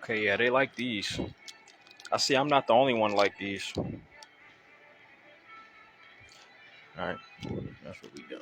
Okay, yeah, they like these. I see I'm not the only one like these. Alright, that's what we got.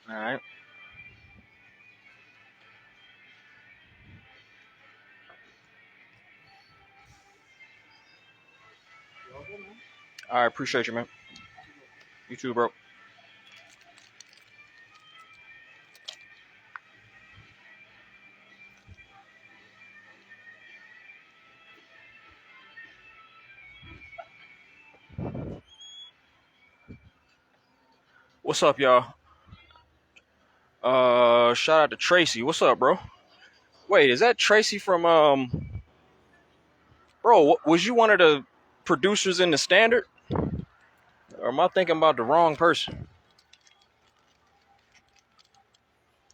Alright. Alright, appreciate you, man. You too, bro. What's up, y'all? Shout out to Tracy. What's up, bro? Wait, is that Tracy from bro, was you one of the producers in the Standard? Or am I thinking about the wrong person?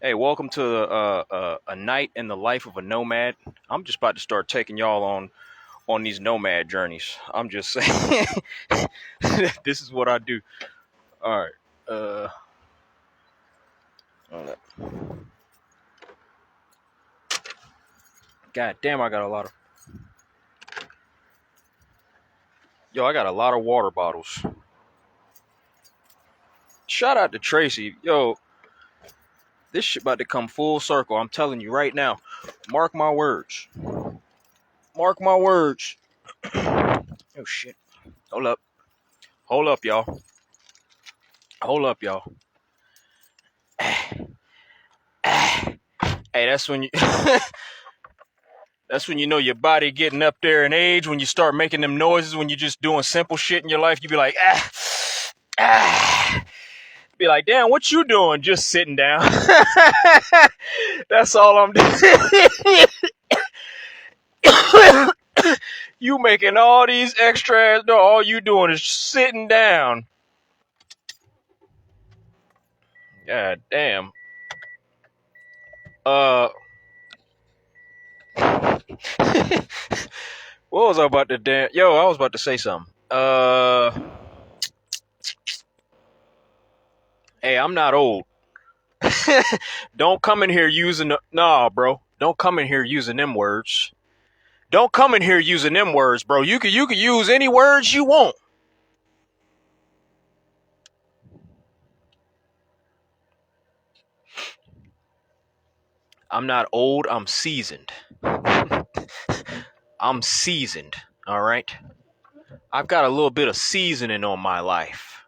Hey, welcome to a night in the life of a nomad. I'm just about to start taking y'all on these nomad journeys. I'm just saying, this is what I do. All right. Hold up. God damn, I got a lot of. Yo, I got a lot of water bottles. Shout out to Tracy. Yo, this shit about to come full circle. I'm telling you right now. Mark my words. Mark my words. Oh shit. Hold up. Hold up, y'all. Hold up, y'all. Hey, that's when you that's when you know your body getting up there in age, when you start making them noises, when you're just doing simple shit in your life, you be like, ah. Be like, damn, what you doing? Just sitting down. That's all I'm doing. You making all these extras, no, all you doing is sitting down. God damn. Uh what was I about to damn yo, I was about to say something. Hey, I'm not old. Don't come in here using nah, bro. Don't come in here using them words. Don't come in here using them words, bro. You could use any words you want. I'm not old, I'm seasoned. I'm seasoned, all right? I've got a little bit of seasoning on my life.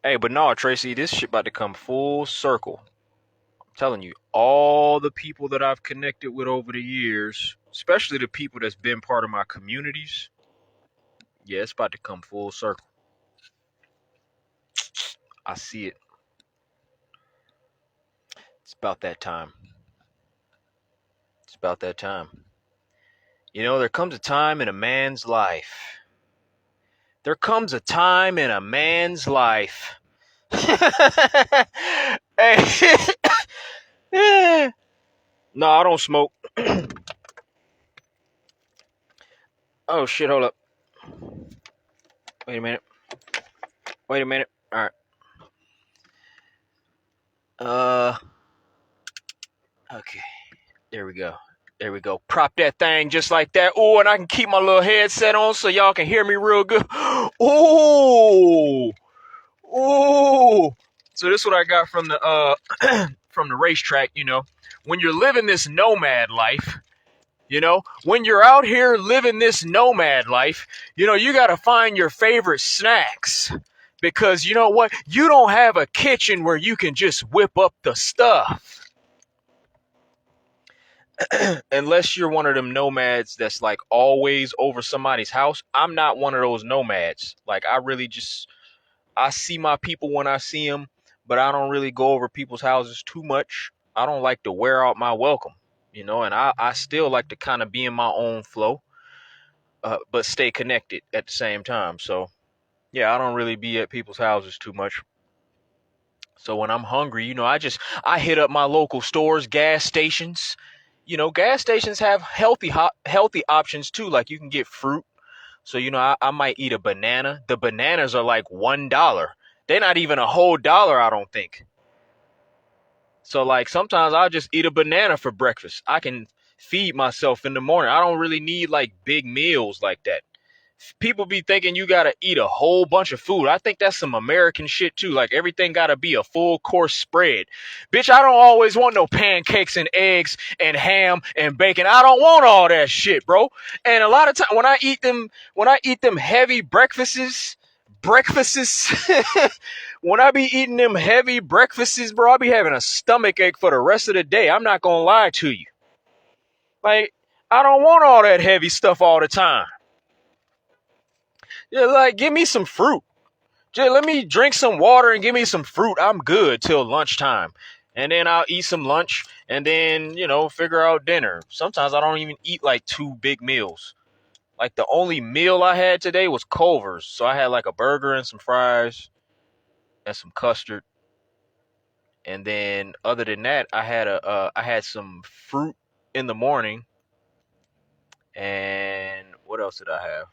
Hey, but no, Tracy, this shit about to come full circle. I'm telling you, all the people that I've connected with over the years, especially the people that's been part of my communities, yeah, it's about to come full circle. I see it. It's about that time. It's about that time. You know, there comes a time in a man's life. There comes a time in a man's life. Hey. No, I don't smoke. Oh shit, hold up. Wait a minute. Wait a minute. Alright. Uh okay. There we go. There we go. Prop that thing just like that. Oh, and I can keep my little headset on so y'all can hear me real good. Oh. Oh. So this is what I got from the from the racetrack, you know. When you're living this nomad life, you know, when you're out here living this nomad life, you know, you got to find your favorite snacks. Because you know what? You don't have a kitchen where you can just whip up the stuff. Unless you're one of them nomads that's like always over somebody's house. I'm not one of those nomads. Like I really just, I see my people when I see them, but I don't really go over people's houses too much. I don't like to wear out my welcome, you know, and I still like to kind of be in my own flow. but stay connected at the same time. So yeah, I don't really be at people's houses too much. So when I'm hungry, I hit up my local stores, gas stations. Gas stations have healthy options too. Like you can get fruit. So I might eat a banana. The bananas are like $1. They're not even a whole dollar, I don't think. So like sometimes I'll just eat a banana for breakfast. I can feed myself in the morning. I don't really need like big meals like that. People be thinking you gotta eat a whole bunch of food. I think that's some American shit too. Like everything gotta be a full course spread. Bitch, I don't always want no pancakes and eggs and ham and bacon. I don't want all that shit, bro. And a lot of time when I eat them heavy breakfasts, when I be eating them heavy breakfasts, bro, I be having a stomach ache for the rest of the day. I'm not gonna lie to you. Like, I don't want all that heavy stuff all the time. Yeah, like, give me some fruit. Just let me drink some water and give me some fruit. I'm good till lunchtime. And then I'll eat some lunch and then, figure out dinner. Sometimes I don't even eat like 2 big meals. Like the only meal I had today was Culver's. So I had like a burger and some fries and some custard. And then other than that, I had some fruit in the morning. And what else did I have?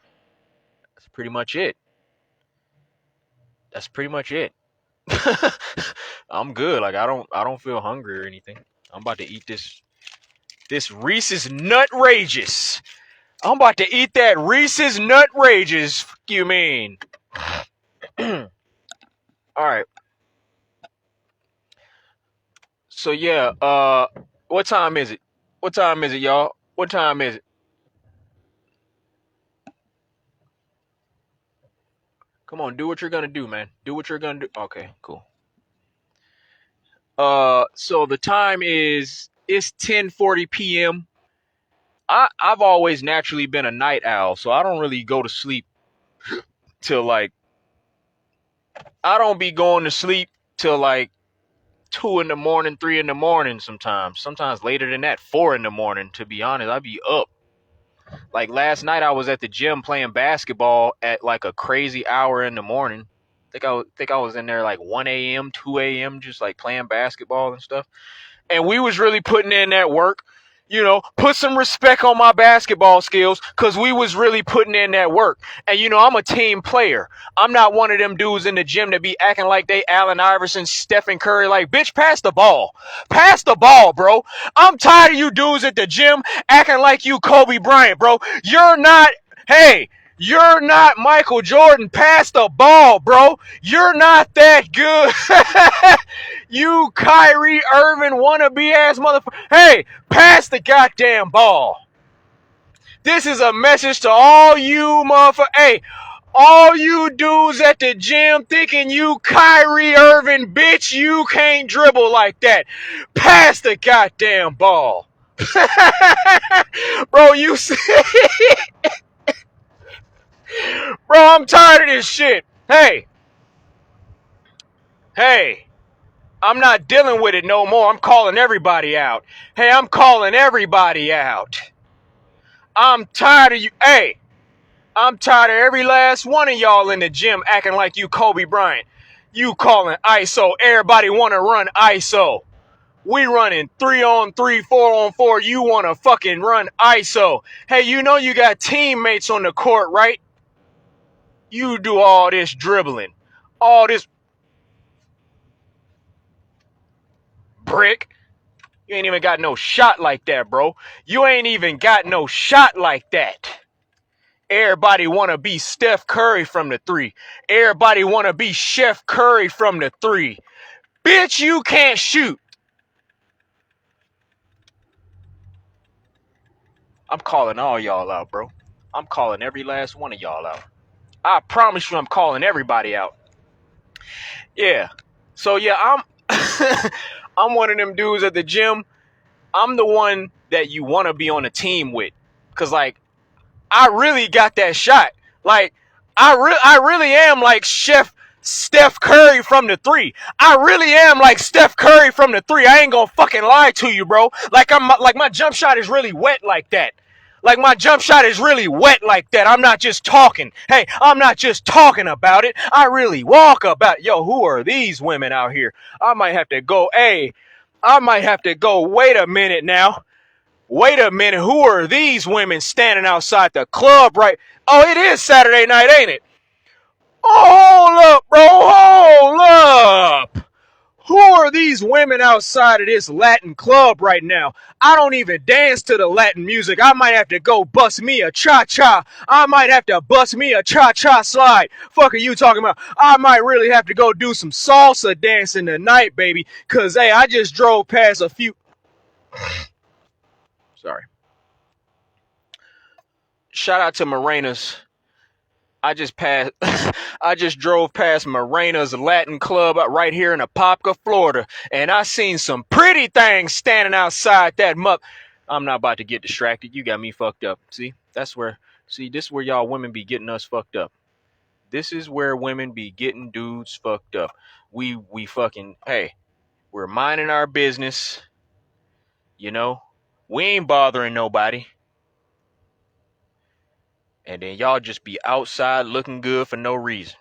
That's pretty much it. That's pretty much it. I'm good. Like I don't feel hungry or anything. I'm about to eat this Reese's Nut Rages. I'm about to eat that Reese's Nut Rages. Fuck you mean? All right. So yeah, what time is it? What time is it, y'all? What time is it? Come on, do what you're gonna do, man. Do what you're gonna do. Okay, cool. So the time is it's 10:40 p.m. I've always naturally been a night owl, so I don't really go to sleep till like I don't be going to sleep till like 2 in the morning, 3 in the morning sometimes. Sometimes later than that, 4 in the morning, to be honest. I be up. Like last night I was at the gym playing basketball at like a crazy hour in the morning. I was in there like 1 a.m., 2 a.m. just like playing basketball and stuff. And we was really putting in that work. Put some respect on my basketball skills because we was really putting in that work. And, I'm a team player. I'm not one of them dudes in the gym that be acting like they Allen Iverson, Stephen Curry, like, bitch, pass the ball. Pass the ball, bro. I'm tired of you dudes at the gym acting like you Kobe Bryant, bro. You're not Michael Jordan. Pass the ball, bro. You're not that good. You Kyrie Irving wannabe ass motherfucker. Hey, pass the goddamn ball. This is a message to all you motherfuckers. Hey, all you dudes at the gym thinking you Kyrie Irving, bitch, you can't dribble like that. Pass the goddamn ball. Bro, you see? Bro, I'm tired of this shit. Hey, I'm not dealing with it no more. I'm calling everybody out. Hey, I'm calling everybody out. I'm tired of you. Hey, I'm tired of every last one of y'all in the gym acting like you Kobe Bryant. You calling ISO. Everybody want to run ISO. We running 3-on-3, 4-on-4. You want to fucking run ISO. Hey, you got teammates on the court, right? You do all this dribbling. All this brick. You ain't even got no shot like that, bro. You ain't even got no shot like that. Everybody want to be Steph Curry from the 3. Everybody want to be Chef Curry from the 3. Bitch, you can't shoot. I'm calling all y'all out, bro. I'm calling every last one of y'all out. I promise you I'm calling everybody out. Yeah. So yeah, I'm one of them dudes at the gym. I'm the one that you want to be on a team with. Cause like I really got that shot. Like I really am like Chef Steph Curry from the 3. I really am like Steph Curry from the 3. I ain't gonna fucking lie to you, bro. Like my jump shot is really wet like that. Like my jump shot is really wet like that. I'm not just talking. Hey, I'm not just talking about it. I really walk about it. Yo, who are these women out here? I might have to go, hey, I might have to go, wait a minute now. Wait a minute. Who are these women standing outside the club right? Oh, it is Saturday night, ain't it? Oh, hold up, bro. Hold up. Who are these women outside of this Latin club right now? I don't even dance to the Latin music. I might have to go bust me a cha-cha. I might have to bust me a cha-cha slide. Fuck are you talking about? I might really have to go do some salsa dancing tonight, baby. Cause, hey, I just drove past a few... Sorry. Shout out to Morena's. I just drove past Morena's Latin Club right here in Apopka, Florida, and I seen some pretty things standing outside that I'm not about to get distracted. You got me fucked up. See, this is where y'all women be getting us fucked up. This is where women be getting dudes fucked up. We fucking, hey, we're minding our business. You know, we ain't bothering nobody. And then y'all just be outside looking good for no reason.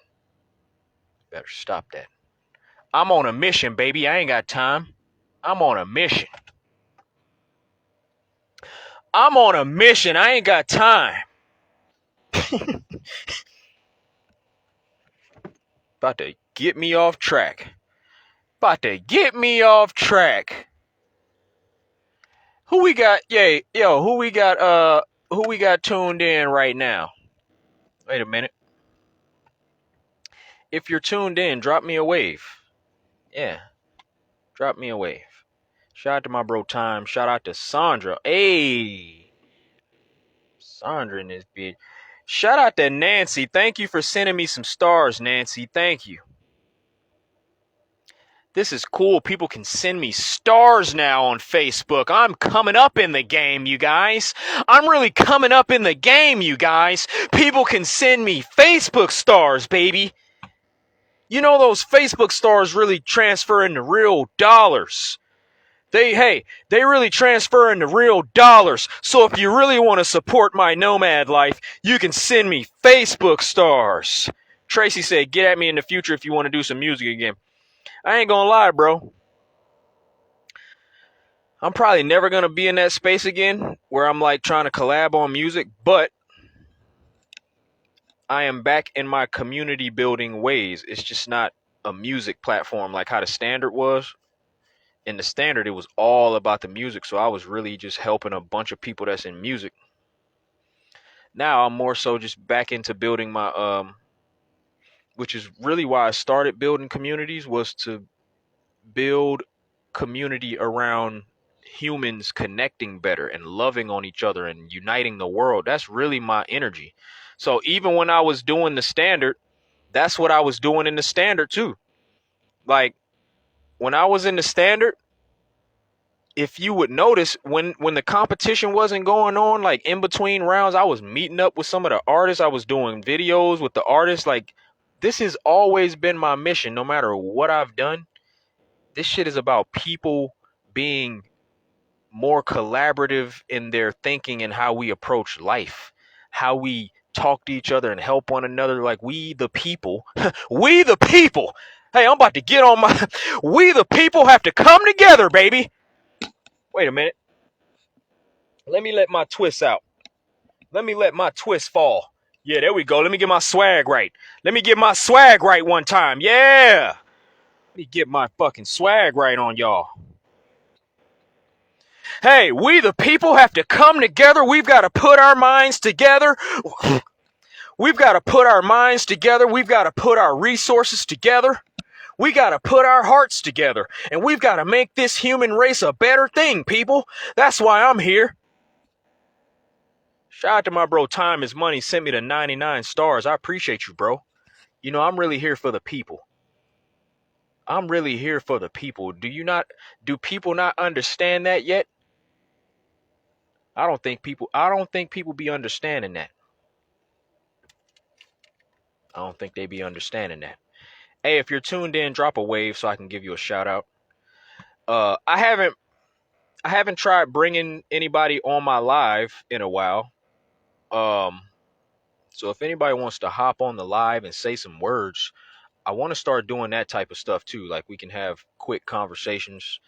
Better stop that. I'm on a mission, baby. I ain't got time. I'm on a mission. I'm on a mission. I ain't got time. About to get me off track. Who we got? Who we got tuned in right now? Wait a minute. If you're tuned in, drop me a wave. Yeah. Drop me a wave. Shout out to my bro Time. Shout out to Sandra. Hey. Sandra in this bitch. Shout out to Nancy. Thank you for sending me some stars, Nancy. Thank you. This is cool. People can send me stars now on Facebook. I'm coming up in the game, you guys. I'm really coming up in the game, you guys. People can send me Facebook stars, baby. You know those Facebook stars really transfer into real dollars. They really transfer into real dollars. So if you really want to support my nomad life, you can send me Facebook stars. Tracy said, get at me in the future if you want to do some music again. I ain't gonna lie, bro. I'm probably never gonna be in that space again where I'm like trying to collab on music, but I am back in my community building ways. It's just not a music platform like how the Standard was. In the Standard, it was all about the music, so I was really just helping a bunch of people that's in music. Now I'm more so just back into building my which is really why I started building communities, was to build community around humans connecting better and loving on each other and uniting the world. That's really my energy. So even when I was doing the Standard, that's what I was doing in the Standard too. Like when I was in the Standard, if you would notice, when the competition wasn't going on, like in between rounds, I was meeting up with some of the artists. I was doing videos with the artists. Like, this has always been my mission, no matter what I've done. This shit is about people being more collaborative in their thinking and how we approach life, how we talk to each other and help one another. Like, we the people, we the people. Hey, I'm about to get on my, we the people have to come together, baby. Wait a minute. Let me let my twist out. Let me let my twist fall. Yeah, there we go. Let me get my swag right. Let me get my swag right one time. Yeah. Let me get my fucking swag right on y'all. Hey, we the people have to come together. We've got to put our minds together. We've got to put our minds together. We've got to put our resources together. We got to put our hearts together. And we've got to make this human race a better thing, people. That's why I'm here. Shout out to my bro Time is Money. Sent me the 99 stars. I appreciate you, bro. You know, I'm really here for the people. I'm really here for the people. Do people not understand that yet? I don't think people be understanding that. I don't think they be understanding that. Hey, if you're tuned in, drop a wave so I can give you a shout out. I haven't tried bringing anybody on my live in a while. So if anybody wants to hop on the live and say some words, I want to start doing that type of stuff too. Like we can have quick conversations.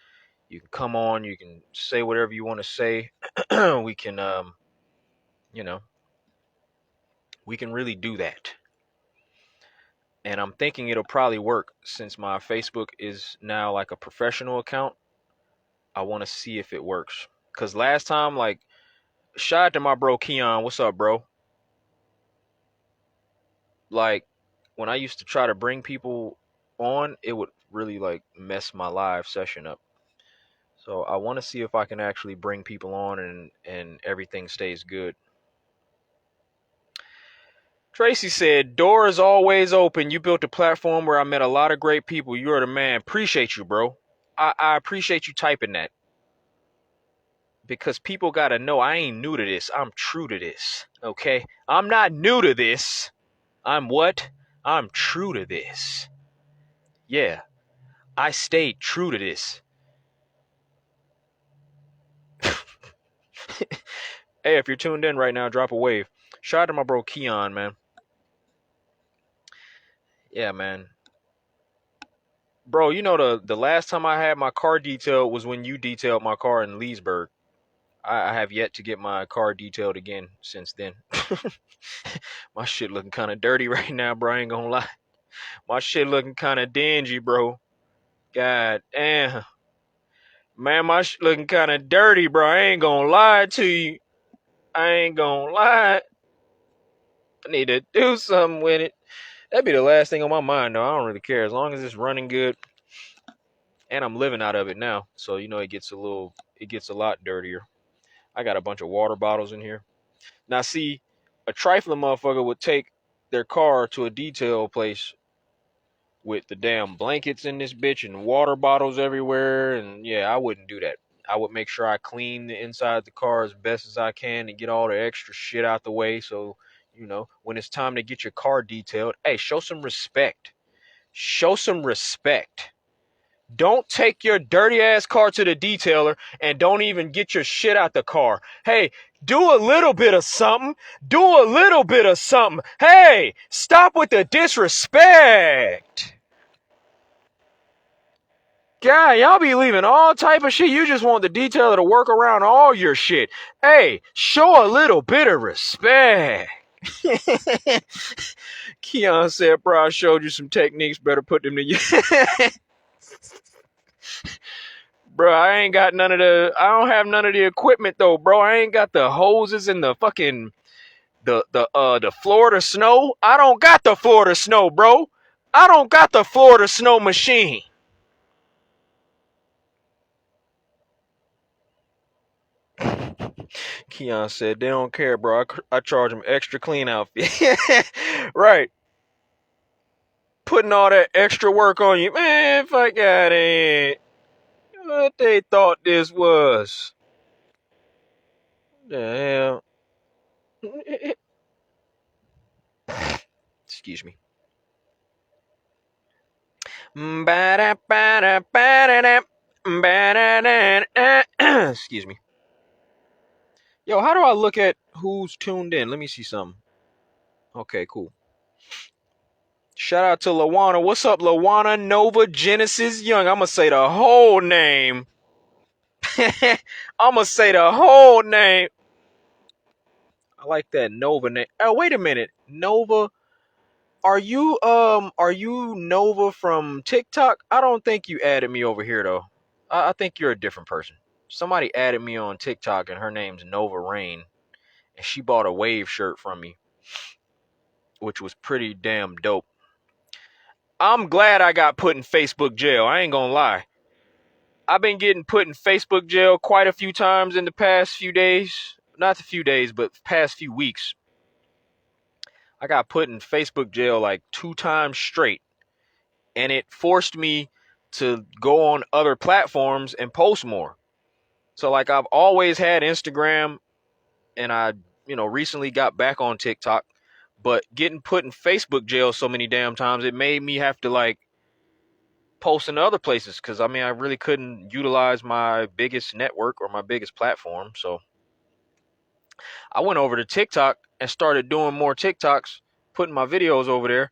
You can come on, you can say whatever you want to say. We can you know, we can really do that. And I'm thinking it'll probably work since my Facebook is now like a professional account. I want to see if it works. Cause last time, like, shout out to my bro Keon. What's up, bro? Like, when I used to try to bring people on, it would really like mess my live session up. So I want to see if I can actually bring people on and everything stays good. Tracy said, door is always open. You built a platform where I met a lot of great people. You're the man. Appreciate you, bro. I appreciate you typing that. Because people got to know I ain't new to this. I'm true to this. Okay? I'm not new to this. I'm what? I'm true to this. Yeah. I stayed true to this. Hey, if you're tuned in right now, drop a wave. Shout out to my bro Keon, man. Yeah, man. Bro, you know the last time I had my car detailed was when you detailed my car in Leesburg. I have yet to get my car detailed again since then. My shit looking kind of dirty right now, bro. I ain't gonna lie. My shit looking kind of dingy, bro. God damn. Man, my shit looking kind of dirty, bro. I ain't gonna lie to you. I ain't gonna lie. I need to do something with it. That'd be the last thing on my mind, though. I don't really care. As long as it's running good. And I'm living out of it now. So, you know, it gets a lot dirtier. I got a bunch of water bottles in here. Now, see, a trifling motherfucker would take their car to a detail place with the damn blankets in this bitch and water bottles everywhere. And yeah, I wouldn't do that. I would make sure I clean the inside of the car as best as I can and get all the extra shit out the way. So, you know, when it's time to get your car detailed, hey, show some respect. Show some respect. Don't take your dirty ass car to the detailer and don't even get your shit out the car. Hey, do a little bit of something. Do a little bit of something. Hey, stop with the disrespect. God, y'all be leaving all type of shit. You just want the detailer to work around all your shit. Hey, show a little bit of respect. Keon said, bro, I showed you some techniques. Better put them to use. Bro, I ain't got none of the. I don't have none of the equipment though, bro. I ain't got the hoses and the fucking the Florida snow. I don't got the Florida snow, bro. I don't got the Florida snow machine. Keon said they don't care, bro. I charge them extra clean outfit. Right. Putting all that extra work on you, man. Fuck out of here. What they thought this was? The hell. Excuse me. Excuse me. Yo, how do I look at who's tuned in? Let me see something. Okay, cool. Shout out to Lawana. What's up, Lawana Nova Genesis Young? I'm going to say the whole name. I'm going to say the whole name. I like that Nova name. Oh, wait a minute. Nova. Are you Nova from TikTok? I don't think you added me over here though. I think you're a different person. Somebody added me on TikTok and her name's Nova Rain. And she bought a wave shirt from me, which was pretty damn dope. I'm glad I got put in Facebook jail. I ain't gonna lie. I've been getting put in Facebook jail quite a few times in the past few days. Not a few days, but past few weeks. I got put in Facebook jail like 2 times straight. And it forced me to go on other platforms and post more. So like I've always had Instagram and I, recently got back on TikTok, but getting put in Facebook jail so many damn times, it made me have to like post in other places because I really couldn't utilize my biggest network or my biggest platform. So I went over to TikTok and started doing more TikToks, putting my videos over there.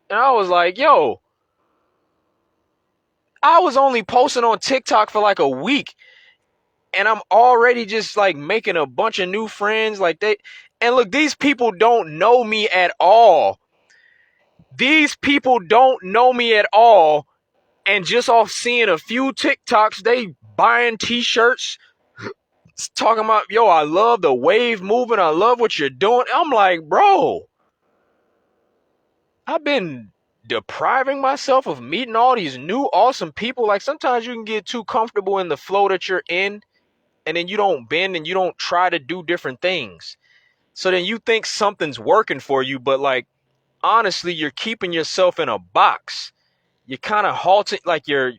And I was like, yo, I was only posting on TikTok for like a week. And I'm already just like making a bunch of new friends. And look, these people don't know me at all. These people don't know me at all. And just off seeing a few TikToks, they buying t-shirts, talking about, yo, I love the wave movement. I love what you're doing. I'm like, bro, I've been depriving myself of meeting all these new awesome people. Like sometimes you can get too comfortable in the flow that you're in, and then you don't bend and you don't try to do different things. So then you think something's working for you, but like honestly, you're keeping yourself in a box. You're kind of halting, like you're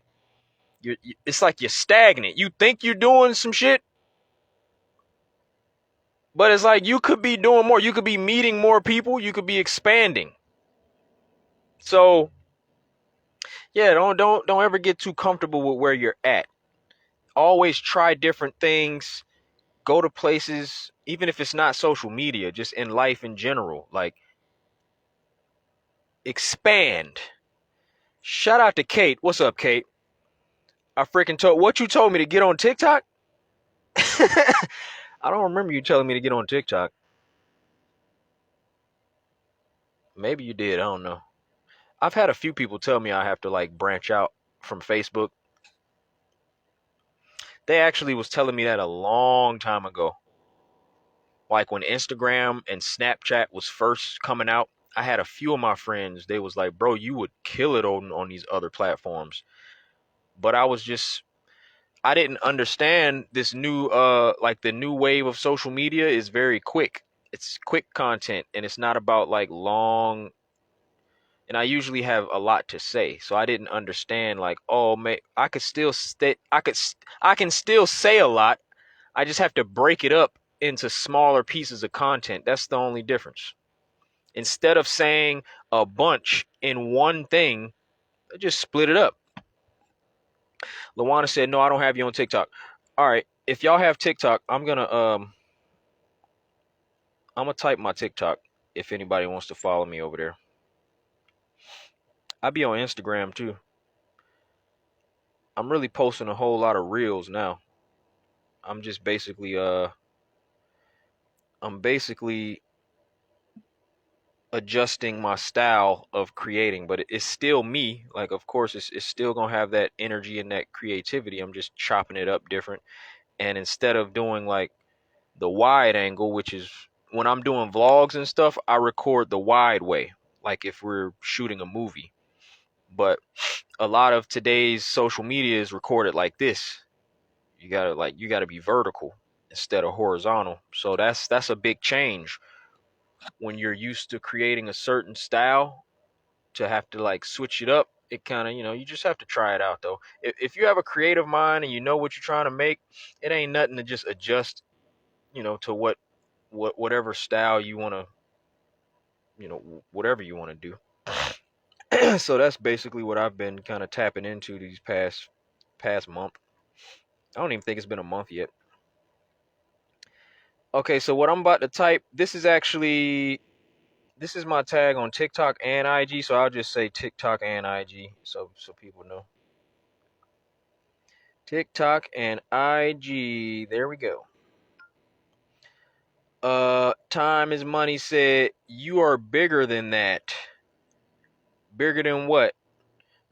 it's like you're stagnant. You think you're doing some shit, but it's like you could be doing more. You could be meeting more people. You could be expanding. So yeah, don't ever get too comfortable with where you're at. Always try different things. Go to places, even if it's not social media, just in life in general. Like expand. Shout out to Kate. What's up, Kate? I freaking told what you told me to get on TikTok. I don't remember you telling me to get on TikTok. Maybe you did. I don't know. I've had a few people tell me I have to like branch out from Facebook. They actually was telling me that a long time ago. Like when Instagram and Snapchat was first coming out, I had a few of my friends, they was like, bro, you would kill it on these other platforms. But I didn't understand this new like the new wave of social media is very quick. It's quick content and it's not about like long, and I usually have a lot to say. So I didn't understand like, oh man, I can still say a lot. I just have to break it up into smaller pieces of content. That's the only difference. Instead of saying a bunch in one thing, I just split it up. Lawana said, "No, I don't have you on TikTok." All right, if y'all have TikTok, I'm gonna type my TikTok if anybody wants to follow me over there. I be on Instagram too. I'm really posting a whole lot of reels now. I'm just basically I'm basically adjusting my style of creating, but it's still me. Like of course it's still gonna have that energy and that creativity. I'm just chopping it up different. And instead of doing like the wide angle, which is when I'm doing vlogs and stuff, I record the wide way, like if we're shooting a movie. But a lot of today's social media is recorded like this. You gotta be vertical instead of horizontal. So that's a big change when you're used to creating a certain style to have to like switch it up. It kind of, you just have to try it out though. If you have a creative mind and you know what you're trying to make, it ain't nothing to just adjust, to whatever style you want to, whatever you want to do. So that's basically what I've been kind of tapping into these past month. I don't even think it's been a month yet. Okay, so what I'm about to type, this is my tag on TikTok and IG, so I'll just say TikTok and IG so people know. TikTok and IG. There we go. Time is money said, you are bigger than that. Bigger than what?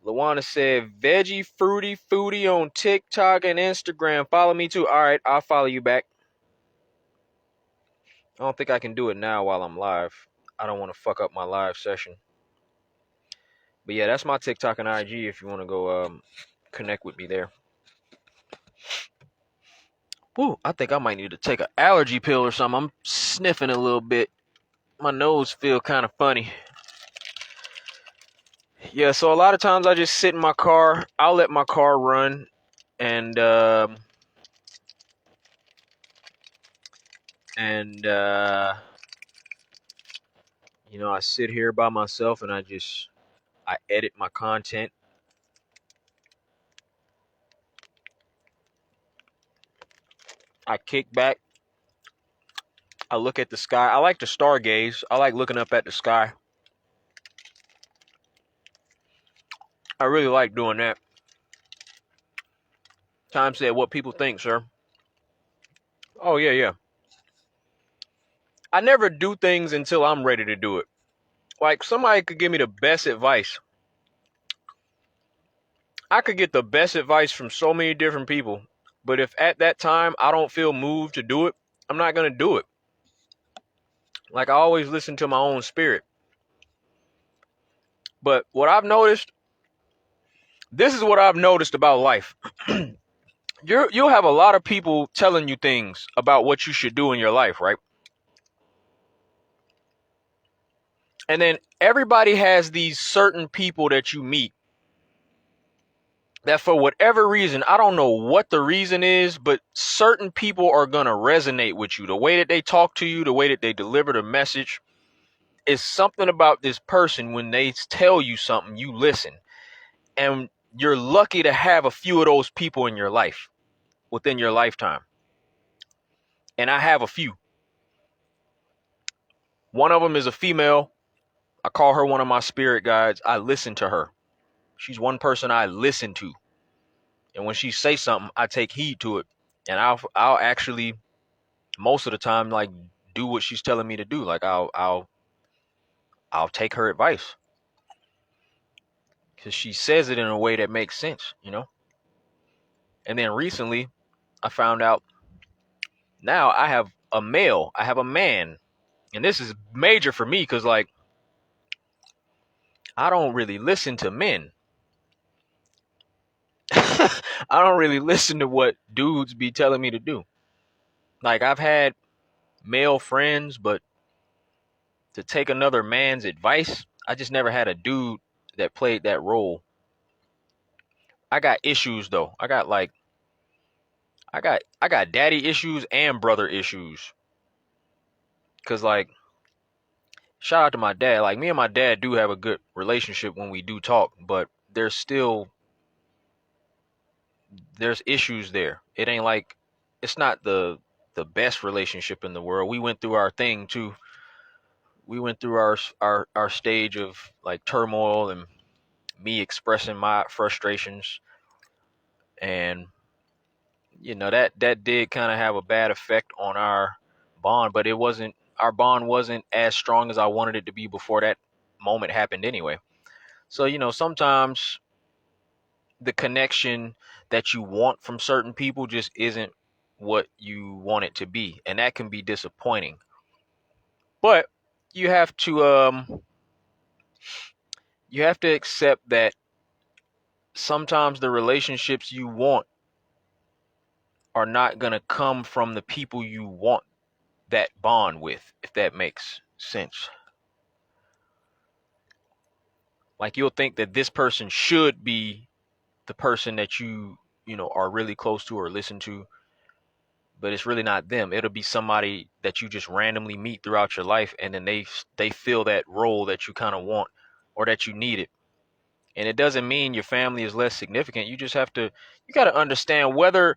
Lawana said, veggie fruity foodie on TikTok and Instagram. Follow me too. All right, I'll follow you back. I don't think I can do it now while I'm live. I don't want to fuck up my live session. But yeah, that's my TikTok and IG if you want to go connect with me there. Ooh, I think I might need to take an allergy pill or something. I'm sniffing a little bit. My nose feel kind of funny. Yeah, so a lot of times I just sit in my car. I'll let my car run, and and I sit here by myself and I edit my content. I kick back I look at the sky. I like to stargaze. I like looking up at the sky. I really like doing that. Time said, what people think, sir. Oh, yeah, yeah. I never do things until I'm ready to do it. Like, somebody could give me the best advice. I could get the best advice from so many different people. But if at that time I don't feel moved to do it, I'm not going to do it. Like, I always listen to my own spirit. But what I've noticed, this is what I've noticed about life. You'll have a lot of people telling you things about what you should do in your life, right? And then everybody has these certain people that you meet that for whatever reason, I don't know what the reason is, but certain people are going to resonate with you. The way that they talk to you, the way that they deliver the message, is something about this person. When they tell you something, you listen. And you're lucky to have a few of those people in your life within your lifetime. And I have a few. One of them is a female. I call her one of my spirit guides. I listen to her. She's one person I listen to. And when she says something, I take heed to it. And I'll actually, most of the time, like, do what she's telling me to do. Like, I'll take her advice. Because she says it in a way that makes sense, you know? And then recently, I found out now I have a man. And this is major for me because, like, I don't really listen to men. I don't really listen to what dudes be telling me to do. Like, I've had male friends, but to take another man's advice, I just never had a dude that played that role. I got issues though. I got daddy issues and brother issues. Cause, like, shout out to my dad. Like, me and my dad do have a good relationship when we do talk, but there's issues there. It ain't like, it's not the best relationship in the world. We went through our thing too. We went through our stage of, like, turmoil and me expressing my frustrations, and that did kind of have a bad effect on our bond, but our bond wasn't as strong as I wanted it to be before that moment happened anyway. So, sometimes the connection that you want from certain people just isn't what you want it to be, and that can be disappointing. But you have to accept that sometimes the relationships you want are not going to come from the people you want that bond with, if that makes sense. Like, you'll think that this person should be the person that you are really close to or listen to, but it's really not them. It'll be somebody that you just randomly meet throughout your life, and then they fill that role that you kind of want or that you need it. And it doesn't mean your family is less significant. You just have to, you got to understand whether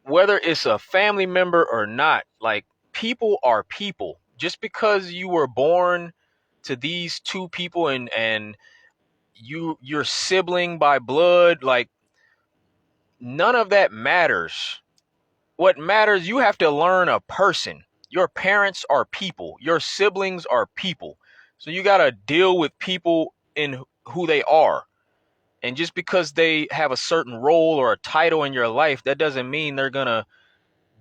it's a family member or not. Like, people are people. Just because you were born to these two people and you're sibling by blood, like, none of that matters. What matters, you have to learn a person. Your parents are people. Your siblings are people. So you got to deal with people in who they are. And just because they have a certain role or a title in your life, that doesn't mean they're going to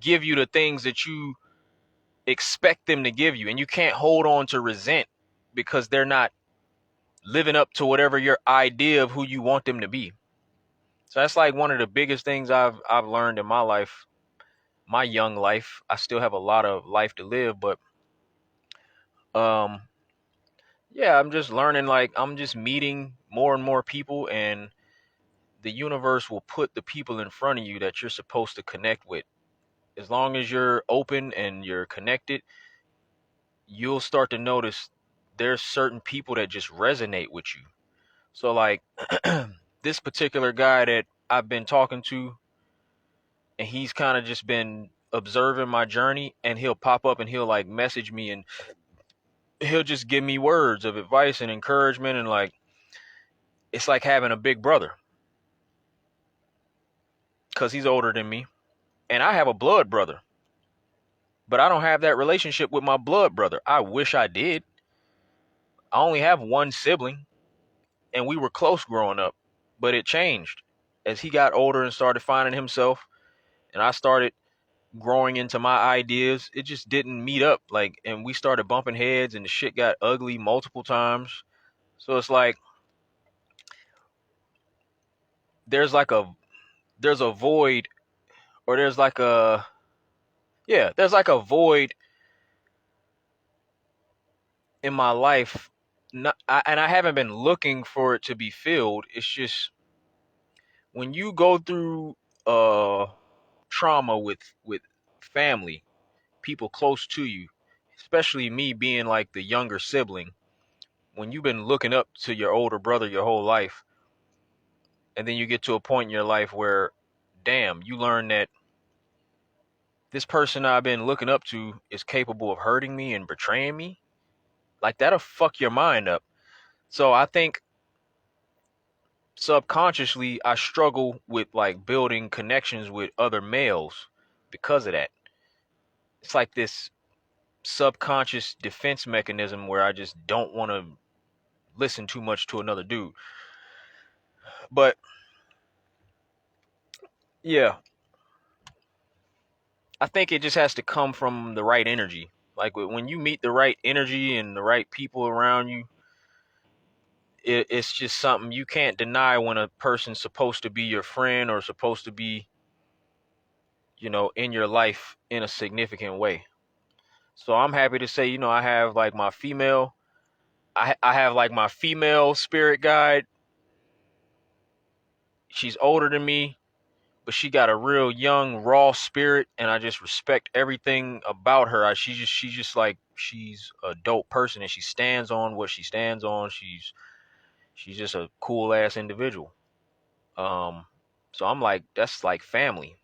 give you the things that you expect them to give you. And you can't hold on to resent because they're not living up to whatever your idea of who you want them to be. So that's like one of the biggest things I've learned in my life, my young life. I still have a lot of life to live, but yeah, I'm just learning. Like, I'm just meeting more and more people, and the universe will put the people in front of you that you're supposed to connect with. As long as you're open and you're connected, you'll start to notice there's certain people that just resonate with you. So, like, this particular guy that I've been talking to, and he's kind of just been observing my journey, and he'll pop up and he'll like message me, and he'll just give me words of advice and encouragement, and like it's like having a big brother because he's older than me, and I have a blood brother, but I don't have that relationship with my blood brother. I wish I did. I only have one sibling, and we were close growing up, but it changed as he got older and started finding himself, and I started growing into my ideas. It just didn't meet up, like, and we started bumping heads, and the shit got ugly multiple times. So it's like there's like there's a void, or there's like a there's like a void in my life. And I haven't been looking for it to be filled. It's just when you go through trauma with family, people close to you, especially me being like the younger sibling, when you've been looking up to your older brother your whole life, and then you get to a point in your life where, damn, you learn that this person I've been looking up to is capable of hurting me and betraying me, like that'll fuck your mind up. So I think subconsciously I struggle with like building connections with other males because of that. It's like this subconscious defense mechanism where I just don't want to listen too much to another dude. But yeah, I think it just has to come from the right energy. Like when you meet the right energy and the right people around you, it's just something you can't deny when a person's supposed to be your friend or supposed to be, in your life in a significant way. So I'm happy to say, I have like my female, I have like my female spirit guide. She's older than me, but she got a real young, raw spirit, and I just respect everything about her. She's just like, she's a dope person, and she stands on what she stands on. She's just a cool ass individual. So I'm like, that's like family.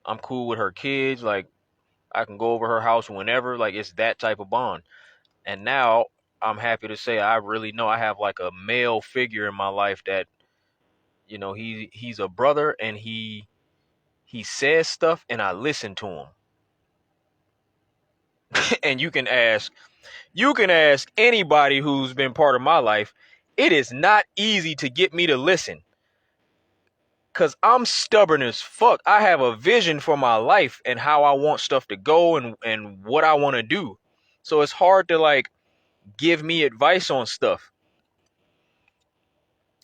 I'm cool with her kids. Like I can go over her house whenever. Like it's that type of bond. And now I'm happy to say I really know I have like a male figure in my life that, he's a brother, and he says stuff and I listen to him. And you can ask anybody who's been part of my life. It is not easy to get me to listen. Cause I'm stubborn as fuck. I have a vision for my life and how I want stuff to go, and what I want to do. So it's hard to like give me advice on stuff.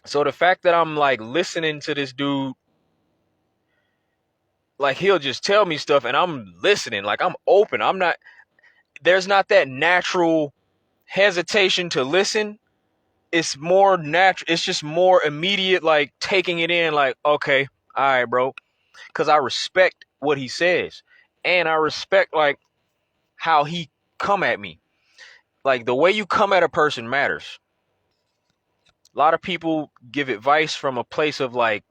So the fact that I'm like listening to this dude, like he'll just tell me stuff and I'm listening, like I'm open. There's not that natural hesitation to listen. It's more natural. It's just more immediate, like taking it in, like, okay, all right, bro. Cause I respect what he says. And I respect like how he come at me. Like the way you come at a person matters. A lot of people give advice from a place of like,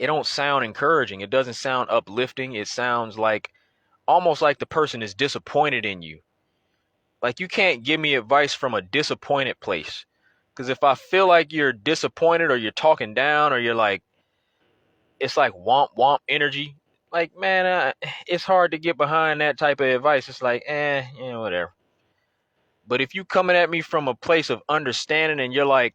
it don't sound encouraging. It doesn't sound uplifting. It sounds like almost like the person is disappointed in you. Like you can't give me advice from a disappointed place. Because if I feel like you're disappointed or you're talking down or you're like, it's like womp womp energy. Like, man, it's hard to get behind that type of advice. It's like, whatever. But if you coming at me from a place of understanding and you're like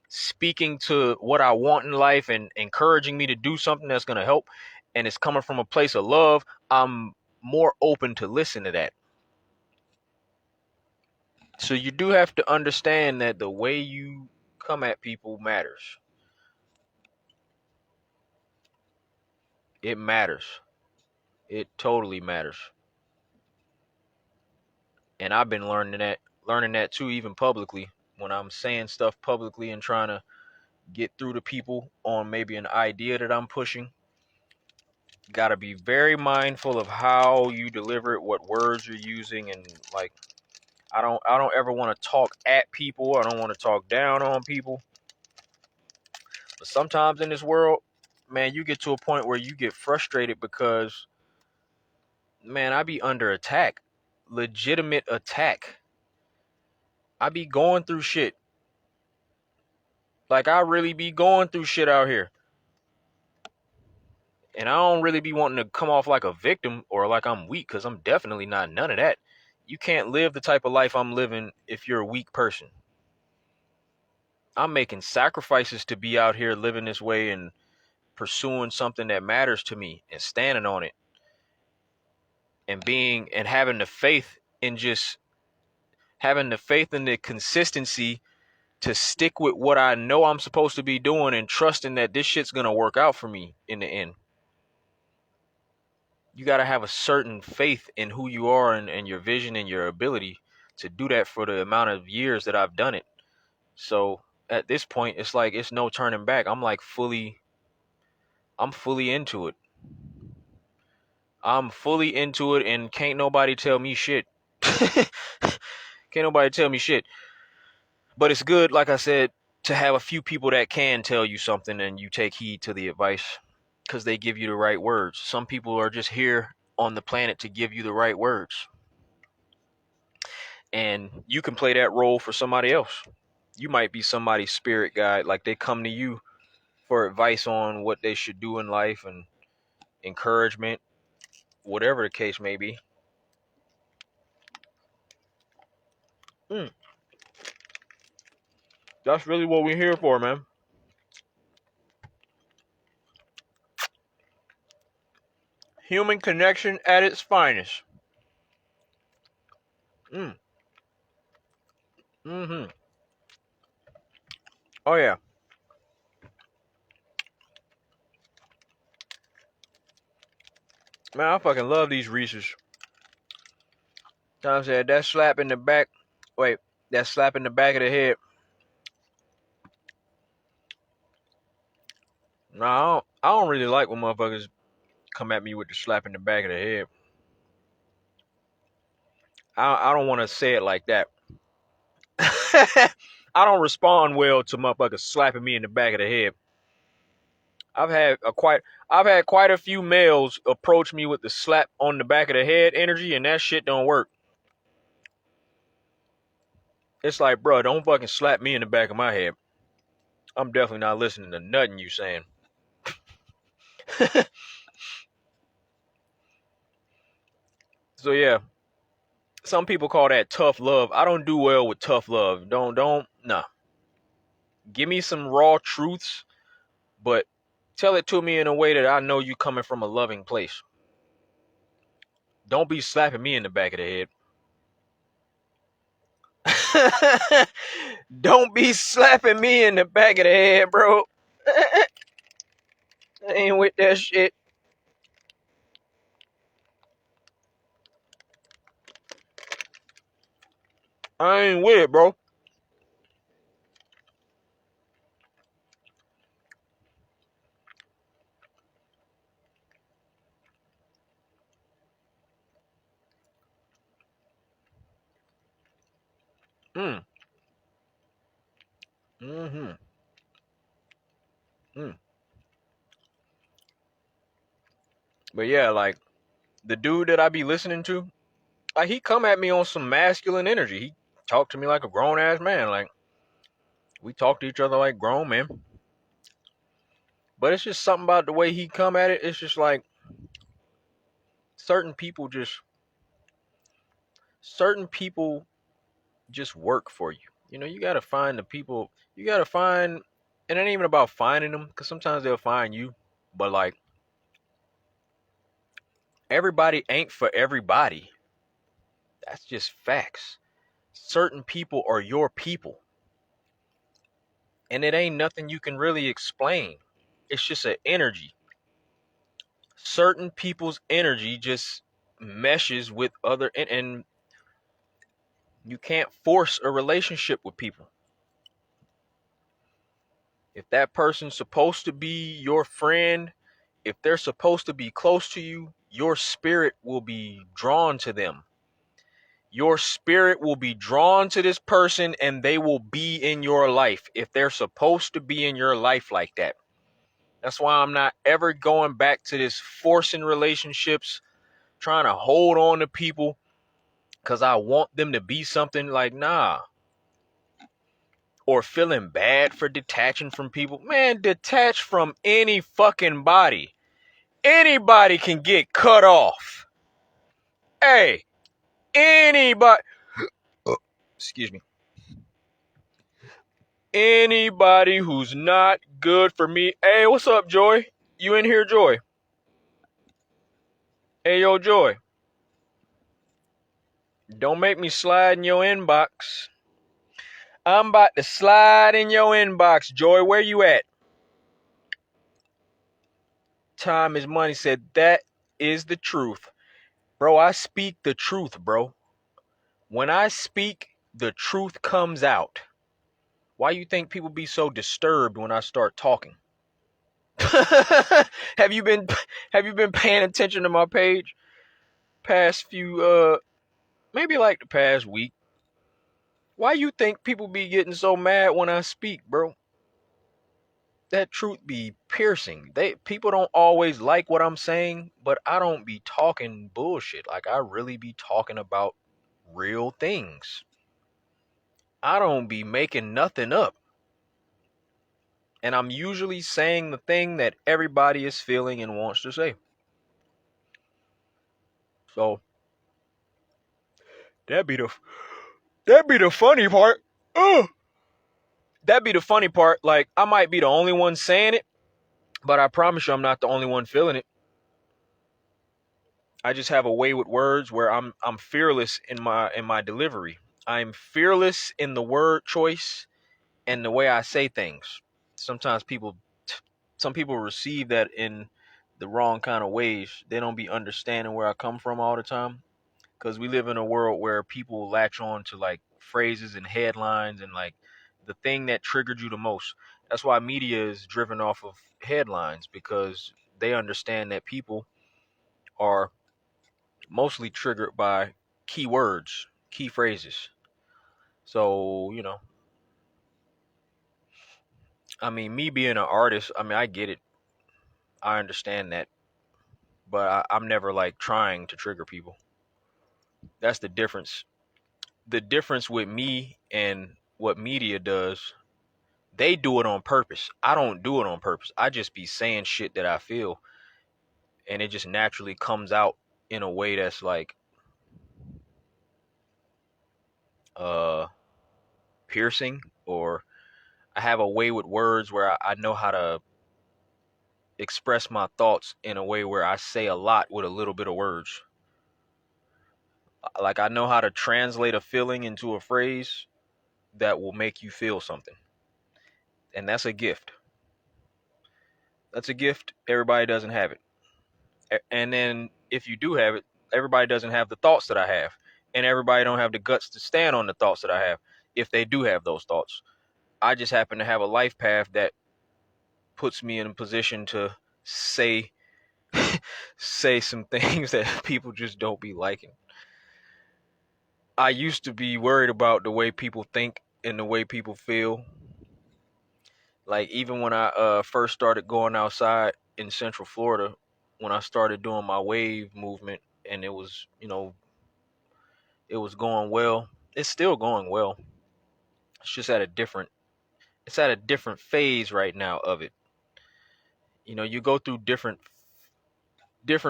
speaking to what I want in life and encouraging me to do something that's going to help, and it's coming from a place of love, I'm more open to listen to that. So you do have to understand that the way you come at people matters. It matters. It totally matters. And I've been learning that too, even publicly, when I'm saying stuff publicly and trying to get through to people on maybe an idea that I'm pushing. Got to be very mindful of how you deliver it, what words you're using, and like I don't ever want to talk at people. I don't want to talk down on people. But sometimes in this world, man, you get to a point where you get frustrated because man, I be under attack, legitimate attack. I be going through shit. Like, I really be going through shit out here. And I don't really be wanting to come off like a victim or like I'm weak, because I'm definitely not none of that. You can't live the type of life I'm living if you're a weak person. I'm making sacrifices to be out here living this way and pursuing something that matters to me and standing on it and being and having the faith in just having the faith in the consistency to stick with what I know I'm supposed to be doing and trusting that this shit's going to work out for me in the end. You got to have a certain faith in who you are and your vision and your ability to do that for the amount of years that I've done it. So at this point, it's like, it's no turning back. I'm fully into it. I'm fully into it, and can't nobody tell me shit. Can't nobody tell me shit. But it's good, like I said, to have a few people that can tell you something and you take heed to the advice, because they give you the right words. Some people are just here on the planet to give you the right words. And you can play that role for somebody else. You might be somebody's spirit guide, like they come to you for advice on what they should do in life and encouragement, whatever the case may be. That's really what we're here for, man. Human connection at its finest. Mm. Mm-hmm. Oh yeah. Man, I fucking love these Reese's. Tom said that slap in the back. Wait, that slap in the back of the head. No, I don't really like when motherfuckers come at me with the slap in the back of the head. I don't want to say it like that. I don't respond well to motherfuckers slapping me in the back of the head. I've had quite a few males approach me with the slap on the back of the head energy, and that shit don't work. It's like, bro, don't fucking slap me in the back of my head. I'm definitely not listening to nothing you saying. So yeah, some people call that tough love. I don't do well with tough love. Nah. Give me some raw truths, but tell it to me in a way that I know you coming from a loving place. Don't be slapping me in the back of the head. Don't be slapping me in the back of the head, bro. I ain't with that shit. I ain't with it, bro. Mm. Mm-hmm. Mm. But yeah, like the dude that I be listening to, like he come at me on some masculine energy. He talked to me like a grown ass man. Like we talk to each other like grown men. But it's just something about the way he come at it. It's just like certain people just certain people just work for you. You know, you gotta find the people. You gotta find, and it ain't even about finding them, because sometimes they'll find you. But like everybody ain't for everybody. That's just facts. Certain people are your people, and it ain't nothing you can really explain. It's just an energy. Certain people's energy just meshes with other, and you can't force a relationship with people. If that person's supposed to be your friend, if they're supposed to be close to you, your spirit will be drawn to them. Your spirit will be drawn to this person, and they will be in your life if they're supposed to be in your life like that. That's why I'm not ever going back to this forcing relationships, trying to hold on to people because I want them to be something. Like, nah. Or feeling bad for detaching from people. Man, detach from any fucking body. Anybody can get cut off. Hey, anybody. Excuse me. Anybody who's not good for me. Hey, what's up, Joy? You in here, Joy? Hey, yo, Joy. Don't make me slide in your inbox. I'm about to slide in your inbox, Joy. Where you at? Time is money said that is the truth. Bro, I speak the truth, bro. When I speak, the truth comes out. Why you think people be so disturbed when I start talking? have you been paying attention to my page past few maybe like the past week? Why you think people be getting so mad when I speak, bro? That truth be piercing. People don't always like what I'm saying, but I don't be talking bullshit. Like, I really be talking about real things. I don't be making nothing up. And I'm usually saying the thing that everybody is feeling and wants to say. So that'd be the funny part. Ugh. That'd be the funny part. Like, I might be the only one saying it, but I promise you I'm not the only one feeling it. I just have a way with words where I'm fearless in my delivery. I'm fearless in the word choice and the way I say things. Sometimes some people receive that in the wrong kind of ways. They don't be understanding where I come from all the time, because we live in a world where people latch on to like phrases and headlines and like the thing that triggered you the most. That's why media is driven off of headlines, because they understand that people are mostly triggered by key words, key phrases. So, I mean, me being an artist, I mean, I get it. I understand that. But I'm never like trying to trigger people. That's the difference. The difference with me and what media does, they do it on purpose. I don't do it on purpose. I just be saying shit that I feel, and it just naturally comes out in a way that's like uh piercing, or I have a way with words where I know how to express my thoughts in a way where I say a lot with a little bit of words. Like, I know how to translate a feeling into a phrase that will make you feel something. And that's a gift. That's a gift. Everybody doesn't have it. And then if you do have it, everybody doesn't have the thoughts that I have. And everybody don't have the guts to stand on the thoughts that I have, if they do have those thoughts. I just happen to have a life path that puts me in a position to say some things that people just don't be liking. I used to be worried about the way people think and the way people feel. Like, even when I first started going outside in Central Florida, when I started doing my wave movement, and it was, it was going well. It's still going well. It's just it's at a different phase right now of it. You go through different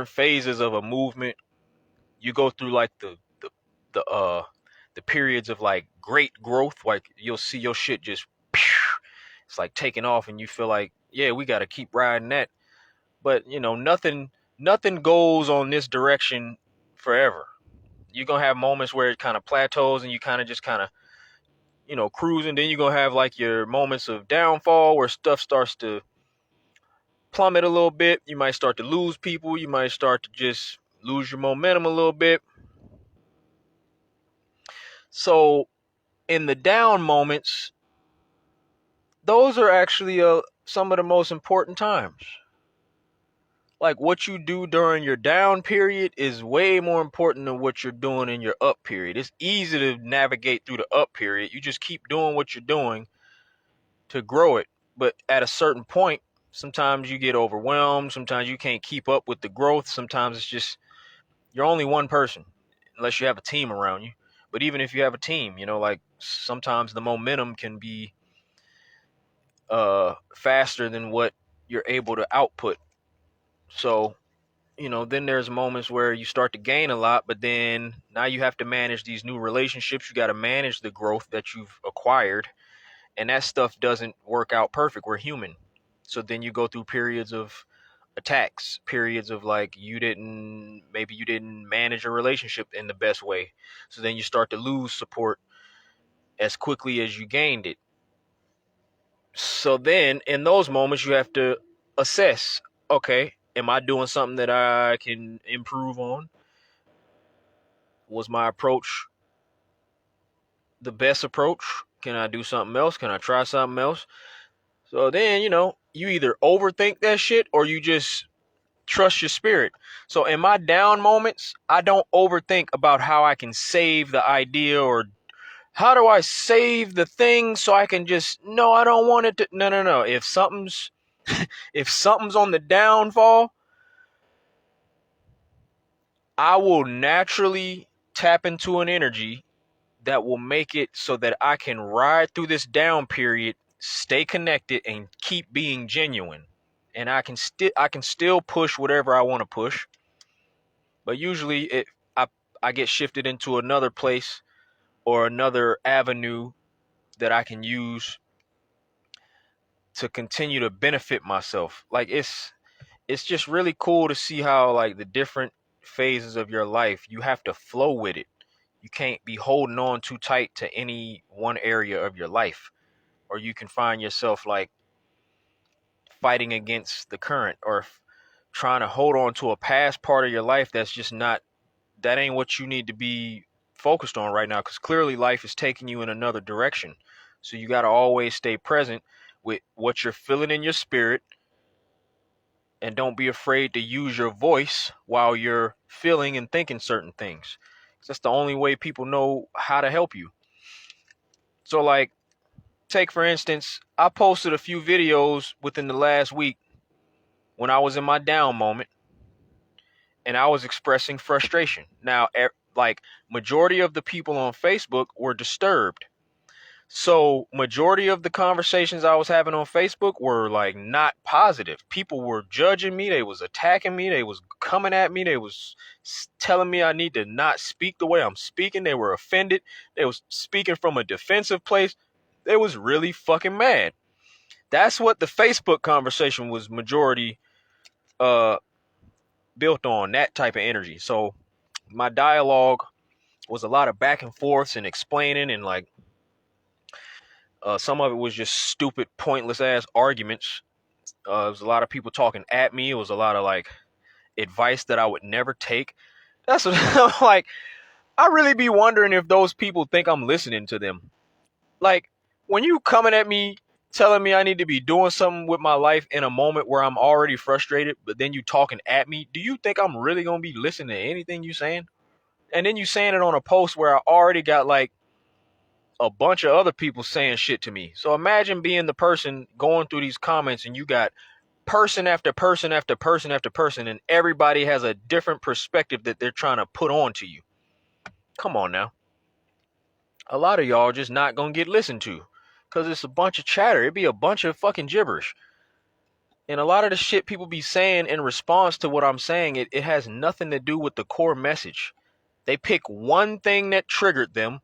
phases of a movement. You go through like the periods of like great growth. Like, you'll see your shit just, it's like taking off, and you feel like, yeah, we got to keep riding that. But nothing goes on this direction forever. You're gonna have moments where it kind of plateaus and you kind of cruising. Then you're gonna have like your moments of downfall where stuff starts to plummet a little bit. You might start to lose people. You might start to just lose your momentum a little bit. So in the down moments, those are actually some of the most important times. Like, what you do during your down period is way more important than what you're doing in your up period. It's easy to navigate through the up period. You just keep doing what you're doing to grow it. But at a certain point, sometimes you get overwhelmed. Sometimes you can't keep up with the growth. Sometimes it's just You're only one person unless you have a team around you. But even if you have a team, like sometimes the momentum can be faster than what you're able to output. So, then there's moments where you start to gain a lot, but then now you have to manage these new relationships. You got to manage the growth that you've acquired, and that stuff doesn't work out perfect. We're human. So then you go through periods of attacks, periods of like maybe you didn't manage a relationship in the best way. So then you start to lose support as quickly as you gained it. So then in those moments you have to assess, okay, am I doing something that I can improve on? Was my approach the best approach? Can I do something else? Can I try something else? So then, you either overthink that shit or you just trust your spirit. So in my down moments, I don't overthink about how I can save the idea or how do I save the thing so I can just, no, I don't want it to, no. If something's on the downfall, I will naturally tap into an energy that will make it so that I can ride through this down period, stay connected, and keep being genuine. And I can still push whatever I want to push. But usually I get shifted into another place or another avenue that I can use to continue to benefit myself. Like it's just really cool to see how like the different phases of your life, you have to flow with it. You can't be holding on too tight to any one area of your life, or you can find yourself like fighting against the current or trying to hold on to a past part of your life that's just not, that ain't what you need to be focused on right now, because clearly life is taking you in another direction. So you got to always stay present with what you're feeling in your spirit, and don't be afraid to use your voice while you're feeling and thinking certain things. That's the only way people know how to help you. So like, take for instance, I posted a few videos within the last week when I was in my down moment and I was expressing frustration. Now, like majority of the people on Facebook were disturbed. So majority of the conversations I was having on Facebook were like not positive. People were judging me. They was attacking me. They was coming at me. They was telling me I need to not speak the way I'm speaking. They were offended. They was speaking from a defensive place. They was really fucking mad. That's what the Facebook conversation was majority built on, that type of energy. So my dialogue was a lot of back and forths and explaining, and like some of it was just stupid, pointless ass arguments. It was a lot of people talking at me. It was a lot of like advice that I would never take. That's what I'm like. I really be wondering if those people think I'm listening to them. Like when you coming at me telling me I need to be doing something with my life in a moment where I'm already frustrated, but then you talking at me, do you think I'm really gonna be listening to anything you saying? And then you saying it on a post where I already got like a bunch of other people saying shit to me. So imagine being the person going through these comments and you got person after person after person after person, and everybody has a different perspective that they're trying to put on to you. Come on now. A lot of y'all just not gonna get listened to because it's a bunch of chatter. It'd be a bunch of fucking gibberish. And a lot of the shit people be saying in response to what I'm saying, it has nothing to do with the core message. They pick one thing that triggered them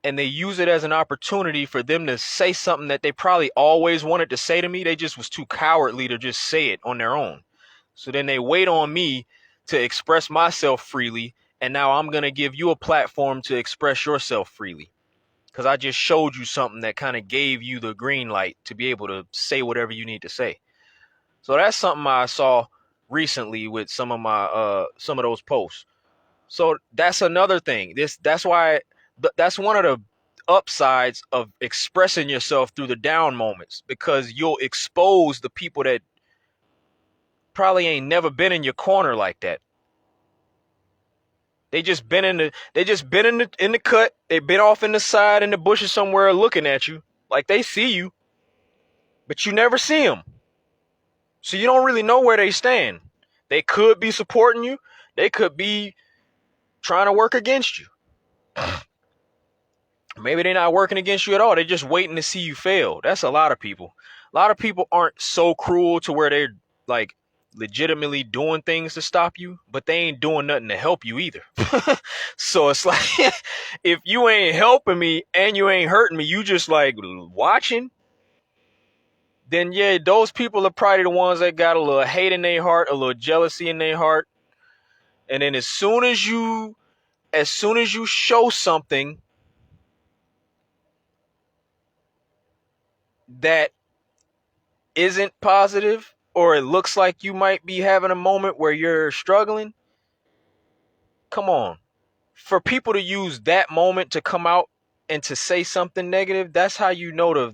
and they use it as an opportunity for them to say something that they probably always wanted to say to me. They just was too cowardly to just say it on their own. So then they wait on me to express myself freely, and now I'm going to give you a platform to express yourself freely. Because I just showed you something that kind of gave you the green light to be able to say whatever you need to say. So that's something I saw recently with some of those posts. So that's another thing. That's why that's one of the upsides of expressing yourself through the down moments, because you'll expose the people that probably ain't never been in your corner like that. They just been in the cut. They've been off in the side in the bushes somewhere looking at you like they see you, but you never see them. So you don't really know where they stand. They could be supporting you. They could be trying to work against you. Maybe they're not working against you at all. They're just waiting to see you fail. That's a lot of people. A lot of people aren't so cruel to where they're like legitimately doing things to stop you, but they ain't doing nothing to help you either. So it's like, if you ain't helping me and you ain't hurting me, you just like watching, then yeah, those people are probably the ones that got a little hate in their heart, a little jealousy in their heart. And then as soon as you show something that isn't positive, or it looks like you might be having a moment where you're struggling, come on. For people to use that moment to come out and to say something negative, that's how you know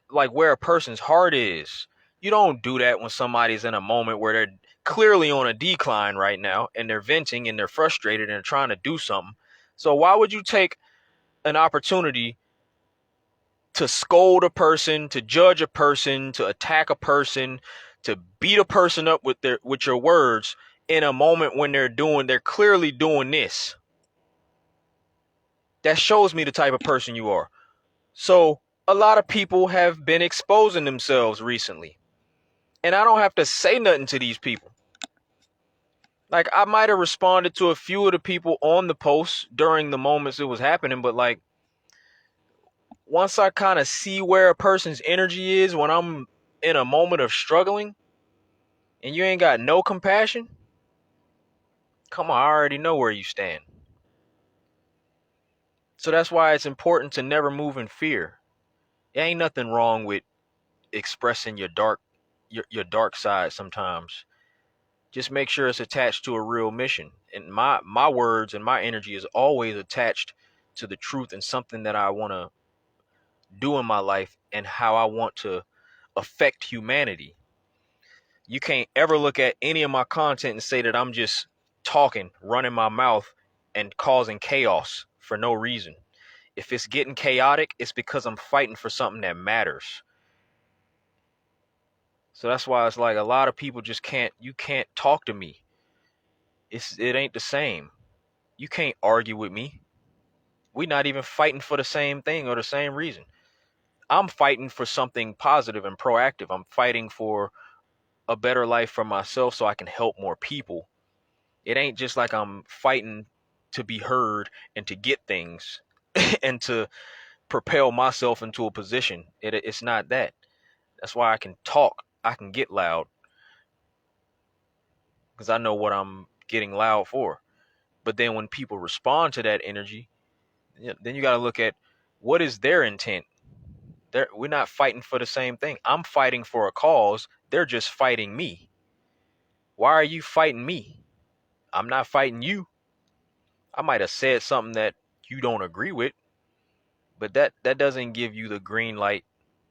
like where a person's heart is. You don't do that when somebody's in a moment where they're clearly on a decline right now and they're venting and they're frustrated and they're trying to do something. So why would you take an opportunity to scold a person, to judge a person, to attack a person, to beat a person up with your words in a moment when they're clearly doing this? That shows me the type of person you are. So a lot of people have been exposing themselves recently, and I don't have to say nothing to these people. Like, I might have responded to a few of the people on the post during the moments it was happening, but like, once I kind of see where a person's energy is when I'm in a moment of struggling and you ain't got no compassion, come on, I already know where you stand. So that's why it's important to never move in fear. There ain't nothing wrong with expressing your dark side sometimes. Just make sure it's attached to a real mission. And my words and my energy is always attached to the truth and something that I want to do in my life and how I want to affect humanity. You can't ever look at any of my content and say that I'm just talking, running my mouth, and causing chaos for no reason. If it's getting chaotic, it's because I'm fighting for something that matters. So that's why it's like a lot of people just you can't talk to me. It ain't the same. You can't argue with me. We're not even fighting for the same thing or the same reason. I'm fighting for something positive and proactive. I'm fighting for a better life for myself so I can help more people. It ain't just like I'm fighting to be heard and to get things and to propel myself into a position. It's not that. That's why I can talk. I can get loud because I know what I'm getting loud for. But then when people respond to that energy, then you got to look at what is their intent. We're not fighting for the same thing. I'm fighting for a cause. They're just fighting me. Why are you fighting me? I'm not fighting you. I might have said something that you don't agree with, but that doesn't give you the green light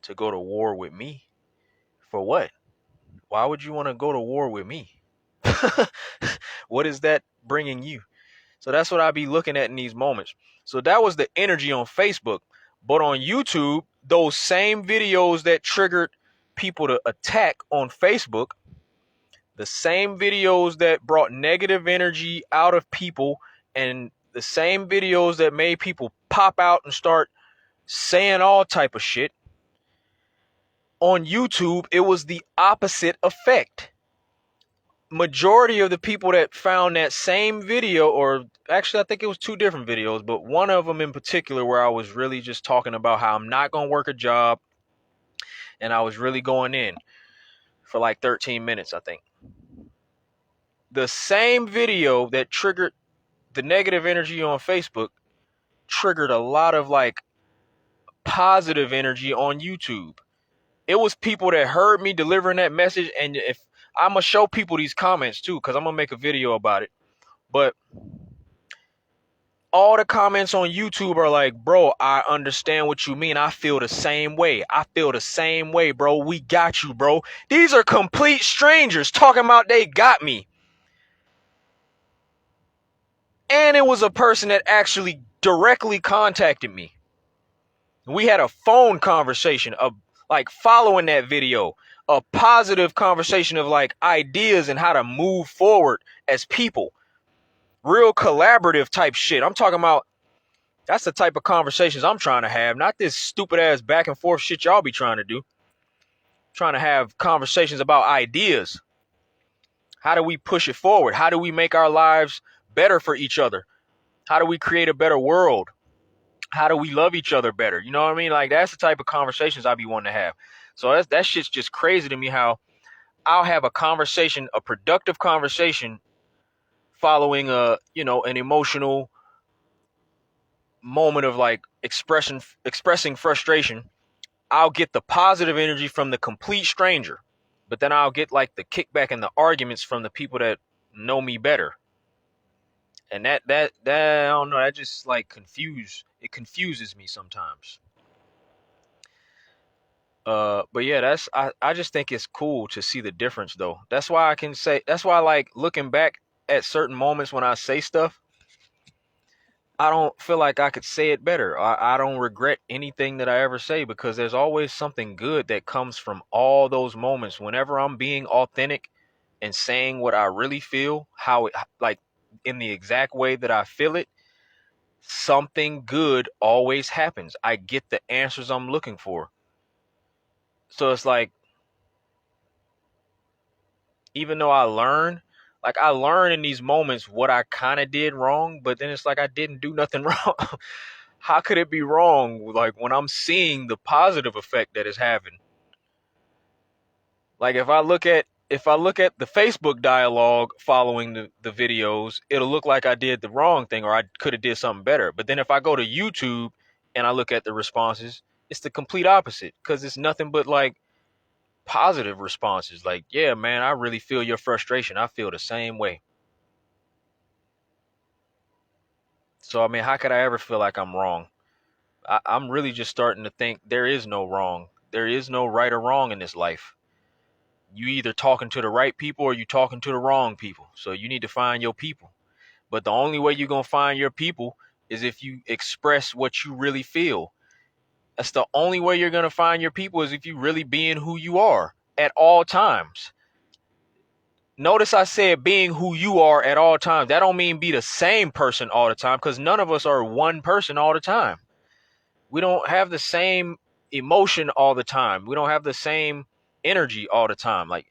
to go to war with me. For what? Why would you want to go to war with me? What is that bringing you? So that's what I be looking at in these moments. So that was the energy on Facebook. But on YouTube, those same videos that triggered people to attack on Facebook, the same videos that brought negative energy out of people, and the same videos that made people pop out and start saying all type of shit, on YouTube, it was the opposite effect. Majority of the people that found that same video, or actually I think it was two different videos, but one of them in particular where I was really just talking about how I'm not going to work a job, and I was really going in for like 13 minutes, I think. The same video that triggered the negative energy on Facebook triggered a lot of like positive energy on YouTube. It was people that heard me delivering that message, and if I'm gonna show people these comments too, because I'm gonna make a video about it. But all the comments on YouTube are like, bro, I understand what you mean. I feel the same way. I feel the same way, bro. We got you, bro. These are complete strangers talking about they got me. And it was a person that actually directly contacted me. We had a phone conversation of like following that video, a positive conversation of like ideas and how to move forward as people. Real collaborative type shit. I'm talking about that's the type of conversations I'm trying to have, not this stupid ass back and forth shit y'all be trying to do. Trying to have conversations about ideas. How do we push it forward? How do we make our lives better for each other? How do we create a better world? How do we love each other better? You know what I mean? Like that's the type of conversations I be wanting to have. So that shit's just crazy to me how I'll have a conversation, a productive conversation following an emotional moment of like expressing frustration. I'll get the positive energy from the complete stranger, but then I'll get like the kickback and the arguments from the people that know me better. And that I don't know, that just like confuses me sometimes. But yeah, I just think it's cool to see the difference though. That's why I like looking back at certain moments when I say stuff. I don't feel like I could say it better. I don't regret anything that I ever say because there's always something good that comes from all those moments. Whenever I'm being authentic and saying what I really feel, how it like in the exact way that I feel it, something good always happens. I get the answers I'm looking for. So it's like, even though I learn in these moments what I kind of did wrong, but then it's like I didn't do nothing wrong. How could it be wrong? Like when I'm seeing the positive effect that it's having. Like if I look at the Facebook dialogue following the videos, it'll look like I did the wrong thing or I could have did something better. But then if I go to YouTube and I look at the responses, it's the complete opposite because it's nothing but like positive responses. Like, yeah, man, I really feel your frustration. I feel the same way. So I mean, how could I ever feel like I'm wrong? I'm really just starting to think there is no wrong. There is no right or wrong in this life. You either talking to the right people or you talking to the wrong people. So you need to find your people. But the only way you're going to find your people is if you express what you really feel. That's the only way you're going to find your people is if you really being who you are at all times. Notice I said being who you are at all times. That don't mean be the same person all the time because none of us are one person all the time. We don't have the same emotion all the time. We don't have the same energy all the time. Like,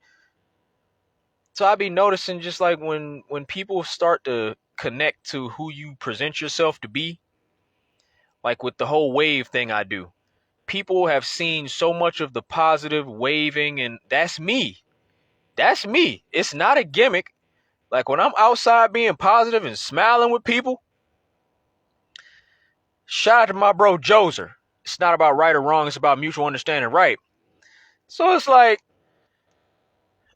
so I be noticing just like when people start to connect to who you present yourself to be, like with the whole wave thing I do. People have seen so much of the positive waving and that's me. That's me. It's not a gimmick. Like when I'm outside being positive and smiling with people, shout out to my bro Joser. It's not about right or wrong, it's about mutual understanding, right? So it's like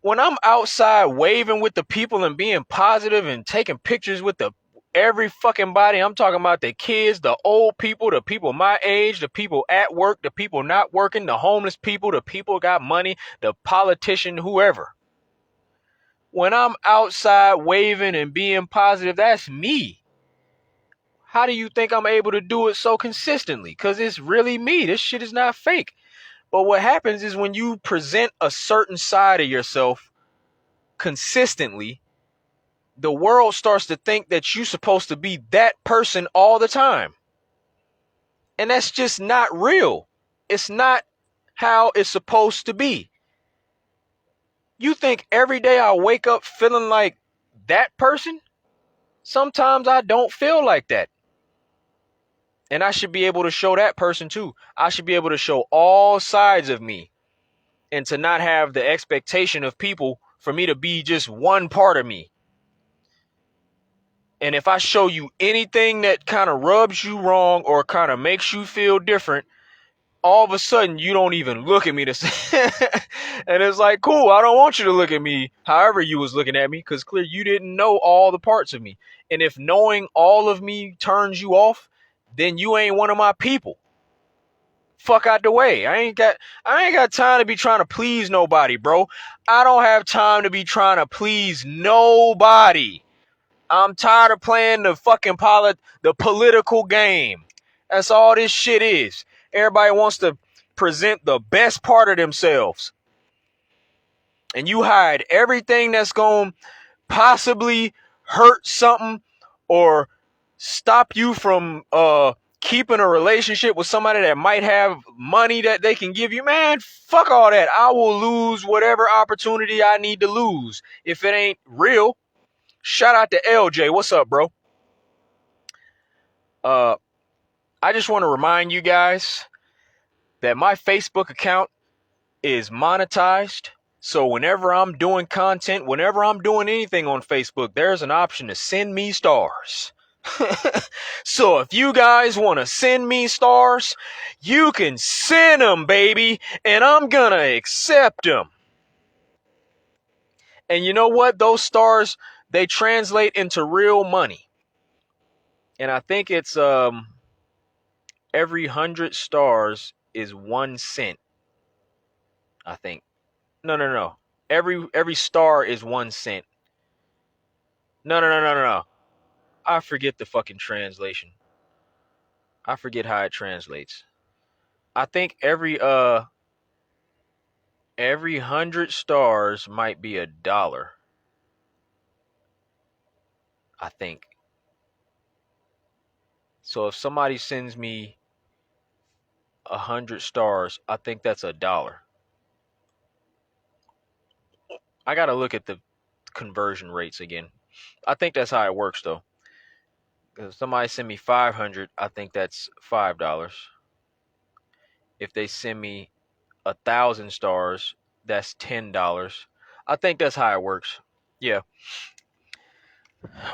when I'm outside waving with the people and being positive and taking pictures with the every fucking body, I'm talking about the kids, the old people, the people my age, the people at work, the people not working, the homeless people, the people got money, the politician, whoever. When I'm outside waving and being positive, that's me. How do you think I'm able to do it so consistently? Because it's really me. This shit is not fake. But what happens is when you present a certain side of yourself consistently, the world starts to think that you're supposed to be that person all the time. And that's just not real. It's not how it's supposed to be. You think every day I wake up feeling like that person? Sometimes I don't feel like that. And I should be able to show that person too. I should be able to show all sides of me and to not have the expectation of people for me to be just one part of me. And if I show you anything that kind of rubs you wrong or kind of makes you feel different, all of a sudden you don't even look at me the same. And it's like, cool, I don't want you to look at me however you was looking at me because clearly you didn't know all the parts of me. And if knowing all of me turns you off, then you ain't one of my people. Fuck out the way. I ain't got time to be trying to please nobody, bro. I don't have time to be trying to please nobody. I'm tired of playing the fucking the political game. That's all this shit is. Everybody wants to present the best part of themselves. And you hide everything that's going to possibly hurt something or stop you from keeping a relationship with somebody that might have money that they can give you, man, fuck all that. I will lose whatever opportunity I need to lose if it ain't real. Shout out to LJ. What's up, bro? I just want to remind you guys that my Facebook account is monetized. So whenever I'm doing content, whenever I'm doing anything on Facebook, there's an option to send me stars. So if you guys want to send me stars, you can send them, baby, and I'm gonna accept them. And you know what? Those stars, they translate into real money. And I think it's every 100 stars is 1 cent. I think. No. Every star is 1 cent. No. I forget the fucking translation. I forget how it translates. I think every 100 stars might be $1. I think. So if somebody sends me 100 stars, I think that's $1. I gotta look at the conversion rates again. I think that's how it works though. If somebody send me 500, I think that's $5. If they send me 1,000 stars, that's $10. I think that's how it works. Yeah.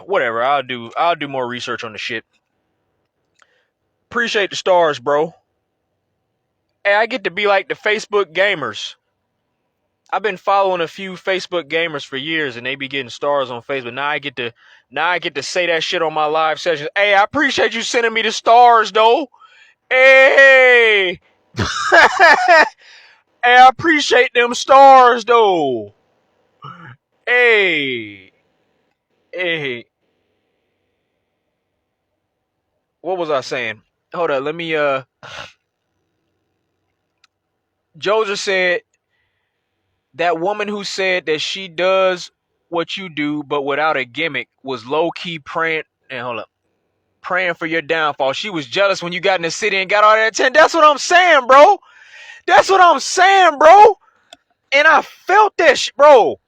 Whatever. I'll do more research on the shit. Appreciate the stars, bro. Hey, I get to be like the Facebook gamers. I've been following a few Facebook gamers for years, and they be getting stars on Facebook. Now I get to say that shit on my live sessions. Hey, I appreciate you sending me the stars, though. Hey, hey, I appreciate them stars, though. Hey, what was I saying? Hold up, let me. Joser said that woman who said that she does what you do, but without a gimmick, was low key praying. And hold up. Praying for your downfall. She was jealous when you got in the city and got all that attention. That's what I'm saying, bro. That's what I'm saying, bro. And I felt that shit, bro.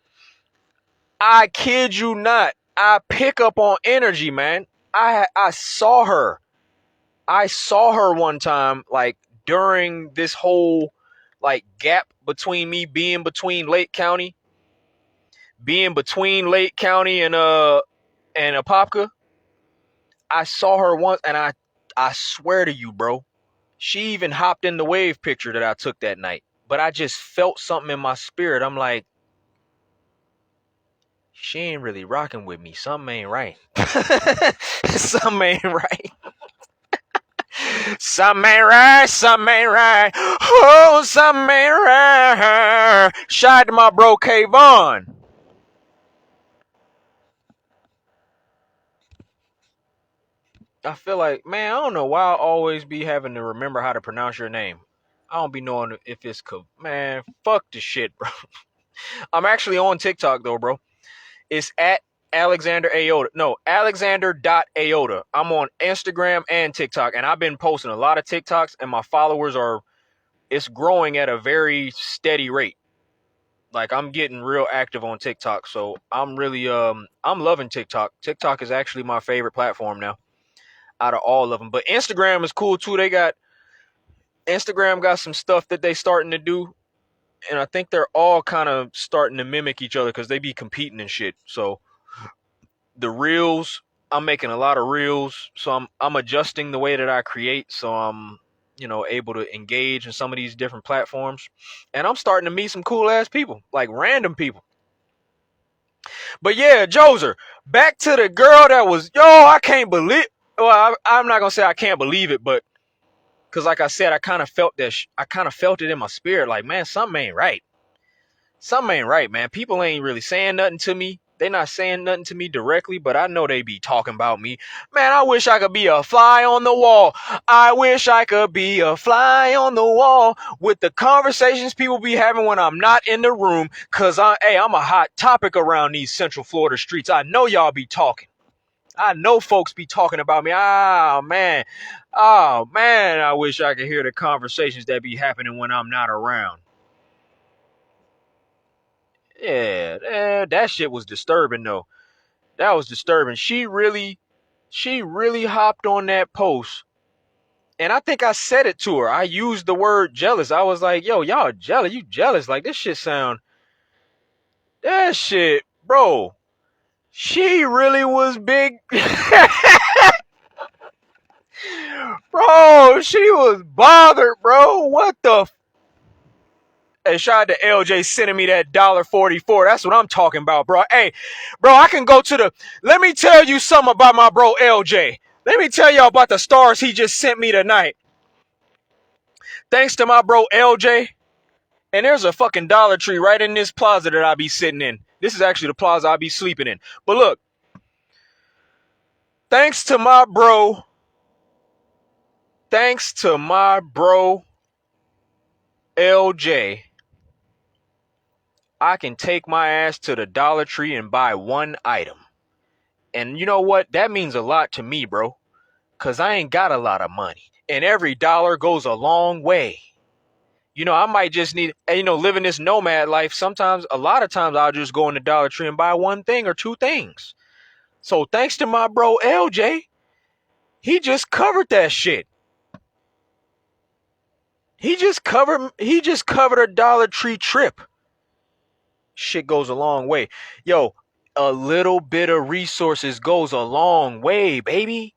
I kid you not. I pick up on energy, man. I saw her. I saw her one time, like during this whole like gap between me being between Lake County and Apopka. I saw her once, and I swear to you, bro, she even hopped in the wave picture that I took that night. But I just felt something in my spirit. I'm like, she ain't really rocking with me. Something ain't right. Something ain't right. Something ain't right. Something ain't right. Oh, something ain't right. Shout out to my bro Kayvon. I feel like, man, I don't know why I always be having to remember how to pronounce your name. I don't be knowing if it's man, fuck the shit, bro. I'm actually on TikTok though, bro. It's at Alexander Aota. No, Alexander.Aota. I'm on Instagram and TikTok, and I've been posting a lot of TikToks, and my followers it's growing at a very steady rate. Like, I'm getting real active on TikTok, so I'm really I'm loving TikTok. TikTok is actually my favorite platform now out of all of them. But Instagram is cool too. Instagram got some stuff that they starting to do, and I think they're all kind of starting to mimic each other because they be competing and shit. So the reels, I'm making a lot of reels, so I'm adjusting the way that I create, so I'm able to engage in some of these different platforms, and I'm starting to meet some cool ass people, like random people. But yeah, Joser, back to the girl that was I can't believe. Well, I'm not gonna say I can't believe it, but because like I said, I kind of felt that. I kind of felt it in my spirit. Like, man, something ain't right. Something ain't right, man. People ain't really saying nothing to me. They not saying nothing to me directly, but I know they be talking about me. Man, I wish I could be a fly on the wall. I wish I could be a fly on the wall with the conversations people be having when I'm not in the room. Cause I'm a hot topic around these Central Florida streets. I know y'all be talking. I know folks be talking about me. Oh man. Oh man, I wish I could hear the conversations that be happening when I'm not around. Yeah, that shit was disturbing though. That was disturbing. She really hopped on that post. And I think I said it to her. I used the word jealous. I was like, yo, y'all jealous. You jealous. Like, this shit sound. That shit, bro. She really was big. Bro, she was bothered, bro. What the. Hey, shout out to LJ sending me that $1.44. That's what I'm talking about, bro. Hey, bro, I can go to the. Let me tell you something about my bro LJ. Let me tell y'all about the stars he just sent me tonight. Thanks to my bro LJ. And there's a fucking Dollar Tree right in this plaza that I be sitting in. This is actually the plaza I be sleeping in. But look, thanks to my bro LJ, I can take my ass to the Dollar Tree and buy one item. And you know what? That means a lot to me, bro. Because I ain't got a lot of money. And every dollar goes a long way. You know, I might just need, living this nomad life. Sometimes, a lot of times, I'll just go in the Dollar Tree and buy one thing or two things. So thanks to my bro LJ, he just covered that shit. He just covered a Dollar Tree trip. Shit goes a long way. Yo, a little bit of resources goes a long way, baby.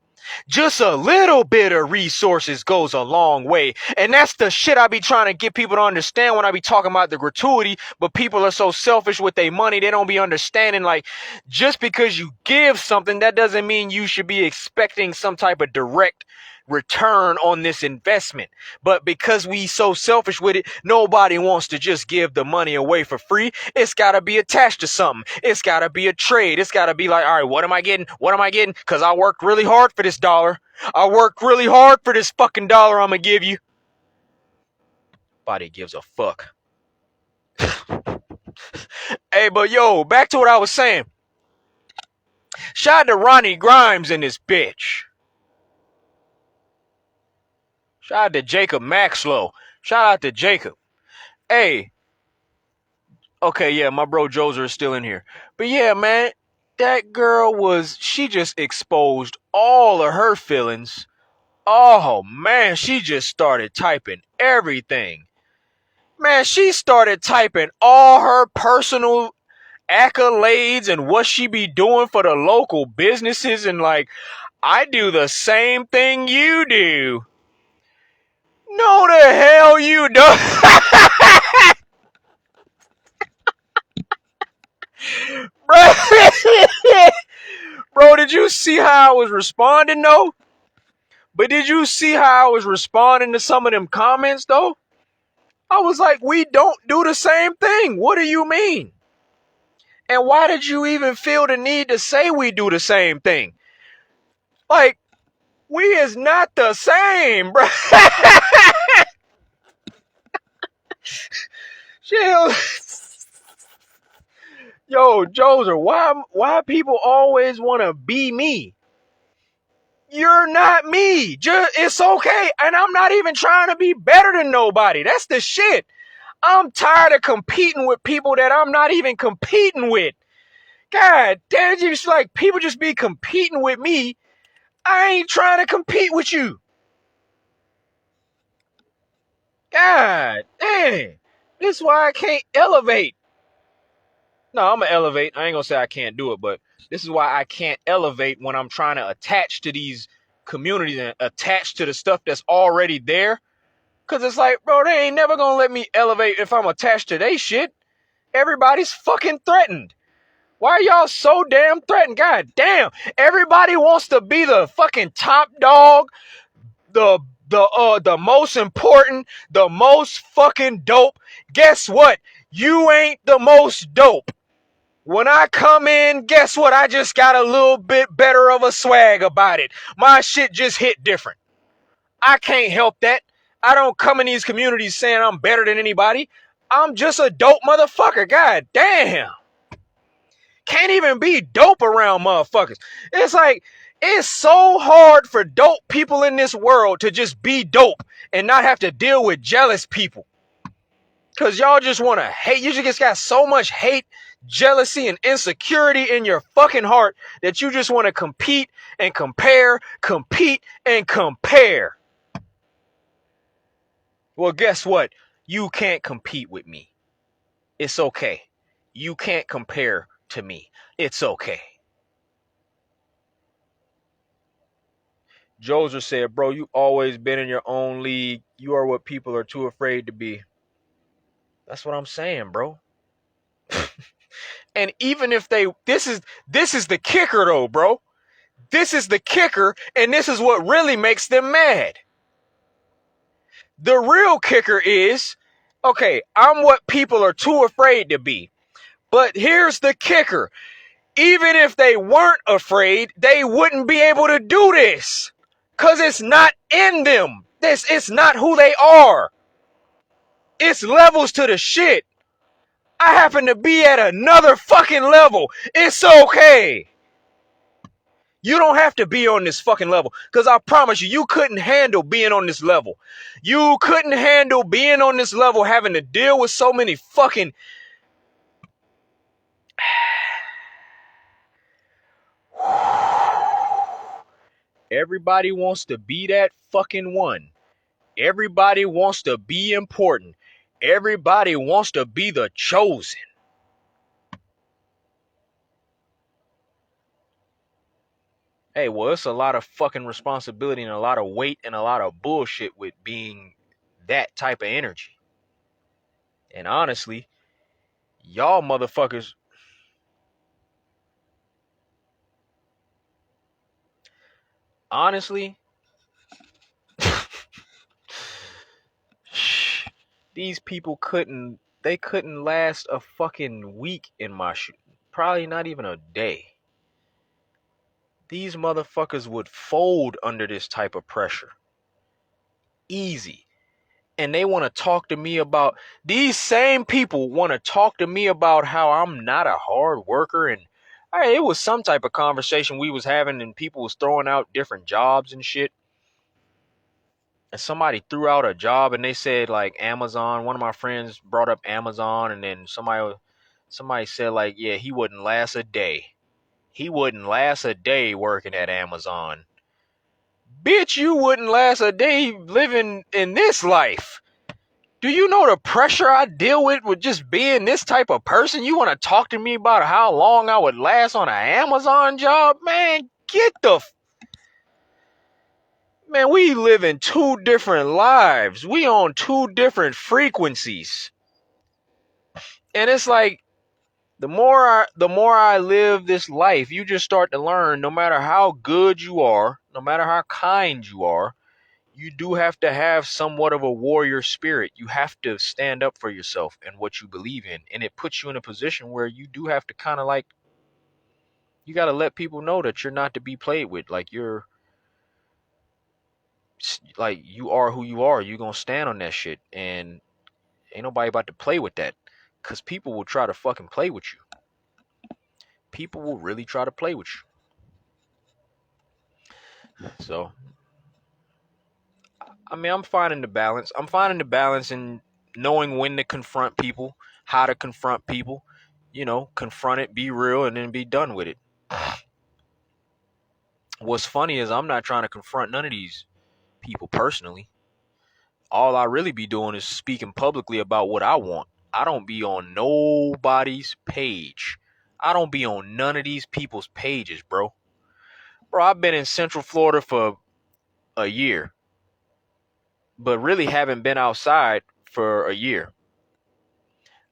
Just a little bit of resources goes a long way. And that's the shit I be trying to get people to understand when I be talking about the gratuity. But people are so selfish with their money, they don't be understanding, like, just because you give something, that doesn't mean you should be expecting some type of direct return on this investment. But because we so selfish with it, nobody wants to just give the money away for free. It's got to be attached to something. It's got to be a trade. It's got to be like, all right, what am I getting? What am I getting? Because I worked really hard for this dollar. I worked really hard for this fucking dollar I'm going to give you. Nobody gives a fuck. Hey, but yo, back to what I was saying. Shout out to Ronnie Grimes in this bitch. Shout out to Jacob Maxlow. Shout out to Jacob. Hey. Okay, yeah, my bro Joser is still in here. But yeah, man, that girl she just exposed all of her feelings. Oh, man, she just started typing everything. Man, she started typing all her personal accolades and what she be doing for the local businesses, and like, I do the same thing you do. No, the hell you don't. Bro, did you see how I was responding though? But did you see how I was responding to some of them comments though? I was like, we don't do the same thing. What do you mean? And why did you even feel the need to say we do the same thing? Like, we is not the same, bro. Chill. Yo, Joser, why people always want to be me? You're not me. It's okay. And I'm not even trying to be better than nobody. That's the shit. I'm tired of competing with people that I'm not even competing with. God damn, it's like people just be competing with me. I ain't trying to compete with you. God damn. This is why I can't elevate. No, I'm going to elevate. I ain't going to say I can't do it, but this is why I can't elevate when I'm trying to attach to these communities and attach to the stuff that's already there. Because it's like, bro, they ain't never going to let me elevate if I'm attached to they shit. Everybody's fucking threatened. Why are y'all so damn threatened? God damn. Everybody wants to be the fucking top dog, the most important, the most fucking dope. Guess what? You ain't the most dope. When I come in, guess what? I just got a little bit better of a swag about it. My shit just hit different. I can't help that. I don't come in these communities saying I'm better than anybody. I'm just a dope motherfucker. God damn. can't even be dope around motherfuckers. It's like, it's so hard for dope people in this world to just be dope and not have to deal with jealous people. Because y'all just want to hate. You just got so much hate, jealousy, and insecurity in your fucking heart that you just want to compete and compare, compete and compare. Well, guess what? You can't compete with me. It's okay. You can't compare to me. It's okay. Joser said, bro, you always been in your own league. You are what people are too afraid to be. That's what I'm saying, bro. And even if they, this is the kicker though, bro. This is the kicker, and this is what really makes them mad. The real kicker is, okay, I'm what people are too afraid to be. But here's the kicker. Even if they weren't afraid, they wouldn't be able to do this. Because it's not in them. It's not who they are. It's levels to the shit. I happen to be at another fucking level. It's okay. You don't have to be on this fucking level. Because I promise you, you couldn't handle being on this level. You couldn't handle being on this level, having to deal with so many fucking... Everybody wants to be that fucking one. Everybody wants to be important. Everybody wants to be the chosen. Hey, well, it's a lot of fucking responsibility and a lot of weight and a lot of bullshit with being that type of energy. And honestly, y'all motherfuckers, honestly, these people couldn't last a fucking week in my shoe. Probably not even a day. These motherfuckers would fold under this type of pressure. Easy. And they want to talk to me about, these same people want to talk to me about how I'm not a hard worker. And it was some type of conversation we was having, and people was throwing out different jobs and shit. And somebody threw out a job and they said like Amazon. One of my friends brought up Amazon, and then somebody said like, yeah, he wouldn't last a day. He wouldn't last a day working at Amazon. Bitch, you wouldn't last a day living in this life. Do you know the pressure I deal with just being this type of person? You want to talk to me about how long I would last on an Amazon job? Man, get the... Man, we live in two different lives. We on two different frequencies. And it's like, the more I live this life, you just start to learn, no matter how good you are, no matter how kind you are, you do have to have somewhat of a warrior spirit. You have to stand up for yourself and what you believe in. And it puts you in a position where you do have to kind of like, you got to let people know that you're not to be played with. Like you are who you are. You're going to stand on that shit. And ain't nobody about to play with that. Because people will try to fucking play with you. People will really try to play with you. So, I mean, I'm finding the balance. I'm finding the balance in knowing when to confront people, how to confront people. You know, confront it, be real, and then be done with it. What's funny is I'm not trying to confront none of these people personally. All I really be doing is speaking publicly about what I want. I don't be on nobody's page. I don't be on none of these people's pages, bro. Bro, I've been in Central Florida for a year, but really haven't been outside for a year.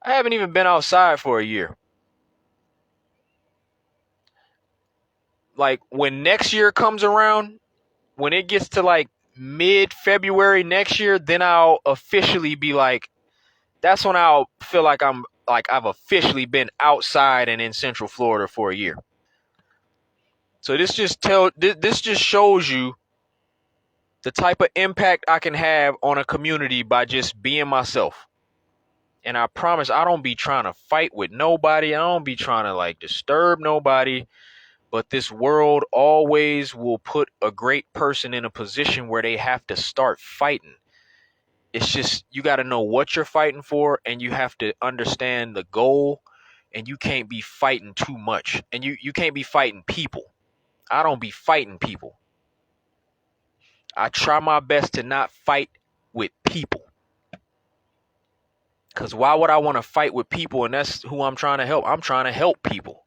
I haven't even been outside for a year. Like, when next year comes around, when it gets to like mid-February next year, then I'll officially be like, that's when I'll feel like I've officially been outside and in Central Florida for a year. So this just shows you the type of impact I can have on a community by just being myself. And I promise I don't be trying to fight with nobody. I don't be trying to like disturb nobody. But this world always will put a great person in a position where they have to start fighting. It's just you got to know what you're fighting for, and you have to understand the goal, and you can't be fighting too much, and you can't be fighting people. I don't be fighting people. I try my best to not fight with people, because why would I want to fight with people? And that's who I'm trying to help. I'm trying to help people.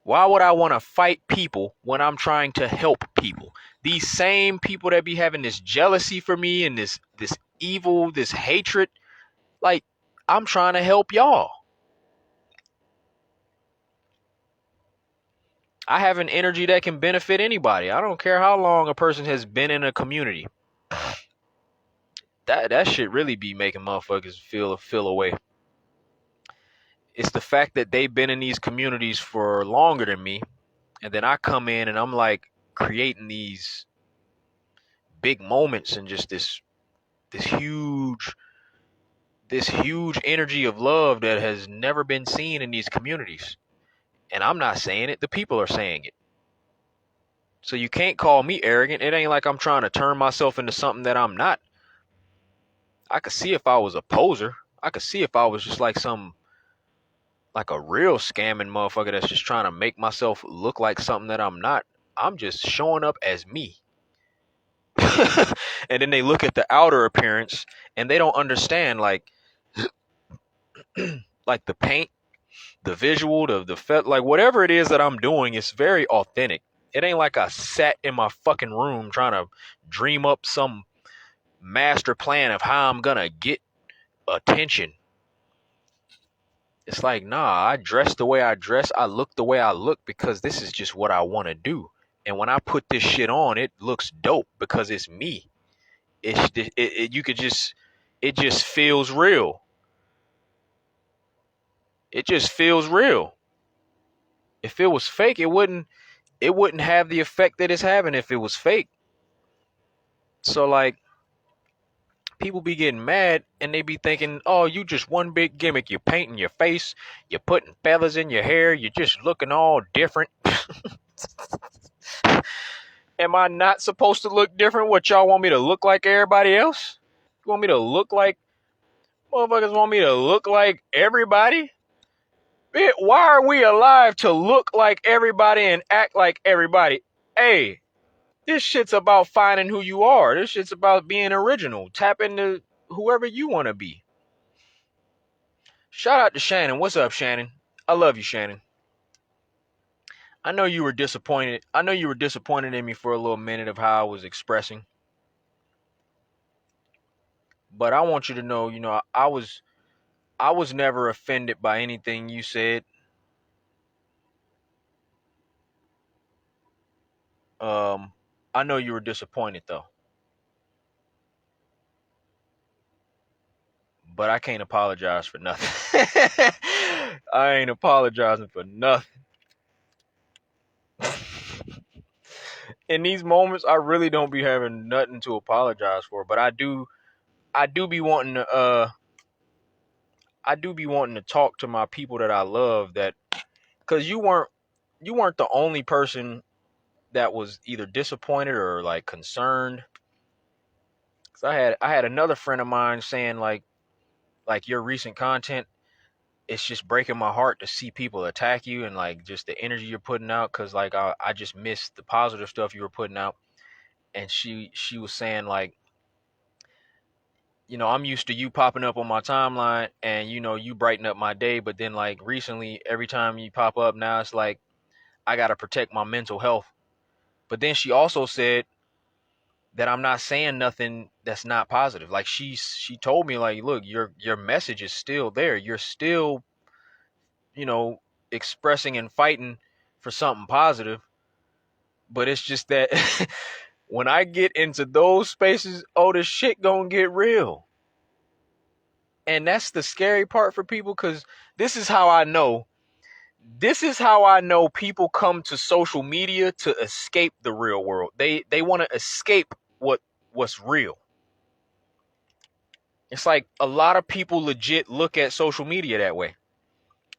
Why would I want to fight people when I'm trying to help people? These same people that be having this jealousy for me and this evil, this hatred, like, I'm trying to help y'all. I have an energy that can benefit anybody. I don't care how long a person has been in a community. That shit really be making motherfuckers feel away. It's the fact that they've been in these communities for longer than me, and then I come in and I'm like creating these big moments and just this huge energy of love that has never been seen in these communities. And I'm not saying it, the people are saying it. So you can't call me arrogant. It ain't like I'm trying to turn myself into something that I'm not. I could see if I was a poser. I could see if I was just like like a real scamming motherfucker that's just trying to make myself look like something that I'm not. I'm just showing up as me. And then they look at the outer appearance and they don't understand like like the paint, the visual, like whatever it is that I'm doing is very authentic. It ain't like I sat in my fucking room trying to dream up some master plan of how I'm gonna get attention. It's like, nah, I dress the way I dress. I look the way I look because this is just what I want to do. And when I put this shit on, it looks dope because it's me. You could just, it just feels real. It just feels real. If it was fake, it wouldn't have the effect that it's having if it was fake. So like, people be getting mad and they be thinking, oh, you just one big gimmick. You're painting your face, you're putting feathers in your hair, you're just looking all different. Am I not supposed to look different? What, y'all want me to look like everybody else? You want me to look like, motherfuckers want me to look like everybody? Why are we alive to look like everybody and act like everybody? Hey, this shit's about finding who you are. This shit's about being original. Tap into whoever you want to be. Shout out to Shannon. What's up, Shannon? I love you, Shannon. I know you were disappointed. I know you were disappointed in me for a little minute of how I was expressing. But I want you to know, I was never offended by anything you said. I know you were disappointed though. But I can't apologize for nothing. I ain't apologizing for nothing. In these moments, I really don't be having nothing to apologize for, but I do be wanting to talk to my people that I love, that cuz you weren't the only person that was either disappointed or like concerned. Cuz I had another friend of mine saying like your recent content, it's just breaking my heart to see people attack you and like just the energy you're putting out, cuz like I just missed the positive stuff you were putting out. And she was saying like, I'm used to you popping up on my timeline and, you brighten up my day. But then like recently, every time you pop up now, it's like, I got to protect my mental health. But then she also said that I'm not saying nothing that's not positive. Like she told me like, look, your message is still there. You're still, expressing and fighting for something positive. But it's just that when I get into those spaces, oh, the shit gonna get real. And that's the scary part for people, because this is how I know people come to social media to escape the real world. They want to escape what's real. It's like a lot of people legit look at social media that way.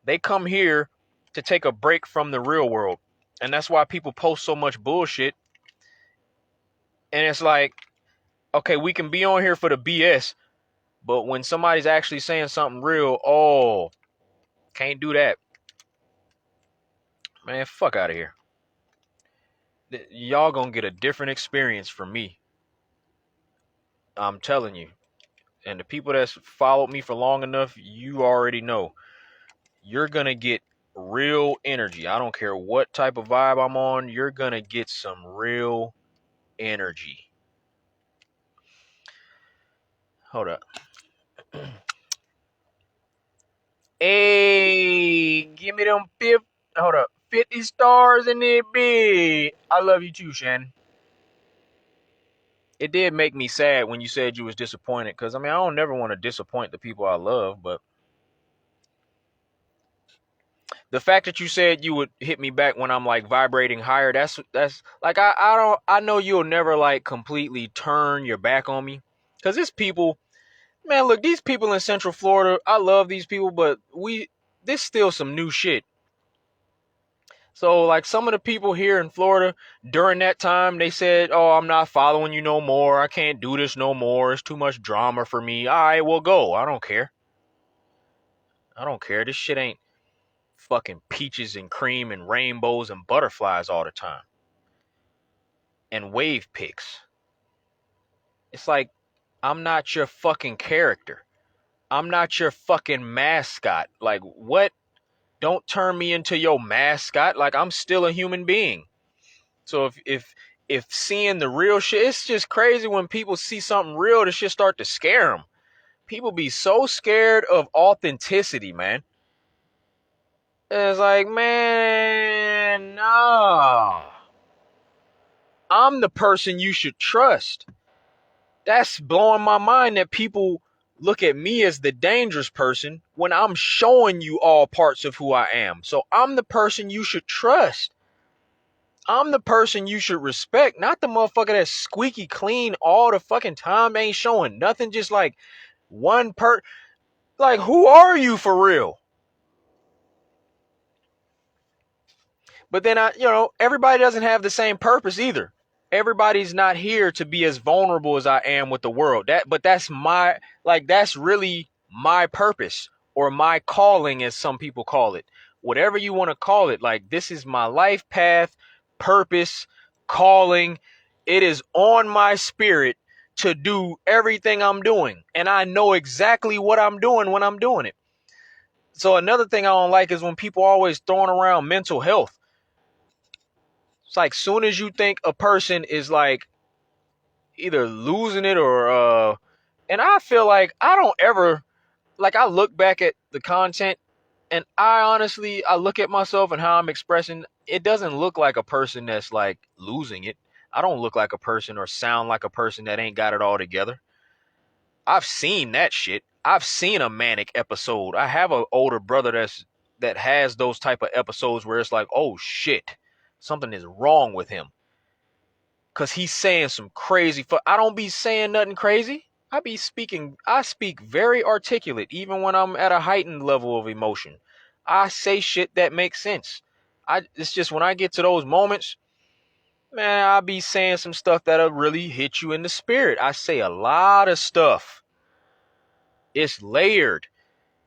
They come here to take a break from the real world. And that's why people post so much bullshit. And it's like, okay, we can be on here for the BS, but when somebody's actually saying something real, oh, can't do that. Man, fuck out of here. Y'all gonna get a different experience from me. I'm telling you. And the people that's followed me for long enough, you already know. You're gonna get real energy. I don't care what type of vibe I'm on, you're gonna get some real energy. Hold up. Hey, give me them 50 stars in it, big. I love you too, Shannon. It did make me sad when you said you was disappointed, because I mean I don't never want to disappoint the people I love, but the fact that you said you would hit me back when I'm like vibrating higher, that's like I know you'll never like completely turn your back on me. Cause it's people, man, look, these people in Central Florida, I love these people, but this still some new shit. So like some of the people here in Florida during that time, they said, "Oh, I'm not following you no more. I can't do this no more. It's too much drama for me." All right, well go. I don't care. I don't care. This shit ain't fucking peaches and cream and rainbows and butterflies all the time. And wave pics. It's like, I'm not your fucking character. I'm not your fucking mascot. Like, what? Don't turn me into your mascot. Like, I'm still a human being. So if seeing the real shit, it's just crazy when people see something real, the shit start to scare them. People be so scared of authenticity, man. It's like, man, nah. I'm the person you should trust. That's blowing my mind that people look at me as the dangerous person when I'm showing you all parts of who I am. So I'm the person you should trust. I'm the person you should respect, not the motherfucker that's squeaky clean all the fucking time, ain't showing nothing, just like one like, who are you for real? But then everybody doesn't have the same purpose either. Everybody's not here to be as vulnerable as I am with the world. But that's that's really my purpose, or my calling, as some people call it. Whatever you want to call it. Like, this is my life path, purpose, calling. It is on my spirit to do everything I'm doing. And I know exactly what I'm doing when I'm doing it. So another thing I don't like is when people always throwing around mental health. It's like, soon as you think a person is like either losing it or and I feel like I don't ever, like, I look back at the content and I look at myself and how I'm expressing. It doesn't look like a person that's like losing it. I don't look like a person or sound like a person that ain't got it all together. I've seen that shit. I've seen a manic episode. I have an older brother that has those type of episodes where it's like, oh shit, something is wrong with him. Cause he's saying some crazy I don't be saying nothing crazy. I speak very articulate, even when I'm at a heightened level of emotion. I say shit that makes sense. It's just when I get to those moments, man, I'll be saying some stuff that'll really hit you in the spirit. I say a lot of stuff. It's layered.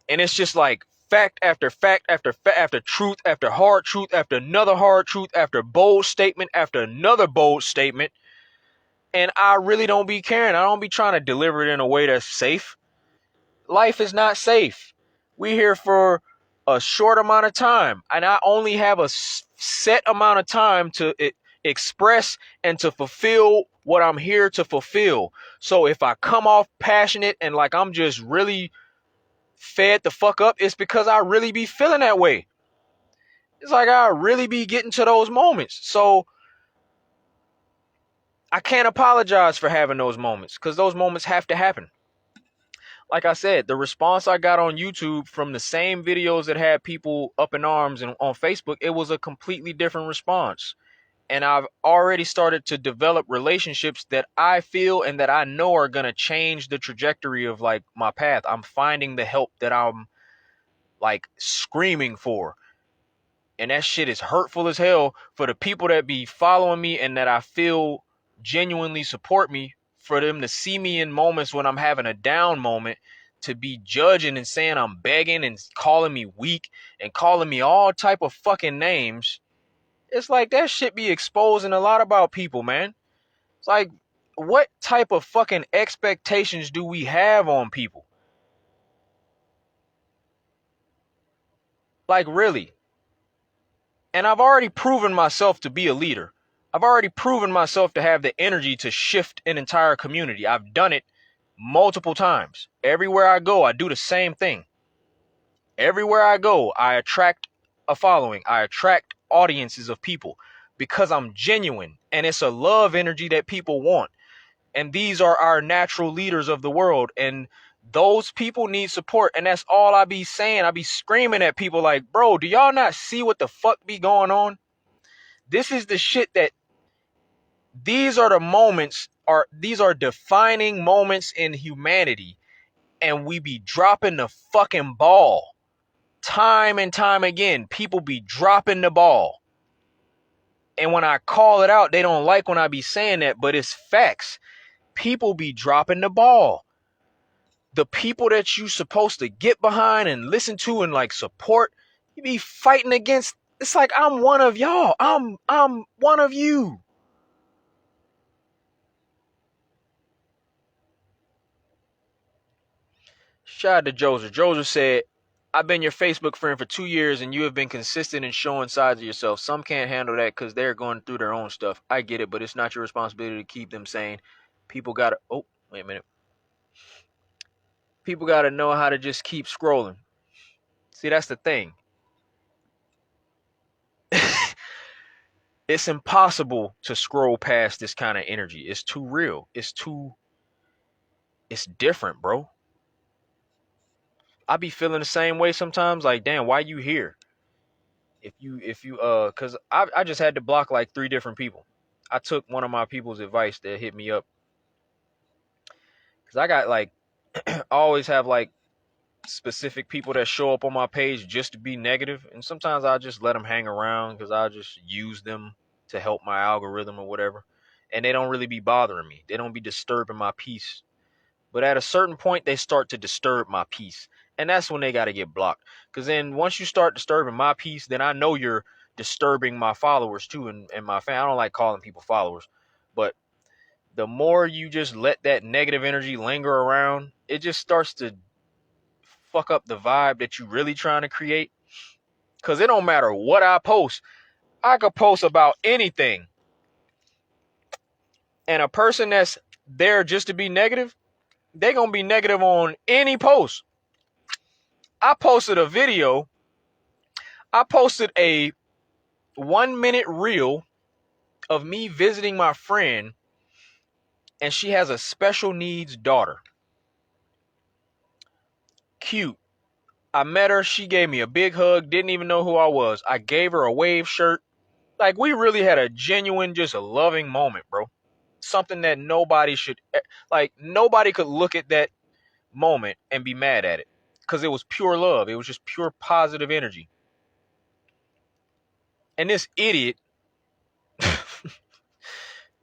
And it's just like fact after fact after fact after truth after another hard truth after bold statement after another bold statement. And I really don't be caring. I don't be trying to deliver it in a way that's safe. Life is not safe. We here for a short amount of time. And I only have a set amount of time to express and to fulfill what I'm here to fulfill. So if I come off passionate and like I'm just really fed the fuck up, it's because I really be feeling that way. It's like I really be getting to those moments. So I can't apologize for having those moments, because those moments have to happen. Like I said, the response I got on YouTube from the same videos that had people up in arms and on Facebook, it was a completely different response. And I've already started to develop relationships that I feel and that I know are going to change the trajectory of like my path. I'm finding the help that I'm like screaming for. And that shit is hurtful as hell for the people that be following me and that I feel genuinely support me, for them to see me in moments when I'm having a down moment, to be judging and saying I'm begging and calling me weak and calling me all type of fucking names. It's like that shit be exposing a lot about people, man. It's like, what type of fucking expectations do we have on people? Like, really? And I've already proven myself to be a leader. I've already proven myself to have the energy to shift an entire community. I've done it multiple times. Everywhere I go, I do the same thing. Everywhere I go, I attract a following. I attract audiences of people because I'm genuine, and it's a love energy that people want. And these are our natural leaders of the world, and those people need support. And that's all I be saying. I be screaming at people like, bro, do y'all not see what the fuck be going on? This is the shit that, these are the moments, these are defining moments in humanity, and we be dropping the fucking ball time and time again. People be dropping the ball, and when I call it out, they don't like when I be saying that, but it's facts. People be dropping the ball. The people that you supposed to get behind and listen to and like support, you be fighting against. It's like, I'm one of y'all. I'm one of you. Shout out to Joseph. Joseph said, I've been your Facebook friend for 2 years and you have been consistent in showing sides of yourself. Some can't handle that because they're going through their own stuff. I get it, but it's not your responsibility to keep them sane. People gotta, oh, wait a minute. People gotta know how to just keep scrolling. See, that's the thing. It's impossible to scroll past this kind of energy. It's too real. It's different, bro. I be feeling the same way sometimes. Like, damn, why you here? If you cause I just had to block like 3 different people. I took one of my people's advice that hit me up. Cause I got like, I always have like specific people that show up on my page just to be negative, and sometimes I just let them hang around because I just use them to help my algorithm or whatever, and they don't really be bothering me. They don't be disturbing my peace. But at a certain point, they start to disturb my peace, and that's when they got to get blocked. Because then once you start disturbing my peace, then I know you're disturbing my followers too, and my fan. I don't like calling people followers, but the more you just let that negative energy linger around, it just starts to fuck up the vibe that you really trying to create. Because it don't matter what I post. I could post about anything, and a person that's there just to be negative, they gonna be negative on any post. I posted a video. I posted a 1-minute reel of me visiting my friend, and she has a special needs daughter. Cute. I met her. She gave me a big hug. Didn't even know who I was. I gave her a wave shirt. Like, we really had a genuine, just a loving moment, bro. Something that nobody should, like, nobody could look at that moment and be mad at it. Because it was pure love. It was just pure positive energy. And this idiot,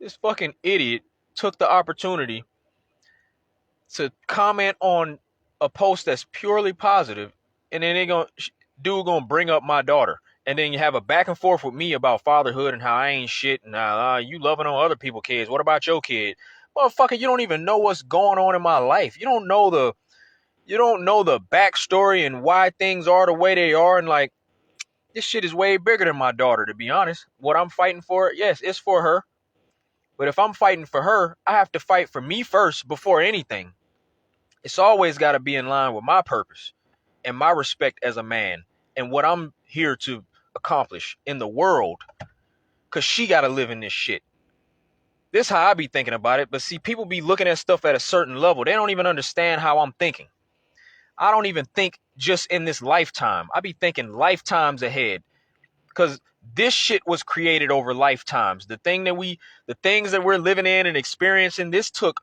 this fucking idiot took the opportunity to comment on a post that's purely positive, and then dude gonna bring up my daughter, and then you have a back and forth with me about fatherhood and how I ain't shit, and how you loving on other people's kids. What about your kid? Motherfucker, you don't even know what's going on in my life. You don't know the backstory and why things are the way they are, and like, this shit is way bigger than my daughter, to be honest. What I'm fighting for, yes, it's for her. But if I'm fighting for her, I have to fight for me first before anything. It's always got to be in line with my purpose and my respect as a man and what I'm here to accomplish in the world. Because she got to live in this shit. This how I be thinking about it. But see, people be looking at stuff at a certain level. They don't even understand how I'm thinking. I don't even think just in this lifetime. I be thinking lifetimes ahead. Because this shit was created over lifetimes. The things that we're living in and experiencing, this took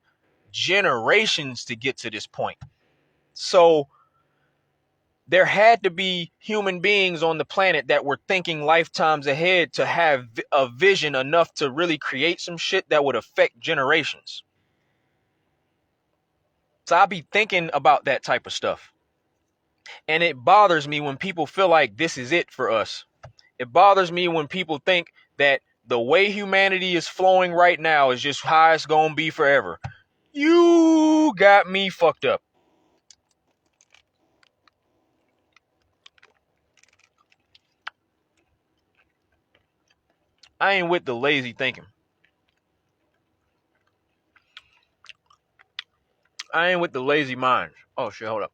generations to get to this point. So there had to be human beings on the planet that were thinking lifetimes ahead to have a vision enough to really create some shit that would affect generations. So I'll be thinking about that type of stuff. And it bothers me when people feel like this is it for us. It bothers me when people think that the way humanity is flowing right now is just how it's going to be forever. You got me fucked up. I ain't with the lazy thinking. I ain't with the lazy minds. Oh shit, hold up.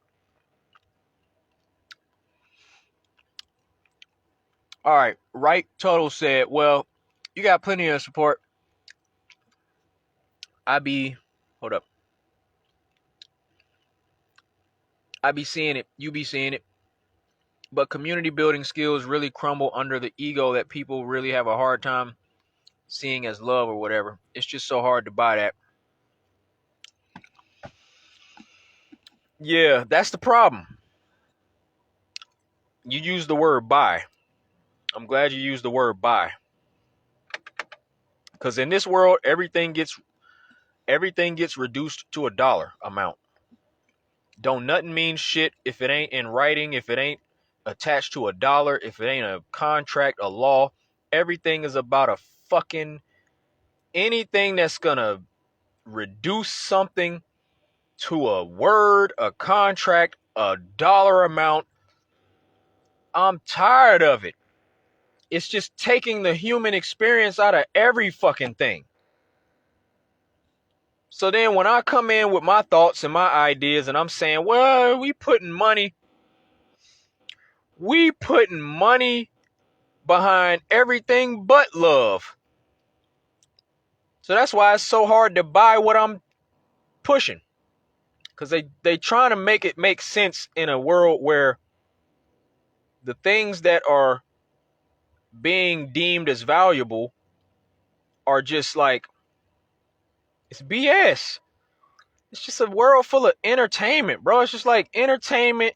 All right, Right Total said, well, you got plenty of support. Hold up. I be seeing it. You be seeing it. But community building skills really crumble under the ego that people really have a hard time seeing as love or whatever. It's just so hard to buy that. Yeah, that's the problem. You use the word buy. I'm glad you used the word buy. Because in this world, everything gets reduced to a dollar amount. Don't nothing mean shit if it ain't in writing, if it ain't attached to a dollar, if it ain't a contract, a law. Everything is about a fucking anything that's gonna reduce something to a word, a contract, a dollar amount. I'm tired of it. It's just taking the human experience out of every fucking thing. So then when I come in with my thoughts and my ideas and I'm saying, well, we putting money behind everything but love. So that's why it's so hard to buy what I'm pushing. Because they trying to make it make sense in a world where the things that are being deemed as valuable are just like, it's BS. It's just a world full of entertainment, bro. It's just like entertainment.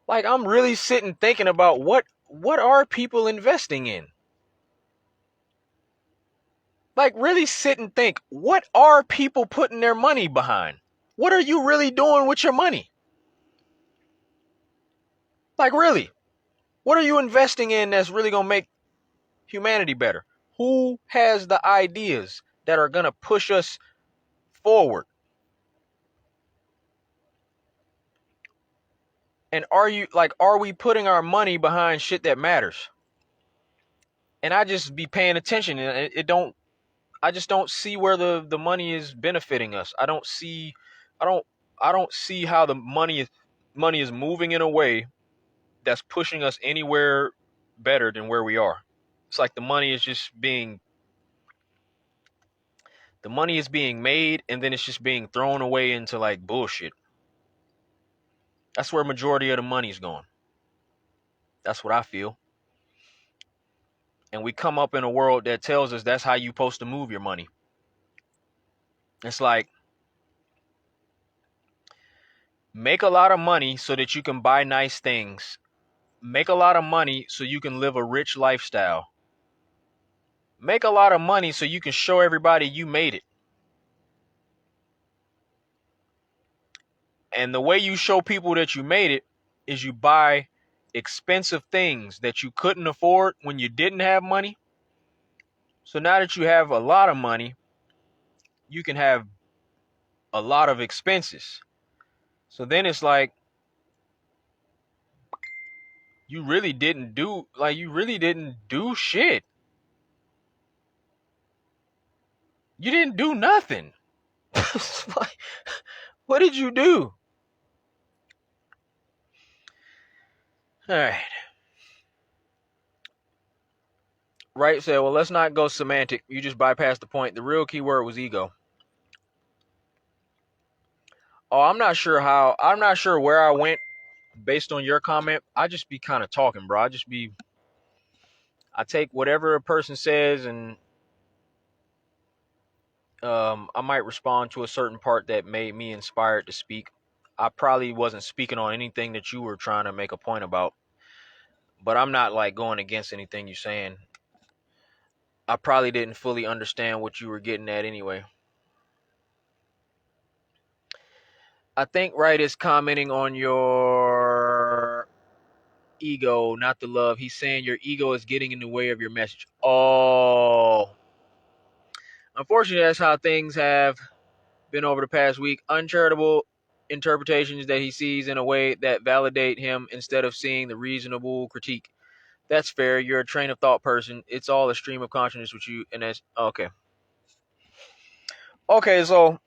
Like I'm really sitting thinking about what are people investing in? Like really sit and think, what are people putting their money behind? What are you really doing with your money? Like really, what are you investing in that's really going to make humanity better? Who has the ideas that are going to push us forward? And are we putting our money behind shit that matters? And I just be paying attention and I just don't see where the money is benefiting us. I don't I don't see how the money is moving in a way that's pushing us anywhere better than where we are. It's like the money is being made and then it's just being thrown away into like bullshit. That's where majority of the money is going. That's what I feel. And we come up in a world that tells us that's how you're supposed to move your money. It's like make a lot of money so that you can buy nice things. Make a lot of money so you can live a rich lifestyle. Make a lot of money so you can show everybody you made it. And the way you show people that you made it is you buy expensive things that you couldn't afford when you didn't have money. So now that you have a lot of money, you can have a lot of expenses. So then it's like you really didn't do shit. You didn't do nothing. Like, what did you do? All right. Right said, well, let's not go semantic. You just bypassed the point. The real key word was ego. Oh, I'm not sure where I went based on your comment, I just be kind of talking, bro. I take whatever a person says and I might respond to a certain part that made me inspired to speak. I probably wasn't speaking on anything that you were trying to make a point about, but I'm not like going against anything you're saying. I probably didn't fully understand what you were getting at anyway. I think Wright is commenting on your ego, not the love. He's saying your ego is getting in the way of your message. Oh, unfortunately, that's how things have been over the past week. Uncharitable interpretations that he sees in a way that validate him instead of seeing the reasonable critique. That's fair. You're a train of thought person. It's all a stream of consciousness with you, and that's okay. Okay, so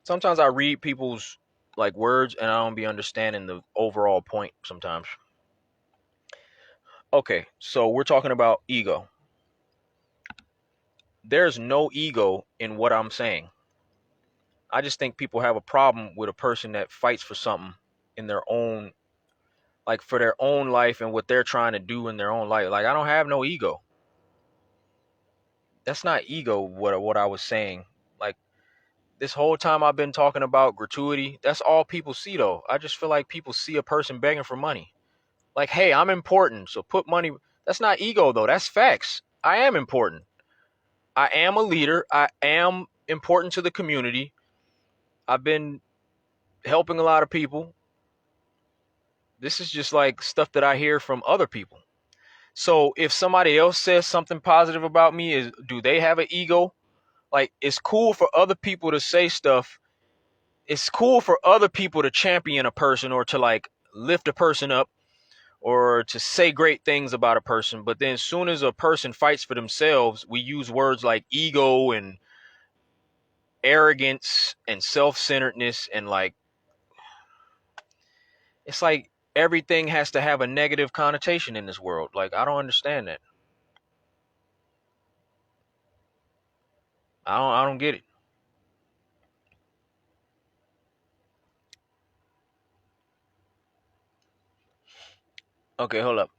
sometimes I read people's like words and I don't be understanding the overall point sometimes. Okay, so we're talking about ego. There's no ego in what I'm saying. I just think people have a problem with a person that fights for something in their own, like for their own life and what they're trying to do in their own life. Like I don't have no ego. That's not ego what I was saying. Like this whole time I've been talking about gratuity, that's all people see though. I just feel like people see a person begging for money. Like, hey, I'm important, so put money. That's not ego though. That's facts. I am important. I am a leader. I am important to the community. I've been helping a lot of people. This is just like stuff that I hear from other people. So if somebody else says something positive about me, do they have an ego? Like it's cool for other people to say stuff. It's cool for other people to champion a person or to like lift a person up or to say great things about a person. But then as soon as a person fights for themselves, we use words like ego and arrogance and self-centeredness and like it's like everything has to have a negative connotation in this world. Like I don't understand that. I don't get it. Okay, hold up.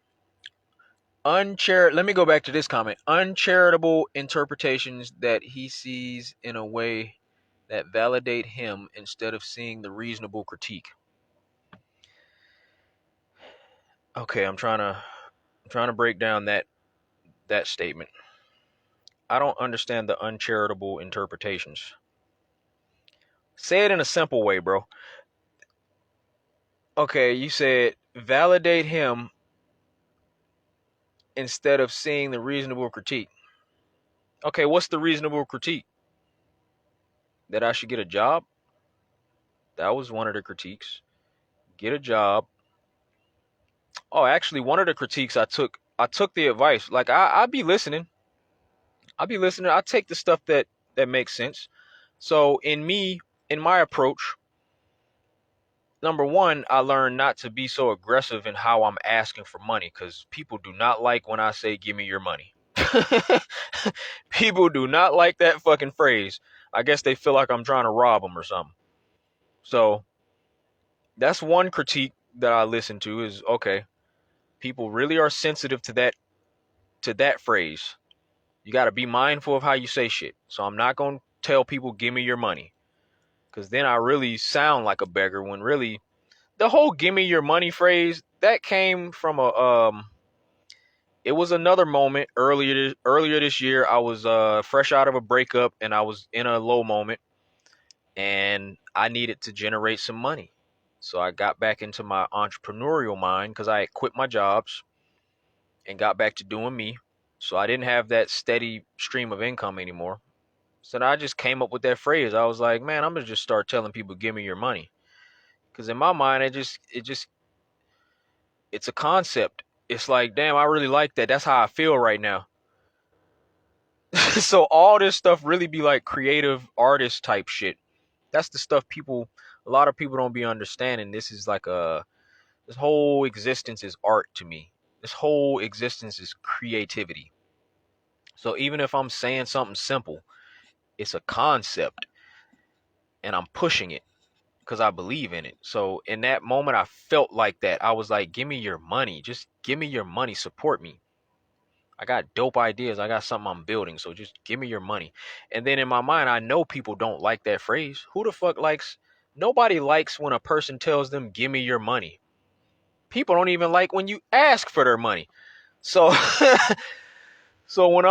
Let me go back to this comment. Uncharitable interpretations that he sees in a way that validate him instead of seeing the reasonable critique. Okay, I'm trying to break down that statement. I don't understand the uncharitable interpretations. Say it in a simple way, bro. Okay, you said validate him instead of seeing the reasonable critique. Okay, what's the reasonable critique? That I should get a job? That was one of the critiques. Get a job. Oh, actually, one of the critiques I took the advice. Like I be listening. I be listening. I take the stuff that makes sense. So in my approach, number one, I learned not to be so aggressive in how I'm asking for money because people do not like when I say, give me your money. People do not like that fucking phrase. I guess they feel like I'm trying to rob them or something. So that's one critique that I listen to is okay, people really are sensitive to that phrase. You got to be mindful of how you say shit. So I'm not going to tell people, give me your money. Because then I really sound like a beggar when really the whole give me your money phrase that came from it was another moment earlier this year. I was fresh out of a breakup and I was in a low moment and I needed to generate some money. So I got back into my entrepreneurial mind because I had quit my jobs and got back to doing me. So I didn't have that steady stream of income anymore. So I just came up with that phrase. I was like, man, I'm gonna just start telling people, give me your money. Because in my mind, it's a concept. It's like, damn, I really like that. That's how I feel right now. So all this stuff really be like creative artist type shit. That's the stuff a lot of people don't be understanding. This whole existence is art to me. This whole existence is creativity. So even if I'm saying something simple, it's a concept and I'm pushing it. because I believe in it. So in that moment, I felt like that. I was like, give me your money. Just give me your money. Support me. I got dope ideas. I got something I'm building. So just give me your money. And then in my mind, I know people don't like that phrase. Who the fuck likes? Nobody likes when a person tells them, give me your money. People don't even like when you ask for their money. So, so when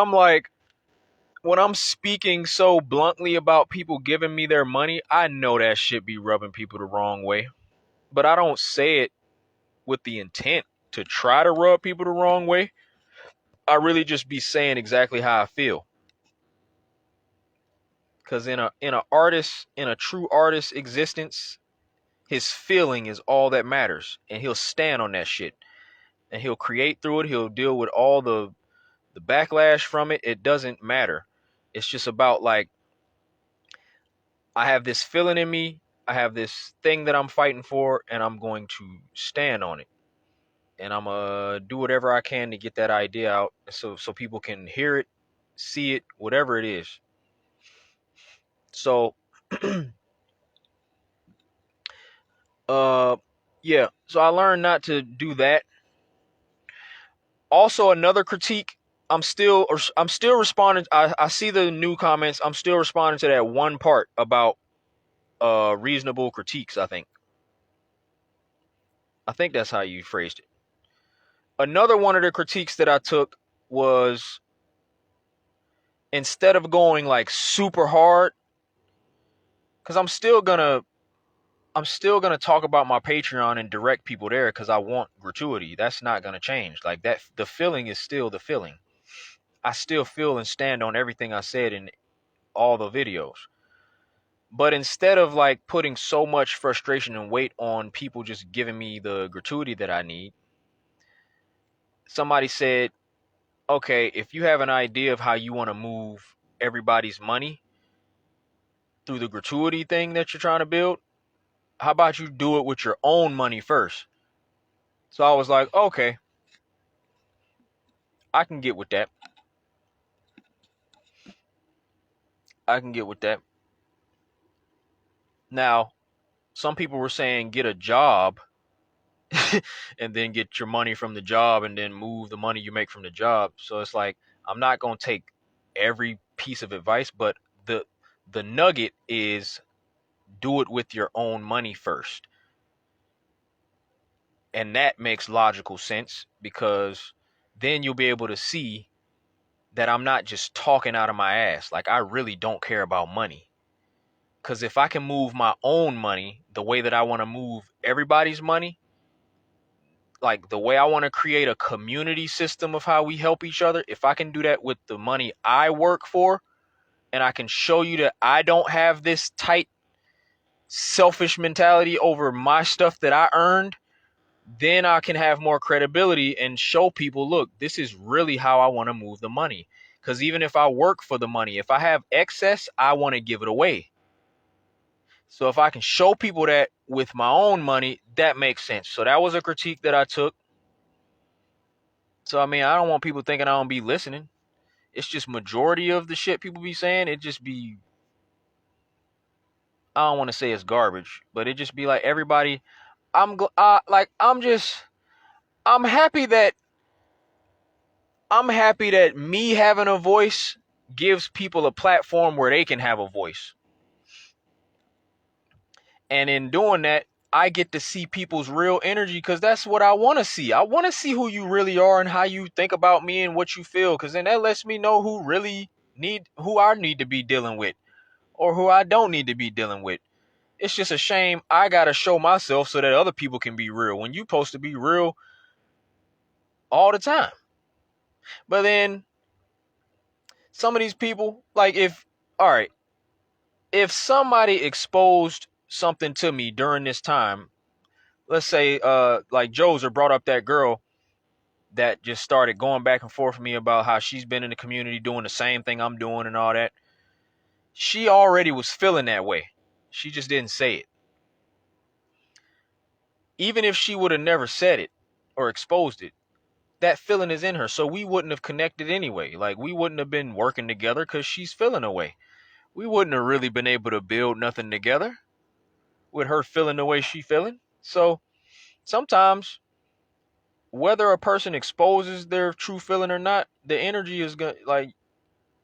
I'm speaking so bluntly about people giving me their money, I know that shit be rubbing people the wrong way. But I don't say it with the intent to try to rub people the wrong way. I really just be saying exactly how I feel. Cause in a true artist existence, his feeling is all that matters. And he'll stand on that shit. And he'll create through it. He'll deal with all the backlash from it. It doesn't matter. It's just about like, I have this feeling in me. I have this thing that I'm fighting for, and I'm going to stand on it. And I'm gonna do whatever I can to get that idea out so people can hear it, see it, whatever it is. So yeah, so I learned not to do that. Also another critique, I'm still responding. I see the new comments. I'm still responding to that one part about reasonable critiques. I think that's how you phrased it. Another one of the critiques that I took was, instead of going like super hard, because I'm still gonna talk about my Patreon and direct people there because I want gratuity. That's not gonna change. Like that, the feeling is still the feeling. I still feel and stand on everything I said in all the videos. But instead of like putting so much frustration and weight on people just giving me the gratuity that I need, somebody said, okay, if you have an idea of how you want to move everybody's money through the gratuity thing that you're trying to build, how about you do it with your own money first? So I was like, okay, I can get with that. I can get with that. Now, some people were saying get a job and then get your money from the job and then move the money you make from the job. So it's like, I'm not going to take every piece of advice, but the nugget is do it with your own money first. And that makes logical sense because then you'll be able to see that I'm not just talking out of my ass. Like, I really don't care about money. Because if I can move my own money the way that I want to move everybody's money, like the way I want to create a community system of how we help each other, if I can do that with the money I work for, and I can show you that I don't have this tight, selfish mentality over my stuff that I earned, then I can have more credibility and show people, look, this is really how I want to move the money. Because even if I work for the money, if I have excess, I want to give it away. So if I can show people that with my own money, that makes sense. So that was a critique that I took. So, I mean, I don't want people thinking I don't be listening. It's just majority of the shit people be saying, it just be, I don't want to say it's garbage, but it just be like everybody, I'm happy that me having a voice gives people a platform where they can have a voice. And in doing that, I get to see people's real energy because that's what I want to see. I want to see who you really are and how you think about me and what you feel, because then that lets me know who I need to be dealing with or who I don't need to be dealing with. It's just a shame I got to show myself so that other people can be real when you're supposed to be real all the time. But then some of these people, like if somebody exposed something to me during this time, let's say like Joser brought up that girl that just started going back and forth with me about how she's been in the community doing the same thing I'm doing and all that. She already was feeling that way. She just didn't say it. Even if she would have never said it or exposed it, that feeling is in her. So we wouldn't have connected anyway. Like, we wouldn't have been working together because she's feeling away. We wouldn't have really been able to build nothing together. with her feeling the way she feeling. So sometimes, whether a person exposes their true feeling or not, the energy is going like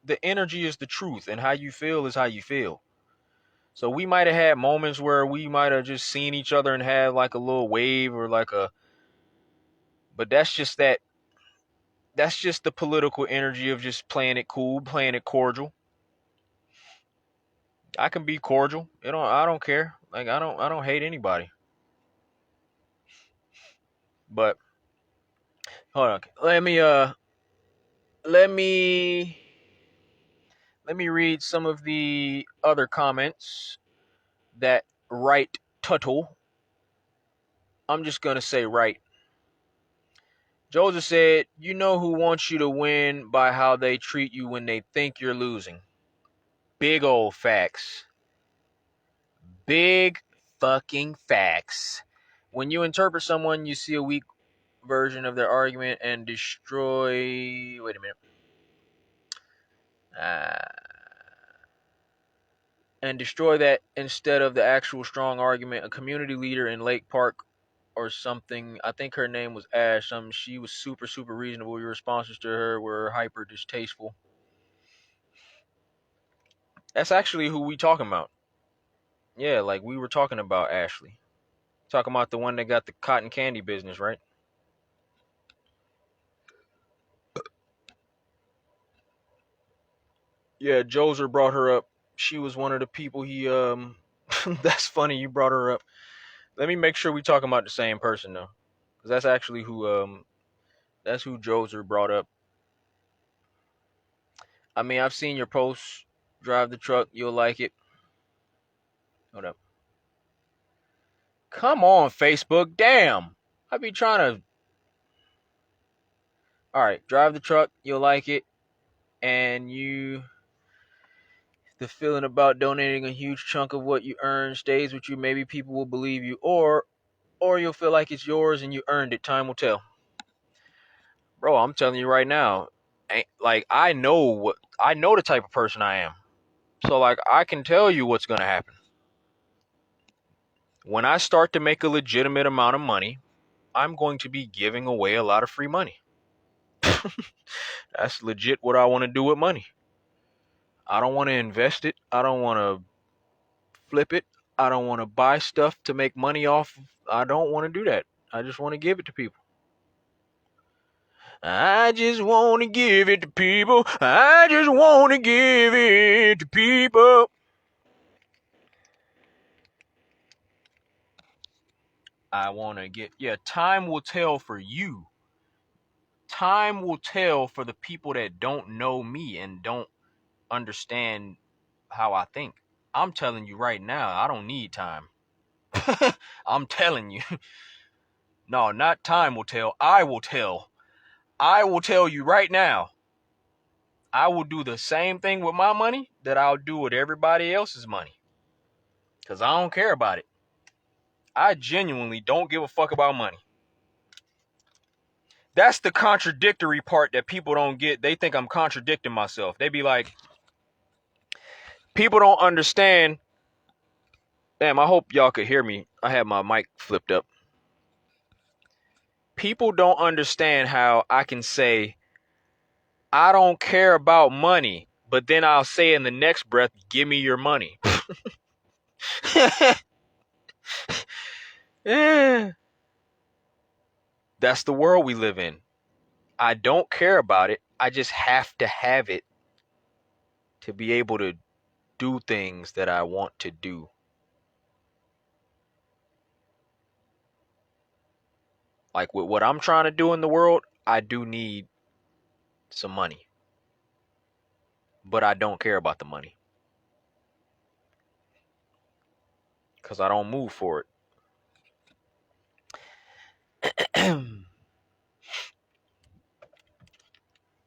the energy is the truth, and how you feel is how you feel. So we might have had moments where we might have just seen each other and had like a little wave or like a, but that's just the political energy of just playing it cool, playing it cordial. I can be cordial. I don't care. Like I don't hate anybody. But hold on. Let me let me read some of the other comments that Right Tuttle. I'm just gonna say right. Joseph said, "You know who wants you to win by how they treat you when they think you're losing." Big old facts. Big fucking facts. When you interpret someone, you see a weak version of their argument and destroy. Wait a minute. And destroy that instead of the actual strong argument. A community leader in Lake Park or something, I think her name was Ash. She was super, super reasonable. Your responses to her were hyper distasteful. That's actually who we talking about. Yeah, like we were talking about Ashley. Talking about the one that got the cotton candy business, right? Yeah, Joser brought her up. She was one of the people he that's funny you brought her up. Let me make sure we talking about the same person though. Cuz that's actually who that's who Joser brought up. I mean, I've seen your posts. Drive the truck, you'll like it. Hold up. Come on, Facebook. Damn. I be trying to. All right, drive the truck, you'll like it. And the feeling about donating a huge chunk of what you earn stays with you. Maybe people will believe you, or you'll feel like it's yours and you earned it. Time will tell. Bro, I'm telling you right now, like I know the type of person I am. So like I can tell you what's gonna happen. When I start to make a legitimate amount of money, I'm going to be giving away a lot of free money. That's legit what I want to do with money. I don't want to invest it. I don't want to flip it. I don't want to buy stuff to make money off. I don't want to do that. I just want to give it to people. I just want to give it to people. I just want to give it to people. I want to get, yeah, time will tell for you. Time will tell for the people that don't know me and don't understand how I think. I'm telling you right now, I don't need time. I'm telling you. No, not time will tell. I will tell. I will tell you right now. I will do the same thing with my money that I'll do with everybody else's money. Because I don't care about it. I genuinely don't give a fuck about money. That's the contradictory part that people don't get. They think I'm contradicting myself. They be like, people don't understand. Damn, I hope y'all could hear me. I have my mic flipped up. People don't understand how I can say, I don't care about money, but then I'll say in the next breath, give me your money. That's the world we live in. I don't care about it. I just have to have it to be able to do things that I want to do. Like with what I'm trying to do in the world, I do need some money. But I don't care about the money. Because I don't move for it.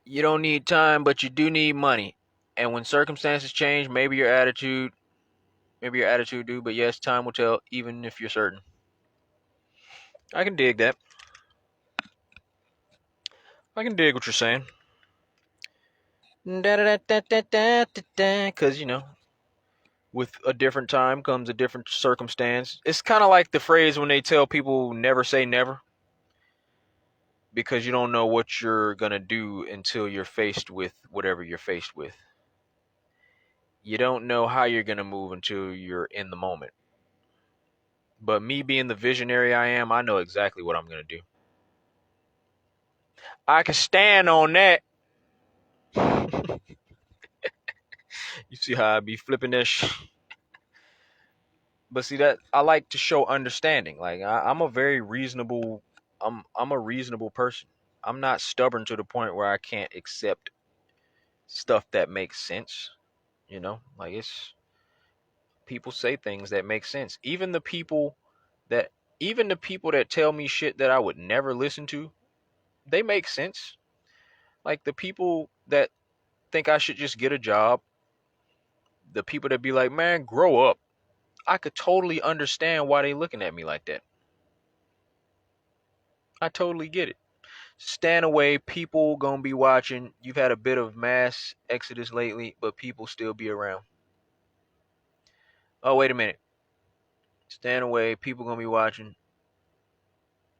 You don't need time, but you do need money. And when circumstances change, maybe your attitude do, but yes, time will tell, even if you're certain. I can dig that. I can dig what you're saying. Because, With a different time comes a different circumstance. It's kind of like the phrase when they tell people never say never, because you don't know what you're going to do until you're faced with whatever you're faced with. You don't know how you're going to move until you're in the moment. But me being the visionary I am, I know exactly what I'm going to do. I can stand on that. You see how I be flipping that shit? But see that I like to show understanding. Like I'm a very reasonable. I'm a reasonable person. I'm not stubborn to the point where I can't accept stuff that makes sense. You know, like it's people say things that make sense. That even the people that tell me shit that I would never listen to, they make sense. Like the people that think I should just get a job, the people that be like, "Man, grow up." I could totally understand why they looking at me like that. I totally get it. Stand away, people gonna be watching. You've had a bit of mass exodus lately, but people still be around. Oh, wait a minute. Stand away, people gonna be watching.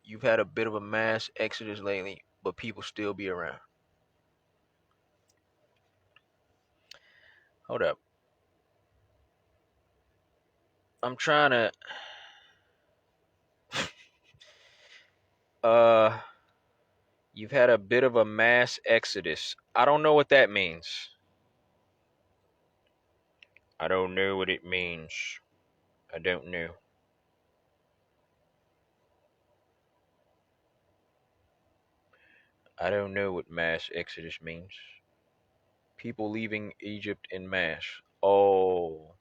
You've had a bit of a mass exodus lately, but people still be around. Hold up. I'm trying to uh you've had a bit of a mass exodus. I don't know what that means. I don't know what it means. I don't know. I don't know what mass exodus means. People leaving Egypt in mass. Oh.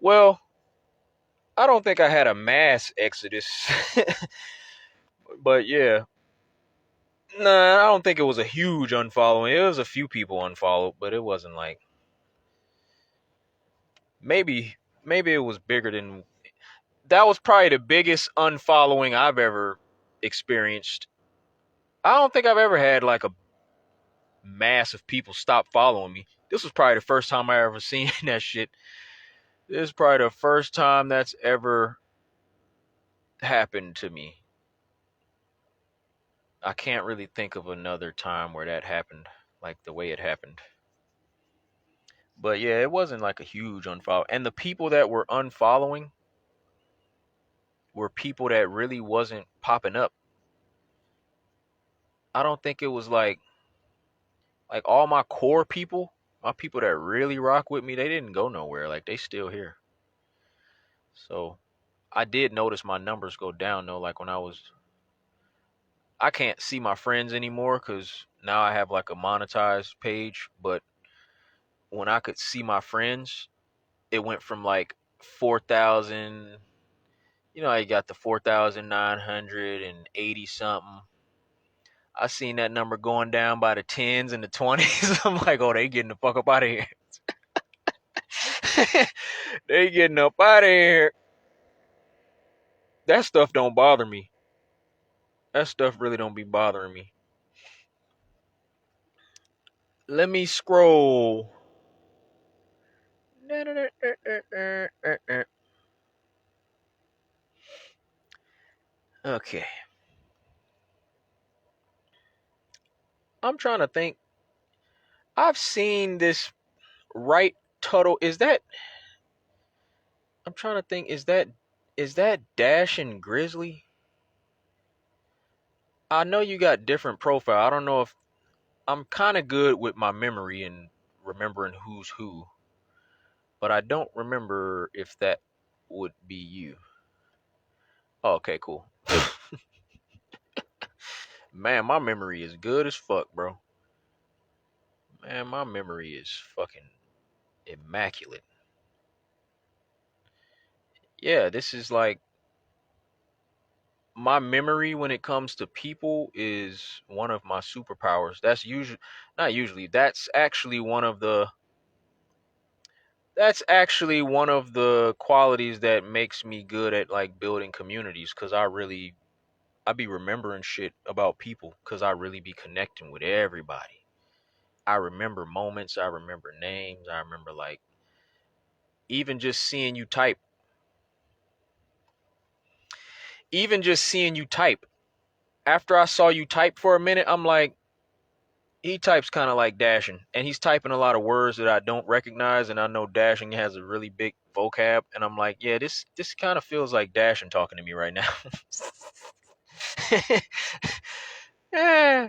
Well, I don't think I had a mass exodus. But yeah. Nah, I don't think it was a huge unfollowing. It was a few people unfollowed, but it wasn't like maybe it was bigger than that. Was probably the biggest unfollowing I've ever experienced. I don't think I've ever had like a mass of people stop following me. This was probably the first time I ever seen that shit. This is probably the first time that's ever happened to me. I can't really think of another time where that happened like the way it happened. But yeah, it wasn't like a huge unfollow. And the people that were unfollowing were people that really wasn't popping up. I don't think it was like all my core people, my people that really rock with me, they didn't go nowhere. Like they still here. So I did notice my numbers go down though. Like when I can't see my friends anymore because now I have like a monetized page. But when I could see my friends, it went from like 4,000. You know, I got the 4,980 something. I seen that number going down by the tens and the 20s. I'm like, oh, they getting the fuck up out of here. They getting up out of here. That stuff don't bother me. That stuff really don't be bothering me. Let me scroll. Okay. I'm trying to think. I've seen this right Tuttle. Is that I'm trying to think, is that Dash and Grizzly? I know you got different profile. I don't know if I'm kind of good with my memory and remembering who's who, but I don't remember if that would be you. Oh, okay, cool. Man, my memory is good as fuck, bro. Man, my memory is fucking immaculate. Yeah, this is like my memory when it comes to people is one of my superpowers. That's usually not usually. That's actually one of the qualities that makes me good at like building communities cuz I be remembering shit about people cuz I really be connecting with everybody. I remember moments, I remember names, I remember like even just seeing you type, even just seeing you type. After I saw you type for a minute, I'm like, he types kind of like Dashing, and he's typing a lot of words that I don't recognize, and I know Dashing has a really big vocab, and I'm like, yeah, this kind of feels like Dashing talking to me right now. Yeah.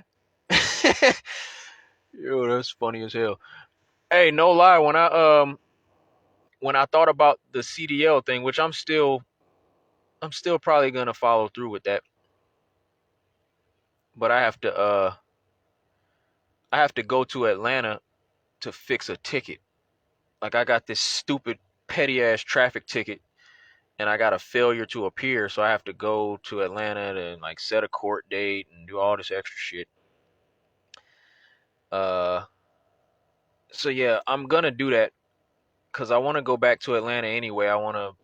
Yo, that's funny as hell. Hey, no lie, when I thought about the CDL thing, which I'm still probably gonna follow through with that, but I have to go to Atlanta to fix a ticket. Like I got this stupid petty ass traffic ticket and I got a failure to appear, so I have to go to Atlanta and like set a court date and do all this extra shit. Uh so yeah, I'm gonna do that because I want to go back to Atlanta anyway. I want to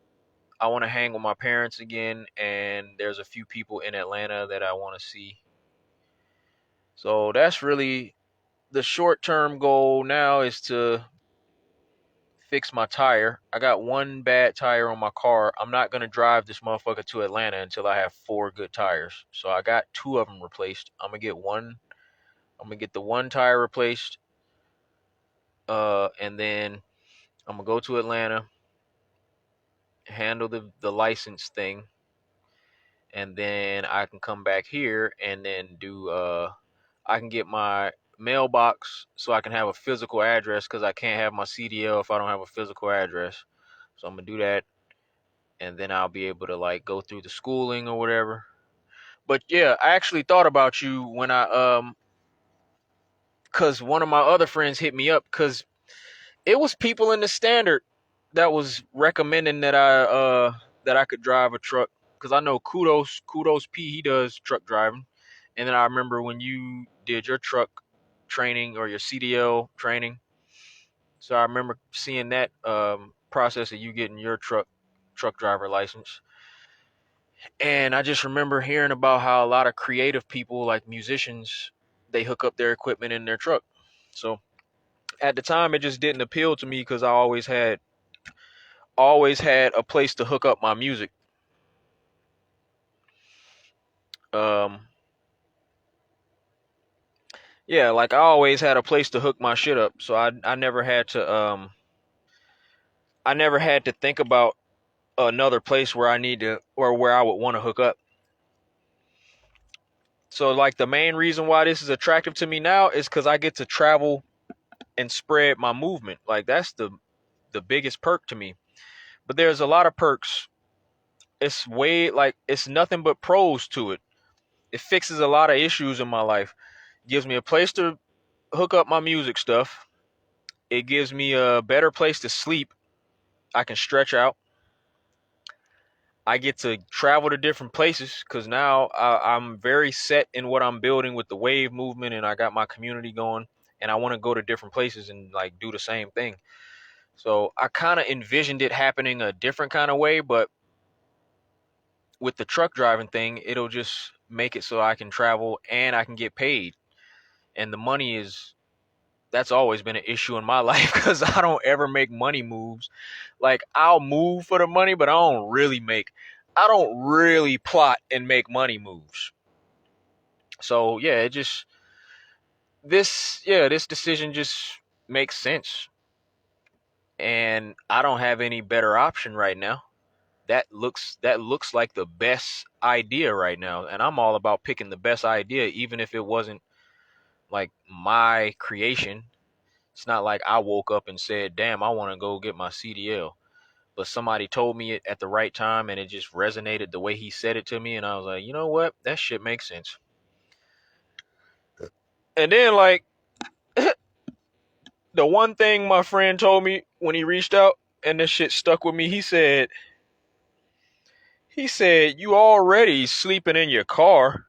hang with my parents again, and there's a few people in Atlanta that I want to see. So that's really the short term goal now is to fix my tire. I got one bad tire on my car. I'm not gonna drive this motherfucker to Atlanta until I have 4 good tires. So I got 2 of them replaced. I'm gonna get one. I'm gonna get the one tire replaced. And then I'm gonna go to Atlanta, handle the license thing, and then I can come back here and then do. I can get my mailbox so I can have a physical address because I can't have my CDL if I don't have a physical address. So I'm gonna do that, and then I'll be able to like go through the schooling or whatever. But yeah, I actually thought about you when cuz one of my other friends hit me up cuz it was people in the Standard that was recommending that I could drive a truck cuz I know Kudos P, he does truck driving. And then I remember when you did your truck training or your CDL training. So I remember seeing that process of you getting your truck driver license. And I just remember hearing about how a lot of creative people, like musicians, they hook up their equipment in their truck. So at the time, it just didn't appeal to me because I always had a place to hook up my music. Um, yeah, like I always had a place to hook my shit up. So I never had to think about another place where I need to or where I would want to hook up. So like the main reason why this is attractive to me now is because I get to travel and spread my movement. Like that's the biggest perk to me. But there's a lot of perks. It's way like it's nothing but pros to it. It fixes a lot of issues in my life. It gives me a place to hook up my music stuff. It gives me a better place to sleep. I can stretch out. I get to travel to different places because now I'm very set in what I'm building with the wave movement, and I got my community going, and I want to go to different places and like do the same thing. So I kind of envisioned it happening a different kind of way, but with the truck driving thing, it'll just make it so I can travel and I can get paid. And the money is that's always been an issue in my life because I don't ever make money moves. Like I'll move for the money, but I don't really plot and make money moves. So yeah, this decision just makes sense. And I don't have any better option right now. That looks like the best idea right now, and I'm all about picking the best idea even if it wasn't like my creation. It's not like I woke up and said, "Damn, I want to go get my CDL." But somebody told me it at the right time and it just resonated the way he said it to me, and I was like, "You know what? That shit makes sense." And then like the one thing my friend told me when he reached out and this shit stuck with me, he said, "You already sleeping in your car."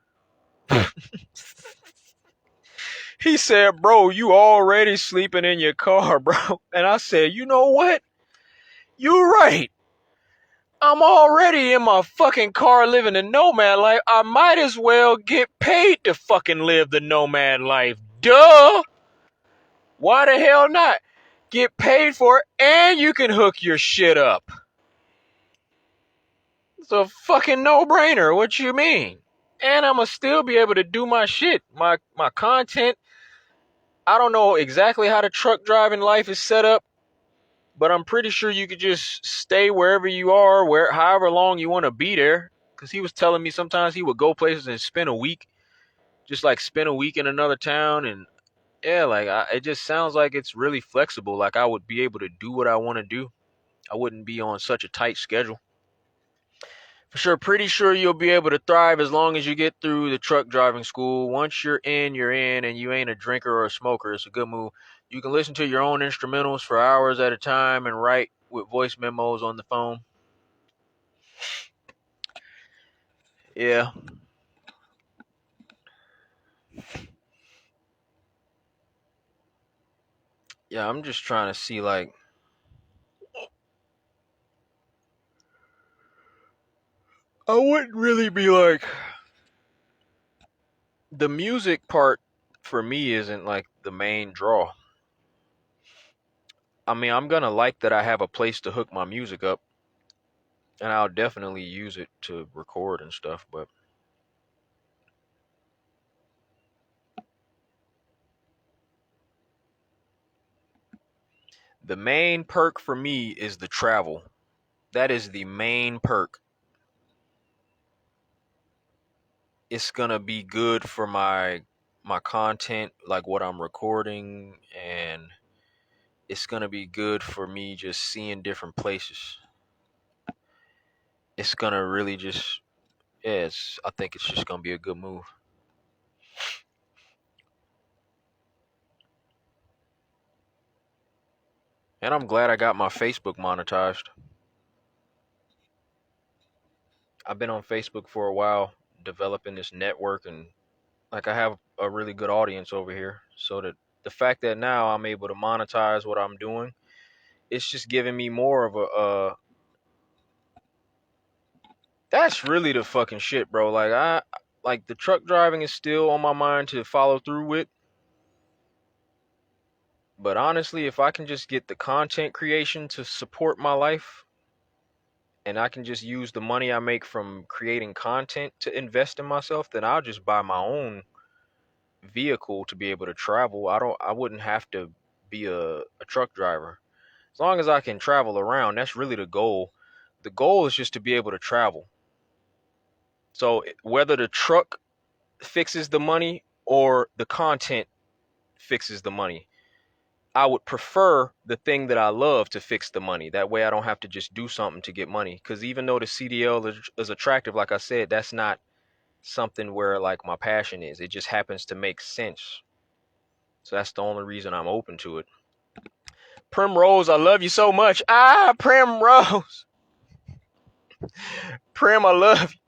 He said, "Bro, you already sleeping in your car, bro." And I said, "You know what? You right. I'm already in my fucking car living the nomad life. I might as well get paid to fucking live the nomad life. Duh. Why the hell not? get paid for it, and you can hook your shit up. It's a fucking no-brainer. What you mean? And I'm gonna still be able to do my shit, my content. I don't know exactly how the truck driving life is set up, but I'm pretty sure you could just stay wherever you are, however long you want to be there. Because he was telling me sometimes he would go places and spend a week, just like spend a week in another town. And yeah, like it just sounds like it's really flexible. Like I would be able to do what I want to do. I wouldn't be on such a tight schedule. For sure, pretty sure you'll be able to thrive as long as you get through the truck driving school. Once you're in, and you ain't a drinker or a smoker. It's a good move. You can listen to your own instrumentals for hours at a time and write with voice memos on the phone. Yeah. Yeah, I'm just trying to see, like, I wouldn't really be like, the music part for me isn't like the main draw. I mean, I'm gonna like that I have a place to hook my music up, and I'll definitely use it to record and stuff, but the main perk for me is the travel. That is the main perk. It's gonna be good for my content, like what I'm recording, and it's gonna be good for me just seeing different places. It's gonna really just, yeah, I think it's just gonna be a good move. And I'm glad I got my Facebook monetized. I've been on Facebook for a while, developing this network, and like I have a really good audience over here. So that the fact that now I'm able to monetize what I'm doing, it's just giving me more of a that's really the fucking shit, bro. Like the truck driving is still on my mind to follow through with. But honestly, if I can just get the content creation to support my life, and I can just use the money I make from creating content to invest in myself, then I'll just buy my own vehicle to be able to travel. I wouldn't have to be a truck driver. As long as I can travel around, that's really the goal. The goal is just to be able to travel. So whether the truck fixes the money or the content fixes the money, I would prefer the thing that I love to fix the money. That way I don't have to just do something to get money. Because even though the CDL is attractive, like I said, that's not something where like my passion is. It just happens to make sense. So that's the only reason I'm open to it. Primrose, I love you so much. Ah, Primrose. Prim, I love you.